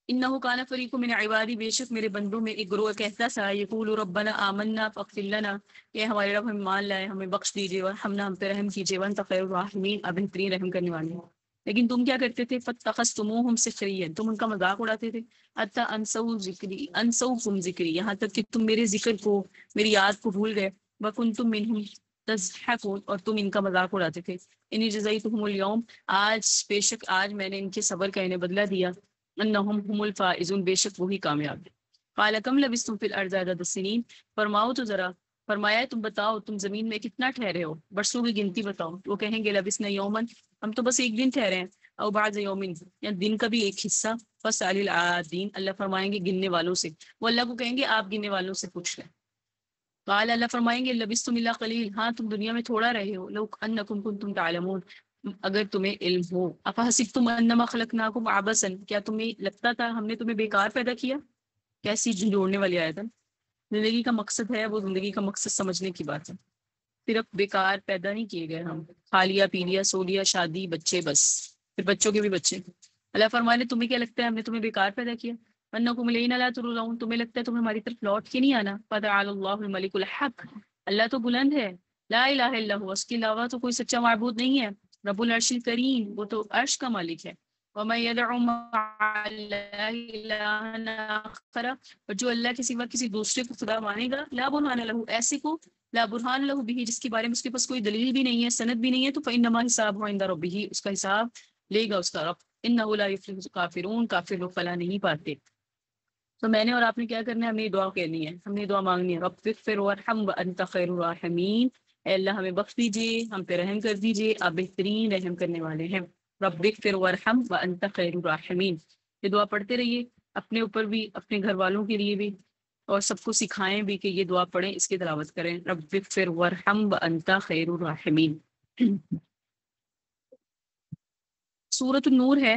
انہ کان فریق من عبادی، بے شک میرے بندوں میں ایک گروہ کہتا تھا، یقول ربنا آمنا فاغفر لنا، کہ ہمارے رب ہمیں مان لائے، ہمیں بخش دیجیے، ورحمنا، ہم پہ رحم کیجیے، وانت خیر الراحمین، اب بہترین رحم کرنے والے ہیں۔ لیکن تم کیا کرتے تھے؟ فاتخذتموہم سخریا، تم ان کا مذاق اڑاتے تھے، حتی انسوکم ذکری، یہاں تک کہ تم میرے ذکر کو، میری یاد کو بھول گئے، وکنتم منہم تضحکون، اور تم ان کا مذاق اڑاتے تھے۔ انی جزیتہم اليوم، آج بے شک آج میں نے ان کے صبر کا انہیں بدلہ دیا، انہم هم الفائزون، بے شک وہی کامیاب ہے۔ قال کم لبثتم فی الارض عدد السنین، فرماؤ تو ذرا، فرمایا تم بتاؤ تم زمین میں کتنا ٹھہرے ہو، برسوں کی گنتی بتاؤ۔ وہ کہیں گے لبثنا یومن، ہم تو بس ایک دن ٹھہرے ہیں، او بعض یومن، یا دن کا بھی ایک حصہ، فاسأل العادین، اللہ فرمائیں گے گننے والوں سے، وہ اللہ کو کہیں گے آپ گننے والوں سے پوچھ لیں۔ قال، اللہ فرمائیں گے لبثتم الا قلیل، ہاں تم دنیا میں تھوڑا رہے ہو، لو انکم کنتم تعلمون، اگر تمہیں علم ہو۔ افحسبتم انما خلقناکم عبثا، کیا تمہیں لگتا تھا ہم نے تمہیں بیکار پیدا کیا؟ کیسی جھنجھوڑنے والی آیت ہے۔ زندگی کا مقصد ہے، وہ زندگی کا مقصد سمجھنے کی بات ہے، صرف بیکار پیدا نہیں کیے گئے ہم، کھا لیا پی لیا سو لیا، شادی بچے، بس پھر بچوں کے بھی بچے۔ اللہ فرمانے تمہیں کیا لگتا ہے ہم نے تمہیں بیکار پیدا کیا؟ وَأَنَّكُمْ إِلَيْنَا لَا تُرْجَعُونَ، تمہیں لگتا ہے تمہیں ہماری طرف لوٹ کے نہیں آنا۔ فَتَعَالَى اللَّهُ الْمَلِكُ الْحَقُّ، اللہ تو بلند ہے، لا الہ الا ہوا، اس کے علاوہ تو کوئی سچا معبود نہیں ہے، رب العرش الکریم، وہ تو عرش کا مالک ہے۔ وَمَن يَدْعُ مَعَ اللَّهِ إِلَٰهًا آخَرَ، اور جو اللہ کے سوا کسی دوسرے کو خدا مانے گا، لا برہان لہ، ایسے کو لا برہان لہ بھی، جس کے بارے میں اس کے پاس کوئی دلیل بھی نہیں ہے، سند بھی نہیں ہے، تو فإنما حسابہ عند ربہ، اس کا حساب لے گا اس کا رب۔ انہ لا یفلح الکافرون، کافر لوگ فلاح نہیں پاتے۔ تو میں نے اور آپ نے کیا کرنا ہے؟ ہم نے دعا کہنی ہے، ہم نے دعا مانگنی ہے، رب اغفر وارحم وانت خیر الراحمین، اے اللہ ہمیں بخش دیجیے، ہم پہ رحم کر دیجیے، آپ بہترین رحم کرنے والے ہیں۔ رب اغفر وارحم وانت خیر الراحمین، یہ دعا پڑھتے رہیے، اپنے اوپر بھی، اپنے گھر والوں کے لیے بھی، اور سب کو سکھائیں بھی کہ یہ دعا پڑھیں، اس کی تلاوت کریں، رب اغفر وارحم وانت خیر الراحمین۔ سورۃ النور ہے،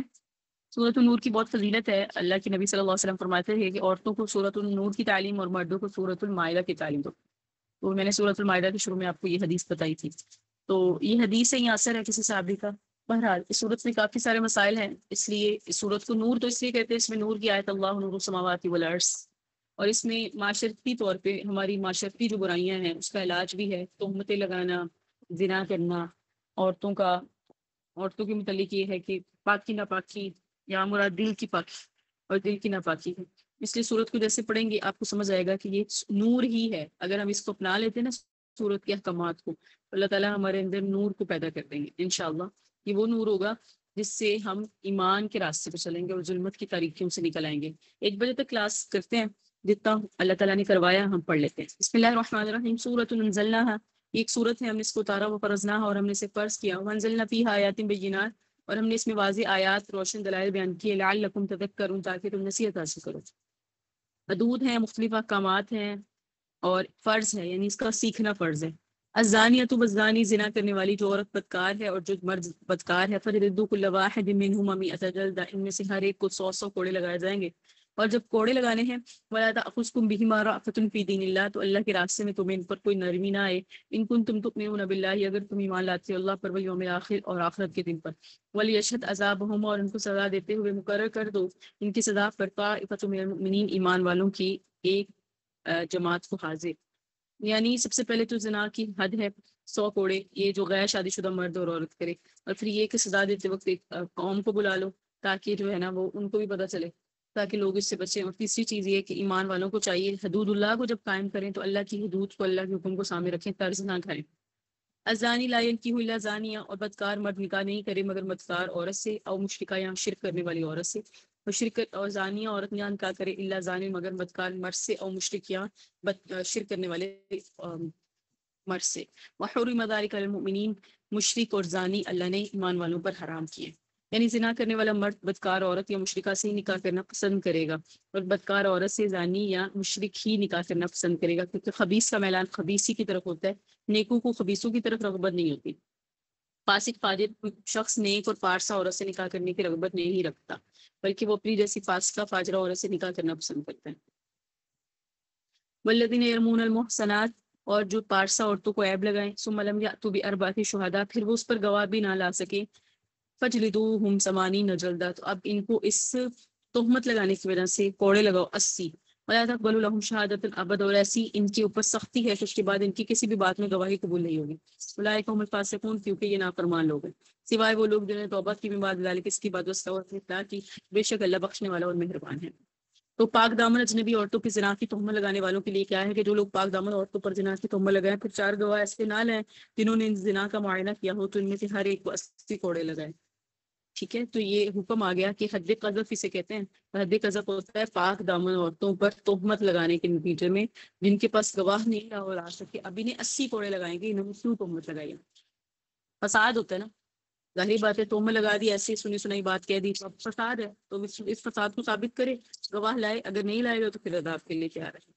سورۃ النور کی بہت فضیلت ہے۔ اللہ کے نبی صلی اللہ علیہ وسلم فرماتے ہیں کہ عورتوں کو سورۃ النور کی تعلیم اور مردوں کو سورۃ المائدہ کی تعلیم دو۔ تو میں نے سورۃ المائدہ کے شروع میں آپ کو یہ حدیث بتائی تھی، تو یہ حدیث سے ہی اثر ہے کسی صحابی کا۔ بہرحال اس سورت میں کافی سارے مسائل ہیں، اس لیے اس سورت کو نور تو اس لیے کہتے ہیں، اس میں نور کی آیت اللہ نور السماوات والارض، اور اس میں معاشرتی طور پہ ہماری معاشرتی جو برائیاں ہیں اس کا علاج بھی ہے، تہمتیں لگانا، زنا کرنا، عورتوں کے متعلق یہ ہے کہ پاکی ناپاکی، یا مراد دل کی پاکی اور دل کی ناپاکی ہے۔ اس لیے سورت کو جیسے پڑھیں گے آپ کو سمجھ آئے گا کہ یہ نور ہی ہے، اگر ہم اس کو اپنا لیتے ہیں نا سورت کے احکامات کو، اللہ تعالیٰ ہمارے اندر نور کو پیدا کر دیں گے انشاءاللہ۔ یہ وہ نور ہوگا جس سے ہم ایمان کے راستے پہ چلیں گے اور ظلمت کی تاریکیوں سے نکل آئیں گے۔ 1 بجے تک کلاس کرتے ہیں، جتنا اللہ تعالیٰ نے کروایا ہم پڑھ لیتے ہیں. بسم اللہ الرحمن الرحیم. سورۃ انزلناها، ایک سورت ہے ہم نے اس کو اتارا و فرضناها، اور ہم نے اسے فرض کیا. وانزلنا فیہا آیات بینات، اور ہم نے اس میں واضح آیات روشن دلائل بیان کیے. لعلکم تذکرون، تاکہ تم نصیحت حاصل کرو. حدود ہیں، مختلف احکامات ہیں، اور فرض ہے یعنی اس کا سیکھنا فرض ہے. الزانیۃ والزانی، زنا کرنے والی جو عورت بدکار ہے اور جو مرد بدکار ہے، فجلدوا کل واحد منہما مئۃ جلدہ، ان میں سے ہر ایک کو 100 کوڑے لگائے جائیں گے. اور جب کوڑے لگانے ہیں، ولا تأخذکم بہما رأفۃ فی دین اللہ، تو اللہ کے راستے میں تمہیں ان پر کوئی نرمی نہ آئے. ان کنتم تؤمنون باللہ، اگر تم ایمان لاتے ہو اللہ پر والیوم الآخر، اور آخرت کے دن پر. ولیشہد عذابہم، اور ان کو سزا دیتے ہوئے مقرر کر دو ان کی سزا پر طائفۃ من المؤمنین، ایمان والوں کی ایک جماعت کو حاضر. یعنی سب سے پہلے تو زنا کی حد ہے 100 کوڑے، یہ جو غیر شادی شدہ مرد اور عورت کرے. اور پھر یہ کہ سزا دیتے وقت ایک قوم کو بلا لو، تاکہ جو ہے نا وہ ان کو بھی پتہ چلے، تاکہ لوگ اس سے بچیں. اور تیسری چیز یہ کہ ایمان والوں کو چاہیے حدود اللہ کو جب قائم کریں تو اللہ کی حدود کو، اللہ کے حکم کو سامنے رکھیں، طرز نہ کھائیں. الزانی لا ينکح الا زانیہ، اور بدکار مرد نکاح نہیں کرے مگر بدکار عورت سے، او مشرکہ یا شرک کرنے والی عورت سے. اور شرک اور زانیہ عورت نہ نکاح کرے الا زانی، مگر بدکار مرد سے، او مشرک یا شرک کرنے والے مرد سے. وحرم ذلک علی المؤمنین، مشرک اور زانی اللہ نے ایمان والوں پر حرام کیے. یعنی زنا کرنے والا مرد بدکار عورت یا مشرکہ سے ہی نکاح کرنا پسند کرے گا، اور بدکار عورت سے زانی یا مشرک ہی نکاح کرنا پسند کرے گا، کیونکہ خبیث کا میلان خبیثی کی طرف ہوتا ہے، نیکوں کو خبیثوں کی طرف رغبت نہیں ہوتی. فاسق فاجر شخص نیک اور پارسا عورت سے نکاح کرنے کی رغبت نہیں رکھتا، بلکہ وہ اپنی جیسی فاسقہ فاجرہ عورت سے نکاح کرنا پسند کرتا ہے. والذین یرمون المحصنات، اور جو پارسا عورتوں کو عیب لگائیں، ثم لم یأتوا بأربعۃ شہداء، پھر وہ اس پر گواہ بھی نہ لا سکے، فجلدوہم 80 جلدہ، تو اب ان کو اس تہمت لگانے کی وجہ سے کوڑے لگاؤ 80. ولا تقبلوا لهم شہادۃ ابد، اور ایسی ان کے اوپر سختی ہے کہ اس کے بعد ان کی کسی بھی بات میں گواہی قبول نہیں ہوگی. اولئک هم الفاسقون، کیونکہ یہ نافرمان لوگ ہیں، سوائے وہ لوگ جنہوں نے توبہ کی من بعد ذلک، اس کی بعد واستغفروا کی، بے شک اللہ بخشنے والا اور مہربان ہے. تو پاک دامن اجنبی عورتوں کی زنا کی تہمت لگانے والوں کے لیے کیا ہے کہ جو لوگ پاک دامن عورتوں پر زنا کی تہمت لگائیں، پھر 4 گواہ ایسے نہ لیں جنہوں نے زنا کا معائنہ کیا ہو، تو ان میں سے ہر ایک کو 80 کوڑے لگائیں. ٹھیک ہے، تو یہ حکم آ گیا کہ حد قذف اسے کہتے ہیں. حد قذف ہوتا ہے پاک دامن عورتوں پر تہمت لگانے کے نتیجے میں جن کے پاس گواہ نہیں رہا اور آ سکے. اب انہیں 80 کوڑے لگائیں گے، انہوں نے کیوں تہمت لگائی؟ فساد ہوتا ہے نا، ظاہری بات ہے، تہمت لگا دی، ایسی سنی سنائی بات کہہ دی، تو اب فساد ہے. تو اس فساد کو ثابت کرے، گواہ لائے، اگر نہیں لائے گا تو پھر عذاب کے لیے تیار ہے.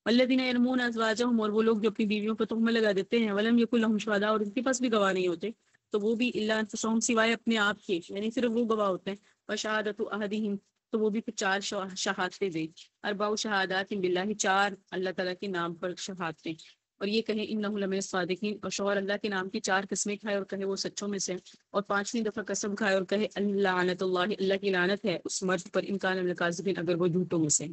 والذین یرمون ازواجہم، اور وہ لوگ جو اپنی بیویوں پر تہمت لگا دیتے ہیں، ولم یکن لہم شہداء، اور ان کے پاس بھی گواہ نہیں ہوتے، تو وہ بھی الا انفسہم، سوائے اپنے آپ کے، یعنی صرف وہ گواہ ہوتے ہیں. وشہادۃ احدہم، تو وہ بھی پھر 4 شہادتیں دیں. اربع شہادات باللہ، 4 اللہ تعالیٰ کے نام پر شہادتیں. اور یہ کہیں انہ لمن الصادقین، اور شوہر اللہ کے نام کی 4 قسمیں کھائے اور کہے وہ سچوں میں سے. اور 5ویں دفعہ قسم کھائے اور کہے لعنت اللہ، اللہ کی لعنت ہے اس مرد پر، ان کان من الکاذبین، اگر وہ جھوٹوں میں سے.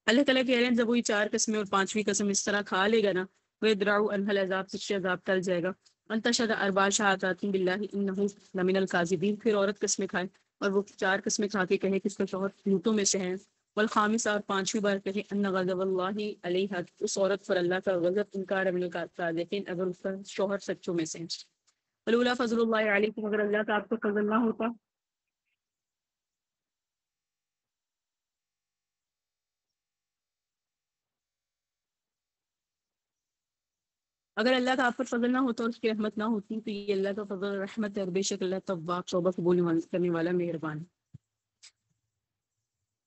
اللہ تعالیٰ کہہ رہے ہیں جب وہ 4 قسمیں اور 5ویں قسم اس طرح کھا لے گا نا، وَيَدْرَعُ عَنْهَا الْعَذَابَ، اس سے عذاب ٹل جائے گا. أَن تَشْهَدَ 4 شہادات بِاللَّهِ إِنَّهُ لَمِنَ الْكَاذِبِينَ، پھر عورت قسمیں کھائے اور وہ 4 قسمیں کھا کے کہے کہ اس کا شوہر جھوٹوں میں سے ہے. والخامسہ، اور 5ویں بار کہے ان غضب اللہ علیہا، اس عورت پر اللہ کا غضب، انکار من الصادقین، اگر اس کا شوہر سچوں میں سے ہے. ولولا فضل اللہ علیکم، اگر اللہ کا آپ کو فضل نہ ہوتا، اگر اللہ کا آپ پر فضل نہ ہوتا اور اس کی رحمت نہ ہوتی، تو یہ اللہ کا فضل رحمت ہے، اور بے شک اللہ تواب، توبہ قبول کرنے والا، مہربان ہے.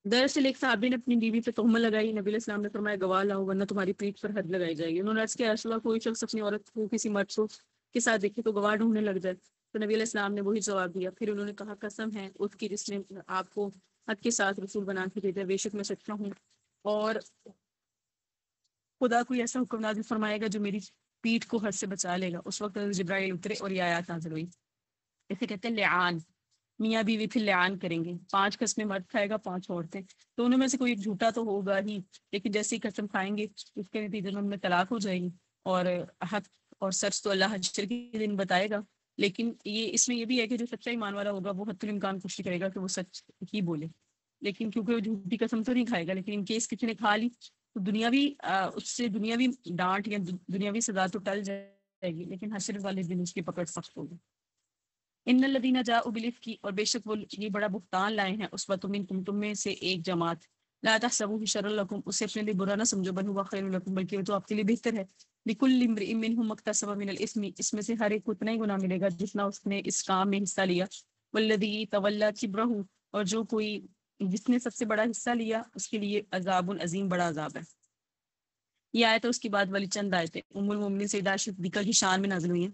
دراصل ایک صحابی نے اپنی بیوی پہ تہمت لگائی، نبی علیہ السلام نے فرمایا گواہ لاؤ ورنہ تمہاری پیٹھ پر حد لگائی جائے گی. انہوں نے عرض کیا رسول اللہ، کوئی شخص اپنی عورت کو کسی مرد کے ساتھ دیکھے تو گواہ ڈھونڈنے لگ جائے. تو نبی علیہ السلام نے وہی جواب دیا. پھر انہوں نے کہا قسم ہے اس کی جس نے آپ کو حد کے ساتھ رسول بنا کے بھیجا، بے شک میں سچا ہوں، اور خدا کوئی ایسا حکم نازل فرمائے گا جو میری پیٹھ کو حد سے بچا لے گا. اس وقت جبرائیل اترے اور یہ آیات نازل ہوئی. اسے کہتے ہیں لعان، میاں بیوی پھر لعان کریں گے. 5 قسمیں مرد کھائے گا، 5 عورتیں، تو انہوں میں سے کوئی ایک جھوٹا تو ہوگا ہی، لیکن جیسے ہی قسم کھائیں گے اس کے نتیجے میں ان میں طلاق ہو جائے گی. اور حق اور سچ تو اللہ حشر کے دن بتائے گا، لیکن اس میں یہ بھی ہے کہ جو سچا ایمان والا ہوگا وہ حتی الامکان کوشش کرے گا کہ وہ سچ ہی بولے، لیکن کیونکہ وہ جھوٹی قسم تو نہیں کھائے گا. لیکن ان کیس کسی نے کھا لی تو دنیاوی اس سے دنیاوی ڈانٹ یا دنیاوی سزا تو ٹل جائے گی، لیکن حشر والے دن اس کی پکڑ سخت ہوگی. ان الذین جاءوا بالافک، اور بے شک وہ یہ بڑا بہتان لائے ہیں، اسوۃ منکم، تم میں سے ایک جماعت، لا تحسبوه شرا لکم، اسے اپنے لیے برا نہ سمجھو، بل هو خیر لکم، بلکہ وہ تو آپ کے لیے بہتر ہے، لکل امرئ منهم ما اکتسب من الاثم، اس میں سے ہر ایک کو اتنا ہی گناہ ملے گا جتنا اس نے اس کام میں حصہ لیا، والذی تولی کبرہ، اور جو کوئی جس نے سب سے بڑا حصہ لیا اس کے لیے عذاب عظیم، بڑا عذاب ہے۔ یہ آیت ہے، اس کے بعد والی چند آیتیں ام المومنین سیدہ عائشہ صدیقہ کی شان میں نازل ہوئی ہیں۔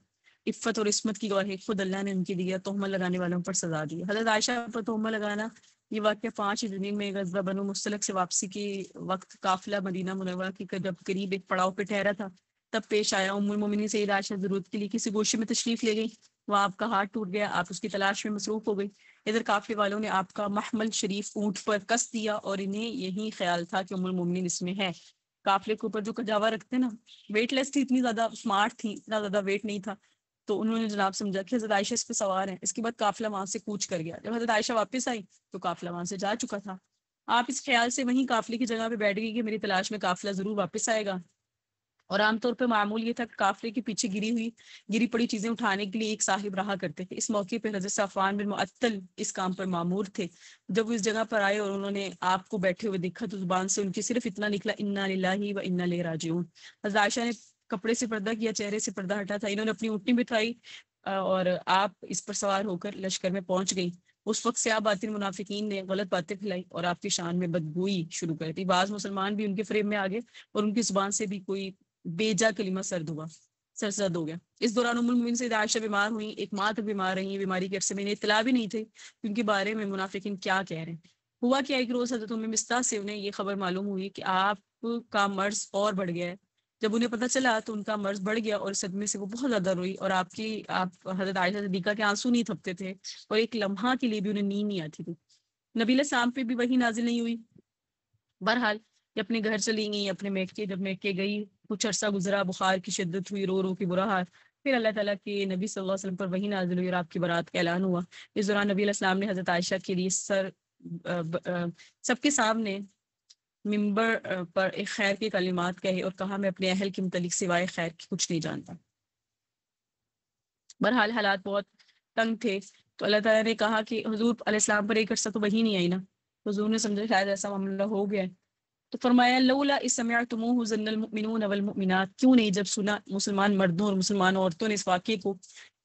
عفت اور عصمت کی گواہی خود اللہ نے ان کی دی ہے، تہمت لگانے والوں پر سزا دی ہے۔ حضرت عائشہ پر تہمت لگانا، یہ واقعہ 5 ہجری میں غزوہ بنو مستلق سے واپسی کے وقت قافلہ مدینہ منورہ کی جب قریب ایک پڑاؤ پہ ٹھہرا تھا تب پیش آیا۔ ام المومنین سیدہ عائشہ ضرورت کے لیے کسی گوشے میں تشریف لے گئی، وہاں آپ کا ہاتھ ٹوٹ گیا، آپ اس کی تلاش میں مصروف ہو گئی۔ ادھر قافلے والوں نے آپ کا محمل شریف اونٹ پر کس دیا اور انہیں یہی خیال تھا کہ ام المومنین اس میں ہے۔ قافلے کے اوپر جو کجاوا رکھتے نا، ویٹ لیس تھی، اتنی زیادہ اسمارٹ تھی، اتنا زیادہ ویٹ نہیں تھا، تو انہوں نے جناب سمجھا کہ حضرت عائشہ اس پہ سوار ہیں۔ اس کے بعد قافلہ وہاں سے کوچ کر گیا۔ جب حضرت عائشہ واپس آئی تو قافلہ وہاں سے جا چکا تھا۔ آپ اس خیال سے وہیں قافلے کی جگہ پہ بیٹھ گئی کہ میری تلاش میں قافلہ ضرور واپس آئے گا، اور عام طور پہ معمول یہ تھا کہ قافلے کے پیچھے گری پڑی چیزیں اٹھانے کے لیے ایک صاحب رہا کرتے تھے۔ اس موقع پہ حضرت صفوان بن معطل اس کام پر مامور تھے۔ جب وہ اس جگہ پر آئے اور انہوں نے آپ کو بیٹھے ہوئے دیکھا تو زبان سے ان کی صرف اتنا نکلا، انا للہ و انا الیہ راجعون۔ حضرت عائشہ نے کپڑے سے پردہ کیا، چہرے سے پردہ ہٹا تھا، انہوں نے اپنی اونٹنی بٹھائی اور آپ اس پر سوار ہو کر لشکر میں پہنچ گئی۔ اس وقت سیاہ باطن منافقین نے غلط باتیں پھیلائی اور آپ کی شان میں بدگوئی شروع کر دی۔ بعض مسلمان بھی ان کے فریب میں آ گئے اور ان کی زبان سے بھی کوئی بیجا کلمہ سرزد ہو گیا۔ اس دوران ام المومنین سیدہ عائشہ بیمار ہوئیں، ایک ماہ تک بیمار رہی۔ بیماری کے عرصے میں انہیں اطلاع بھی نہیں تھی کہ ان کے بارے میں منافقین کیا کہہ رہے ہیں۔ ہوا کیا، ایک روز حضرت ام مستح سے انہیں یہ خبر معلوم ہوئی کہ آپ کا مرض اور بڑھ گیا ہے۔ جب انہیں پتہ چلا تو ان کا مرض بڑھ گیا اور صدمے سے وہ بہت زیادہ روئی، اور آپ حضرت عائشہ صدیقہ کے آنسو نہیں تھپتے تھے اور ایک لمحہ کے لیے بھی انہیں نیند نہیں آتی تھی۔ نبی علیہ السلام پہ بھی وحی نازل نہیں ہوئی۔ بہرحال یہ اپنے گھر چلی گئی، اپنے میکے، جب میکے گئی کچھ عرصہ گزرا، بخار کی شدت ہوئی، رو رو کے برا حال، پھر اللہ تعالیٰ کے نبی صلی اللہ علیہ وسلم پر وحی نازل ہوئی اور آپ کی برات کا اعلان ہوا۔ اس دوران نبی علیہ السلام نے حضرت عائشہ کے لیے سب کے سامنے ممبر پر ایک خیر کے کلمات کہے اور کہا، میں اپنے اہل کے متعلق سوائے خیر کی کچھ نہیں جانتا۔ بہرحال حالات بہت تنگ تھے، تو اللہ تعالیٰ نے کہا کہ حضور علیہ السلام پر ایک عرصہ تو وحی نہیں آئی نا۔ حضور نے سمجھا شاید ایسا معاملہ ہو گیا ہے، تو فرمایا لولا اذ سمعتموه ظن المؤمنون والمؤمنات، کیوں نہیں جب سنا مسلمان مردوں اور مسلمان عورتوں نے اس واقعے کو،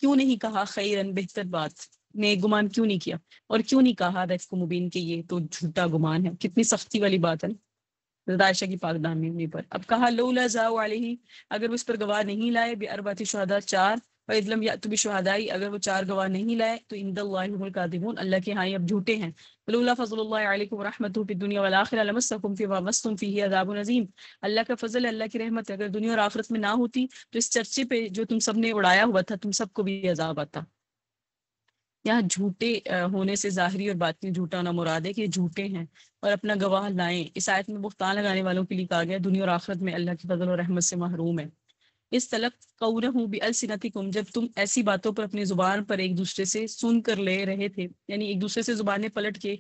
کیوں نہیں کہا خیرن، بہتر بات، نیک گمان کیوں نہیں کیا، اور کیوں نہیں کہا رفق مبین کہ یہ تو جھوٹا گمان ہے۔ کتنی سختی والی بات ہے حضرت عائشہ کی پاک دامنی پر۔ اب کہا لولا جاؤ علیہ، اگر وہ اس پر گواہ نہیں لائے، باربعۃ شہداء، 4، وَإِذْ لَمْ يَأْتُوا بِالشُّهَدَاءِ، اگر وہ 4 گواہ نہیں لائے تو عند اللہ هم الكاذبون، اللہ کے ہاں یہ اب جھوٹے ہیں۔ ولولا فضل اللہ علیکم ورحمتہ فی الدنیا والآخرہ لمسکم فیما مستم فیہ عذاب عظیم، اللہ کا فضل، اللہ کی رحمت اگر دنیا اور آخرت میں نہ ہوتی تو اس چرچے پہ جو تم سب نے اڑایا ہوا تھا تم سب کو بھی عذاب آتا۔ یہاں جھوٹے ہونے سے ظاہری اور باطنی جھوٹا ہونا مراد ہے کہ یہ جھوٹے ہیں اور اپنا گواہ لائیں۔ اس آیت میں بہتان لگانے والوں کے لیے کہا گیا دنیا اور آخرت میں اللہ کی فضل اور رحمت سے محروم ہے۔ اس طلب قولہ بألسنتکم، جب تم ایسی باتوں پر اپنی زبان پر ایک دوسرے سے سن کر لے رہے تھے، یعنی ایک دوسرے سے زبانیں پلٹ کے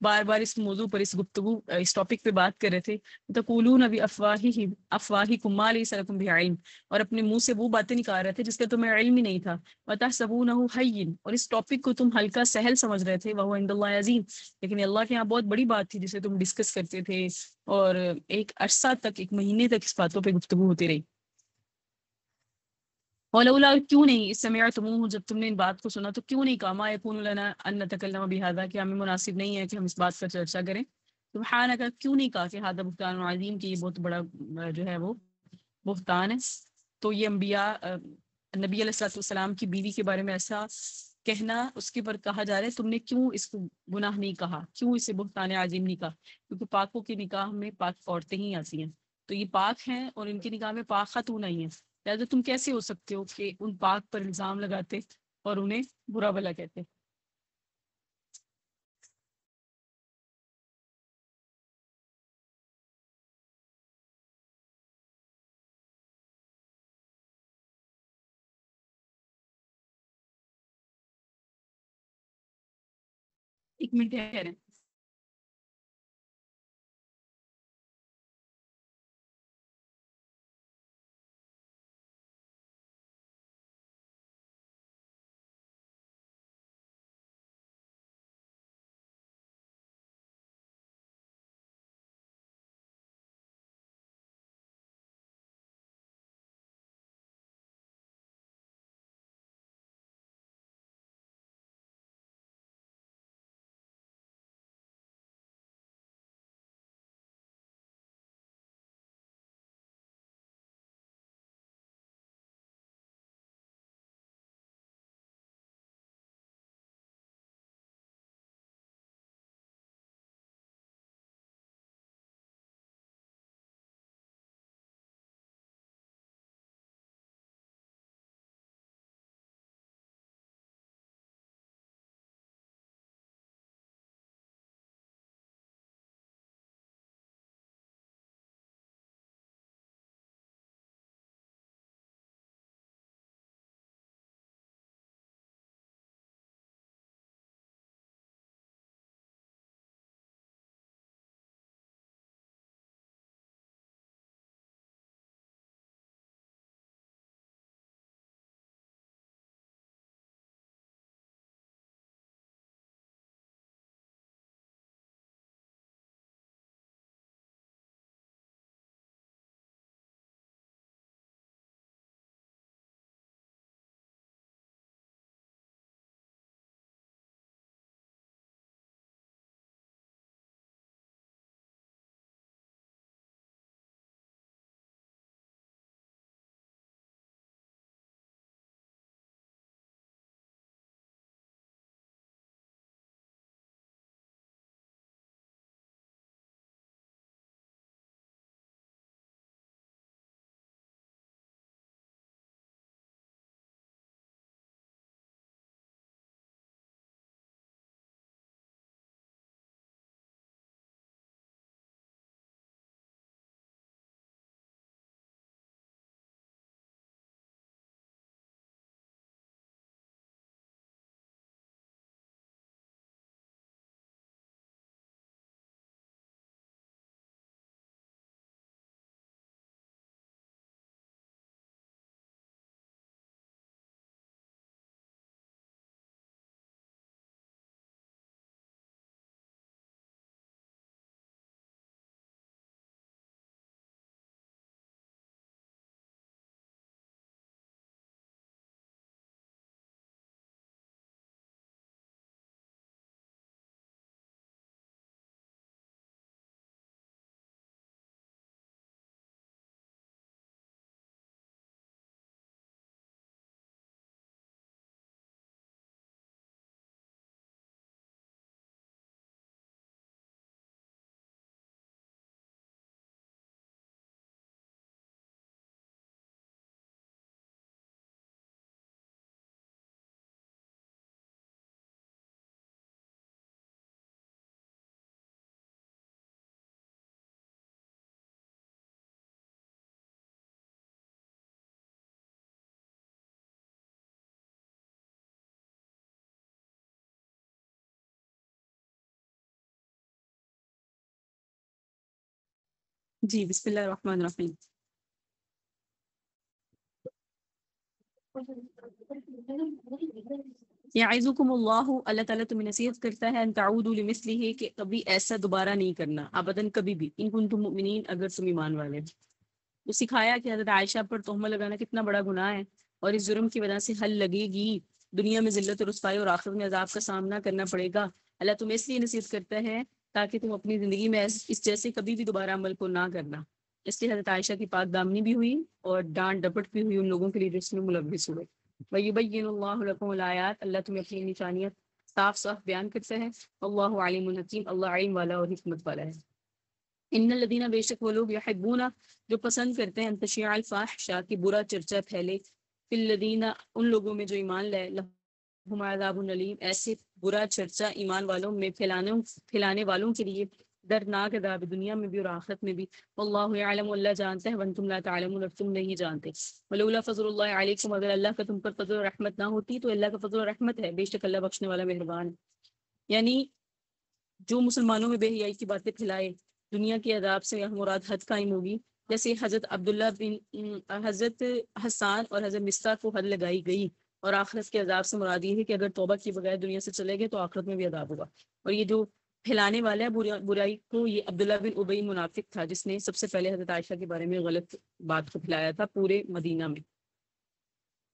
بار بار اس موضوع پر، اس گفتگو، اس ٹاپک پہ بات کر رہے تھے، تقولون بافواہکم ما لیس لکم بہ علم، اور اپنے منہ سے وہ باتیں نکال رہے تھے جس کا تمہیں علم ہی نہیں تھا، وتحسبونہ ہین، اور اس ٹاپک کو تم ہلکا سہل سمجھ رہے تھے، وہو عند اللہ عظیم، لیکن اللہ کے یہاں بہت بڑی بات تھی جسے تم ڈسکس کرتے تھے، اور ایک عرصہ تک، ایک مہینے تک اس باتوں پہ گفتگو ہوتی رہی۔ ولولا، کیوں نہیں، اس سمعتموہ، جب تم نے ان بات کو سنا تو کیوں نہیں کہا، ما یکون لنا ان نتکلم بہذا، کہ ہمیں مناسب نہیں ہے کہ ہم اس بات پر چرچا کریں، سبحانک، کیوں نہیں کہا کہ ھذا بہتان عظیم، کہ یہ بہت بڑا جو ہے وہ بہتان ہے۔ تو یہ انبیاء، نبی علیہ الصلوۃ والسلام کی بیوی کے بارے میں ایسا کہنا، اس کے پر کہا جا رہا ہے تم نے کیوں اس کو گناہ نہیں کہا، کیوں اسے بہتان عظیم نہیں کہا، کیونکہ پاکوں کے نکاح میں پاک عورتیں ہی آتی ہیں، تو یہ پاک ہیں اور ان کے نکاح میں پاک خاتون نہیں ہیں، لہٰذا تم کیسے ہو سکتے ہو کہ ان پاک پر الزام لگاتے اور انہیں برا بھلا کہتے۔ ایک منٹ کہہ رہے ہیں جی بسم اللہ الرحمن الرحیم. یعظکم اللہ، اللہ تعالیٰ تمہیں نصیحت کرتا ہے ان تعودوا لمثلہ، کہ کبھی ایسا دوبارہ نہیں کرنا، ابداً کبھی بھی، ان کنتم مؤمنین، اگر تم ایمان والے. تو سکھایا کہ حضرت عائشہ پر تہمت لگانا کتنا بڑا گناہ ہے، اور اس جرم کی وجہ سے حل لگے گی، دنیا میں ذلت اور رسوائی اور آخرت میں عذاب کا سامنا کرنا پڑے گا. اللہ تمہیں اس لیے نصیحت کرتا ہے تاکہ تم اپنی زندگی میں اس جیسے کبھی بھی دوبارہ عمل کو نہ کرنا. اس لیے حضرت عائشہ کی پاک دامنی بھی ہوئی اور ڈانٹ ڈپٹ بھی ہوئی ان لوگوں کے لیے جو اس میں ملوث ہوئے. وَيُبَيِّنُ اللَّهُ لَكُمُ الْآيَاتِ، اللہ تمہیں اپنی نشانیاں صاف صاف بیان کرتا ہے. اللہ علیم حکیم، اللہ علم والا اور حکمت والا ہے. ان الذین، بے شک وہ لوگ، یحبون، جو پسند کرتے ہیں، ان تشیع الفاحشہ، کی برا چرچا پھیلے، فی الذین، ان لوگوں میں جو ایمان لائے، لہم عذاب علیم، ایسے برا چرچا ایمان والوں میں پھیلانے والوں کے لیے دردناک عذاب، دنیا میں بھی اور آخرت میں بھی. واللہ یعلم، اللہ جانتا ہے، وانتم لا تعلمون، اور تم نہیں جانتے. ولولا فضل اللہ علیکم، اگر اللہ کا تم پر فضل و رحمت نہ ہوتی، تو اللہ کا فضل و رحمت ہے، بے شک اللہ بخشنے والا مہربان. یعنی جو مسلمانوں میں بے حیائی کی باتیں پھیلائے، دنیا کے عذاب سے یہ مراد حد قائم ہوگی. جیسے حضرت عبداللہ بن حضرت حسان اور حضرت مصطح کو حد لگائی گئی، اور آخرت کے عذاب سے مراد یہ ہے کہ اگر توبہ کی بغیر دنیا سے چلے گئے تو آخرت میں بھی عذاب ہوگا. اور یہ جو پھیلانے والا ہے برائی کو، یہ عبداللہ بن ابی منافق تھا، جس نے سب سے پہلے حضرت عائشہ کے بارے میں غلط بات کو پھیلایا تھا پورے مدینہ میں.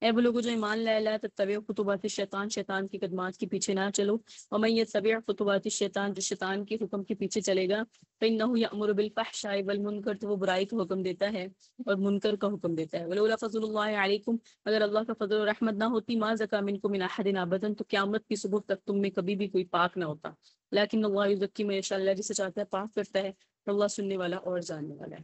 اے وہ لوگوں جو ایمان لائے، لا تتبعوا خطوات الشیطان، شیطان کی قدمات کے پیچھے نہ چلو. ومن یتبع خطوات الشیطان، جو شیطان کے حکم کے پیچھے چلے گا، فإنہ یأمر بالفحشاء والمنکر، تو وہ برائی کا حکم دیتا ہے اور منکر کا حکم دیتا ہے. ولولا فضل اللہ علیکم، اگر اللہ کا فضل و رحمت نہ ہوتی، ما زکا منکم من احد ابدا، تو قیامت کی صبح تک تم میں کبھی بھی کوئی پاک نہ ہوتا. لیکن اللہ یزکی من یشاء، اللہ جسے چاہتا ہے پاک کرتا ہے. اللہ سننے والا اور جاننے والا ہے.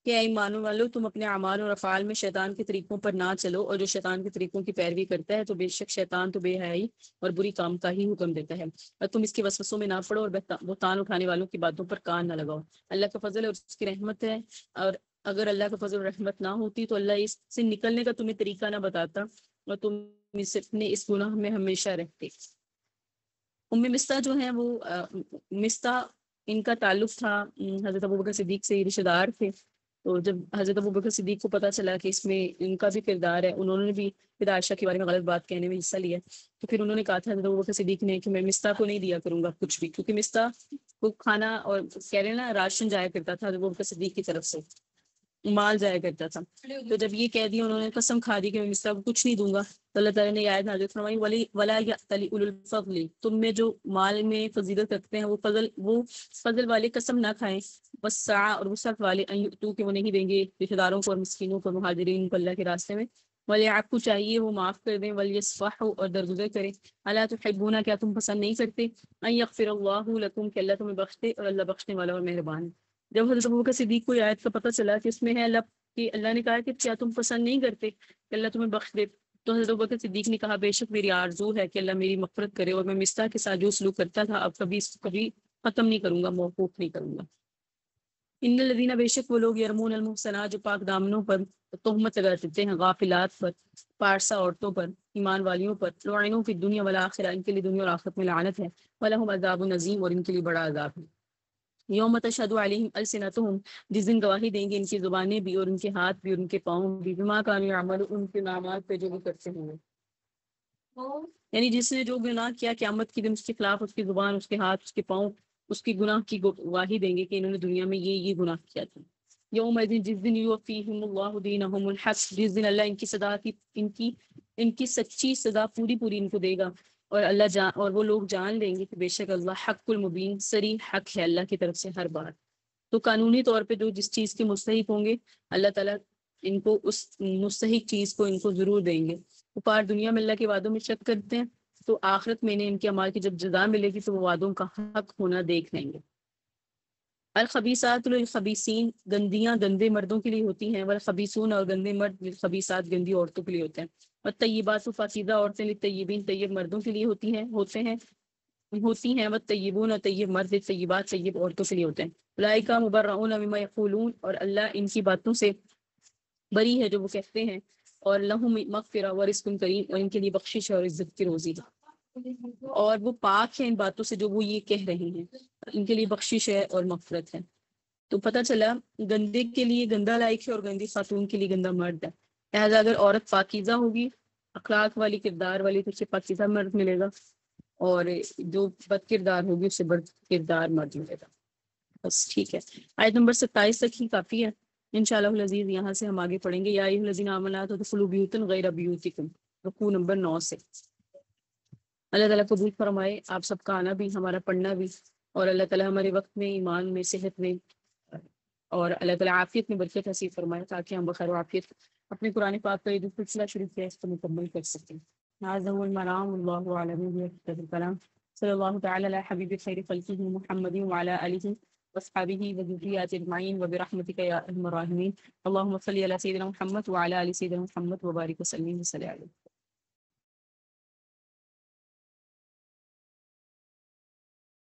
کہ اے ایمانوں والو، تم اپنے اعمال اور افعال میں شیطان کے طریقوں پر نہ چلو، اور جو شیطان کے طریقوں کی پیروی کرتا ہے تو بے شک شیطان تو بے حیائی اور بری کام کا ہی حکم دیتا ہے. اور تم اس کے وسوسوں میں نہ پڑو، اور بہتان اٹھانے والوں کی باتوں پر کان نہ لگاؤ. اللہ کا فضل اور اس کی رحمت ہے، اور اگر اللہ کا فضل اور رحمت نہ ہوتی تو اللہ اس سے نکلنے کا تمہیں طریقہ نہ بتاتا، اور تم اپنے اس گناہ میں ہمیشہ رہتے. مستہ جو ہیں وہ مستہ، ان کا تعلق تھا حضرت ابوبکر صدیق سے، رشتہ دار تھے. تو جب حضرت ابوبکر صدیق کو پتہ چلا کہ اس میں ان کا بھی کردار ہے، انہوں نے بھی پھر عائشہ کے بارے میں غلط بات کہنے میں حصہ لیا، تو پھر انہوں نے کہا تھا حضرت ابوبکر صدیق نے کہ میں مستہ کو نہیں دیا کروں گا کچھ بھی، کیونکہ مستہ کو کھانا اور کہہ رہے ہیں نا راشن جایا کرتا تھا حضرت ابوبکر صدیق کی طرف سے، مال جایا کرتا تھا. تو جب یہ کہہ دیا، انہوں نے قسم کھا دی کہ میں مصطفیٰ کو کچھ نہیں دوں گا، تو اللہ تعالیٰ نے یہ آیت نازل فرمائی، ولا یأتل اولو الفضل، تم میں جو مال میں فضیلت رکھتے ہیں وہ فضل والے قسم نہ کھائیں، والسعہ، اور وسعت والے، ان یؤتوا، کہ وہ نہیں دیں گے رشتہ داروں کو اور مسکینوں کو، مہاجرین کو اللہ کے راستے میں. ولیعفوا، چاہیے وہ معاف کر دیں، ولیصفحوا، اور درگزر کریں. الا تحبون، کیا تم پسند نہیں کرتے، ان یغفر اللہ لکم، کہ اللہ تمہیں بخش دے، اور اللہ بخشنے والا اور مہربان ہے. جب حضرت ابوبکر صدیق کو یہ آیت کا پتہ چلا کہ اس میں ہے اللہ نے کہا کہ کیا تم پسند نہیں کرتے کہ اللہ تمہیں بخش دے، تو حضرت ابوبکر صدیق نے کہا بے شک میری آرزو ہے کہ اللہ میری مغفرت کرے، اور میں مصطح کے ساتھ جو سلوک کرتا تھا اب کبھی ختم نہیں کروں گا، موقوف نہیں کروں گا. ان الذین، بے شک وہ لوگ، یرمون المحصنات، جو پاک دامنوں پر تہمت لگا دیتے ہیں، غافلات پر، پارسا عورتوں پر، ایمان والیوں پر، لعنوا فی الدنیا والآخرہ، ان کے لیے دنیا اور آخرت میں لعنت ہے. ولہم عذاب عظیم، اور ان کے لیے بڑا عذاب ہے. یوم تشہد علیہم السنتہم، جس دن گواہی دیں گے ان کی زبانیں بھی اور ان کے ہاتھ بھی اور ان کے پاؤں بھی، بما کانوا یعملون، ان کے اعمال پہ جو وہ کرتے ہیں. یعنی جس نے جو گناہ کیا، قیامت کے دن اس کے خلاف اس کی زبان، اس کے ہاتھ، اس کے پاؤں اس کی گناہ کی گواہی دیں گے کہ انہوں نے دنیا میں یہ گناہ کیا تھا. یوم جس دن یوفیہم اللہ دینہم الحق، جس دن اللہ ان کی سچی سزا پوری ان کو دے گا، اور اور وہ لوگ جان لیں گے کہ بے شک اللہ حق المبین، سری حق ہے اللہ کی طرف سے ہر بات. تو قانونی طور پہ جو جس چیز کے مستحق ہوں گے، اللہ تعالیٰ ان کو اس مستحق چیز کو ان کو ضرور دیں گے. اوپر دنیا میں اللہ کے وعدوں میں شک کرتے ہیں، تو آخرت میں انہیں ان کے اعمال کی جب جزا ملے گی تو وہ وعدوں کا حق ہونا دیکھ لیں گے. الخبیثات للخبیثین، گندیاں گندے مردوں کے لیے ہوتی ہیں، والخبیثون، اور گندے مرد للخبیثات، گندی عورتوں کے لیے ہوتے ہیں. والطیبات، پاکیزہ عورتیں للطیبین، طیب مردوں کے لیے ہوتی ہیں، والطیبون، اور طیب مرد للطیبات، طیب عورتوں کے لیے ہوتے ہیں. اولئک مبرؤون مما یقولون، اور اللہ ان کی باتوں سے بری ہے جو وہ کہتے ہیں. اور لہم مغفرہ ورزق کریم، اور ان کے لیے بخشش ہے اور عزت کی روزی ہے. اور وہ پاک ہیں ان باتوں سے جو وہ یہ کہہ رہے ہیں، ان کے لیے بخشش ہے اور مغفرت ہے. تو پتہ چلا گندے کے لیے گندا لائق ہے اور گندی خاتون کے لیے گندا مرد ہے. لہٰذا اگر عورت پاکیزہ ہوگی، اخلاق والی، کردار والی، تو اسے پاکیزہ مرد ملے گا، اور جو بد کردار ہوگی اسے بد کردار مرد ملے گا. بس ٹھیک ہے. آیت نمبر 27 تک ہی کافی ہے. انشاءاللہ العزیز یہاں سے ہم آگے پڑھیں گے. یا ایھا الذین آمنوا لا تدخلوا بیوتا غیر بیوتکم، رکوع نمبر 9 سے. اللہ تعالیٰ قبول فرمائے آپ سب کا آنا بھی، ہمارا پڑھنا بھی، اور اللہ تعالیٰ ہمارے وقت میں، ایمان میں، صحت میں، اور اللہ تعالیٰ عافیت میں برکت نصیب فرمائے تاکہ ہم بخیر و عافیت اپنے قرآن پاک کا یہ جو سلسلہ شروع کیا ہے اس کو مکمل کر سکیں. هذا هو المنام والله اعلم بحقیقت الکلام. صلی اللہ تعالی علی حبیب خیر خلقہ محمد وعلی آلہ واصحابہ وذریۃ اجمعین وبرحمتک یا ارحم الراحمین. اللهم صل علی سیدنا محمد وعلی آل سیدنا محمد وبارک وسلم وصلی علیہ.